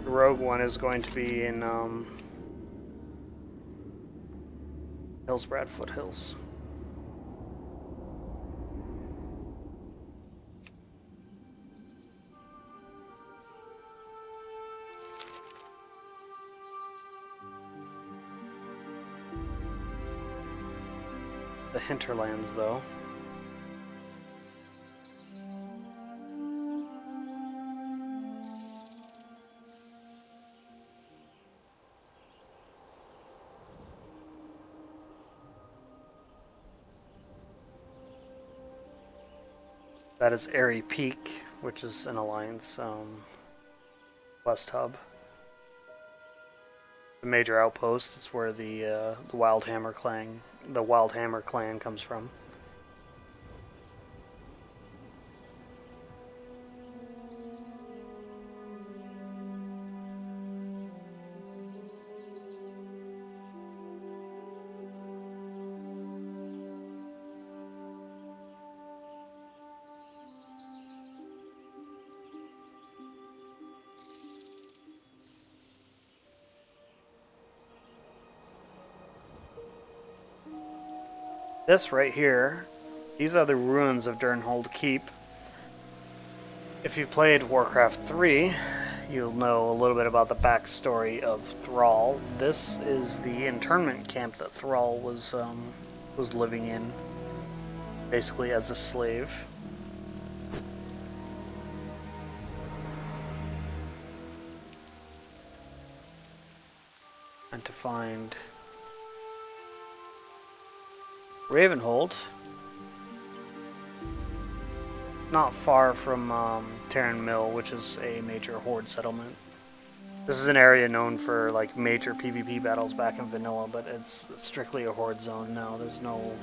The rogue one is going to be in Hillsbrad Foothills. The hinterlands, though. That is Airy Peak, which is an Alliance West hub. The major outpost is where the Wildhammer clan comes from. This right here, these are the ruins of Durnhold Keep. If you played Warcraft 3, you'll know a little bit about the backstory of Thrall. This is the internment camp that Thrall was living in, basically as a slave. And to find Ravenhold, not far from Terran Mill, which is a major horde settlement. This is an area known for like major PvP battles back in vanilla, but it's strictly a horde zone now. There's no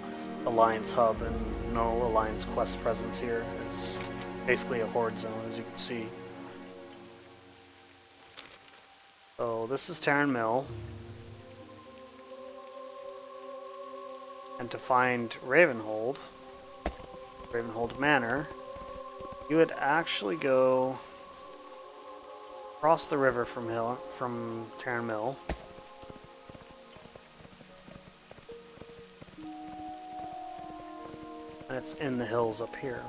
Alliance hub and no Alliance quest presence here. It's basically a horde zone, as you can see. So this is Terran Mill. And to find Ravenhold Manor, you would actually go across the river from Terran Mill. And it's in the hills up here.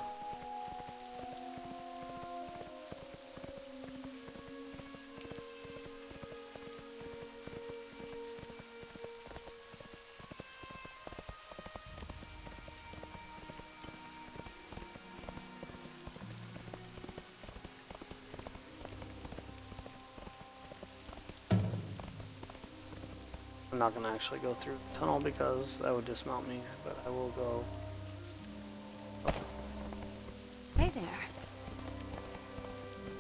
I'm not going to actually go through the tunnel because that would dismount me, but I will go. Hey there.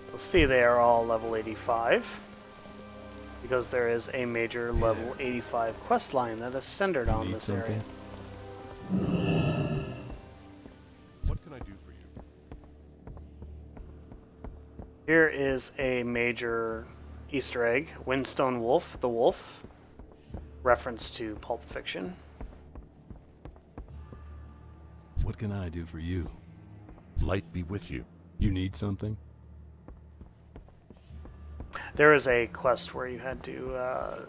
You'll see they are all level 85 because there is a major level 85 quest line that is centered on this area. What can I do for you? Here is a major Easter egg, Windstone Wolf, the wolf, reference to Pulp Fiction. What can I do for you? Light be with you. You need something? There is a quest where you had to,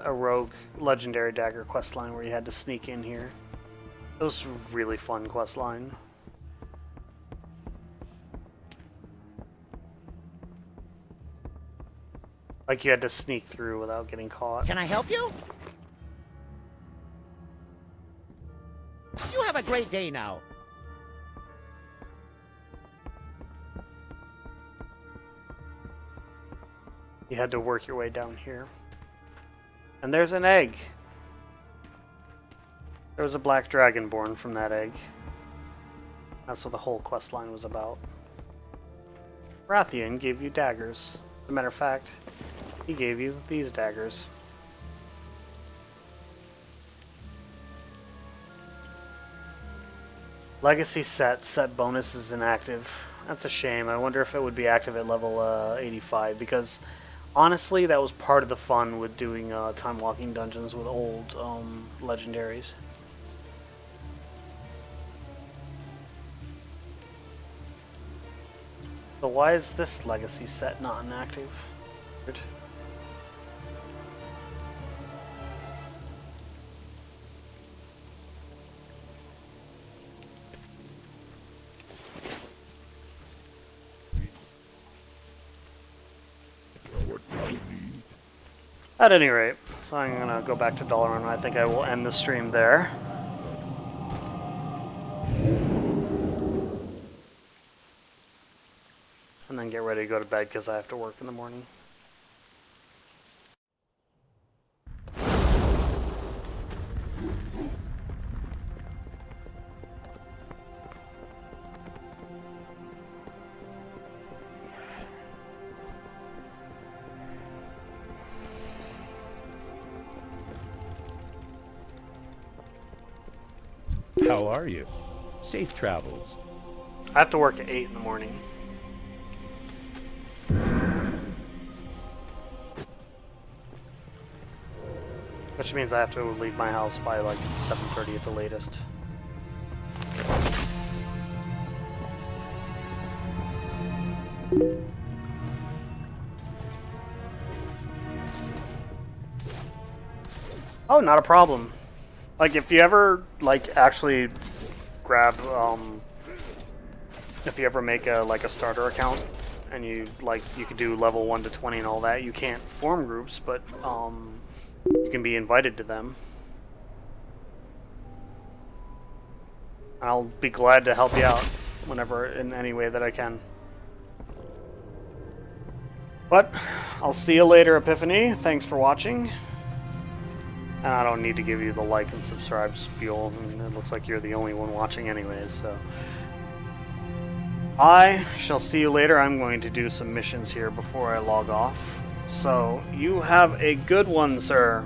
a rogue legendary dagger quest line where you had to sneak in here. It was a really fun quest line. Like you had to sneak through without getting caught. Can I help you? You have a great day now. You had to work your way down here. And there's an egg. There was a black dragon born from that egg. That's what the whole quest line was about. Rathian gave you daggers. As a matter of fact, he gave you these daggers. Legacy set bonus is inactive. That's a shame. I wonder if it would be active at level 85 because honestly that was part of the fun with doing time walking dungeons with old legendaries. So why is this legacy set not inactive? Weird. At any rate, so I'm gonna go back to Dalaran. I think I will end the stream there. And then get ready to go to bed because I have to work in the morning. How are you? Safe travels. I have to work at 8 in the morning. Which means I have to leave my house by like 7:30 at the latest. Oh, not a problem. Like if you ever like actually grab if you ever make a like a starter account and you could do level 1 to 20 and all that, you can't form groups, but you can be invited to them. I'll be glad to help you out whenever in any way that I can. But I'll see you later, Epiphany. Thanks for watching. And I don't need to give you the like and subscribe spiel. I mean, it looks like you're the only one watching anyways, so. I shall see you later. I'm going to do some missions here before I log off. So, you have a good one, sir.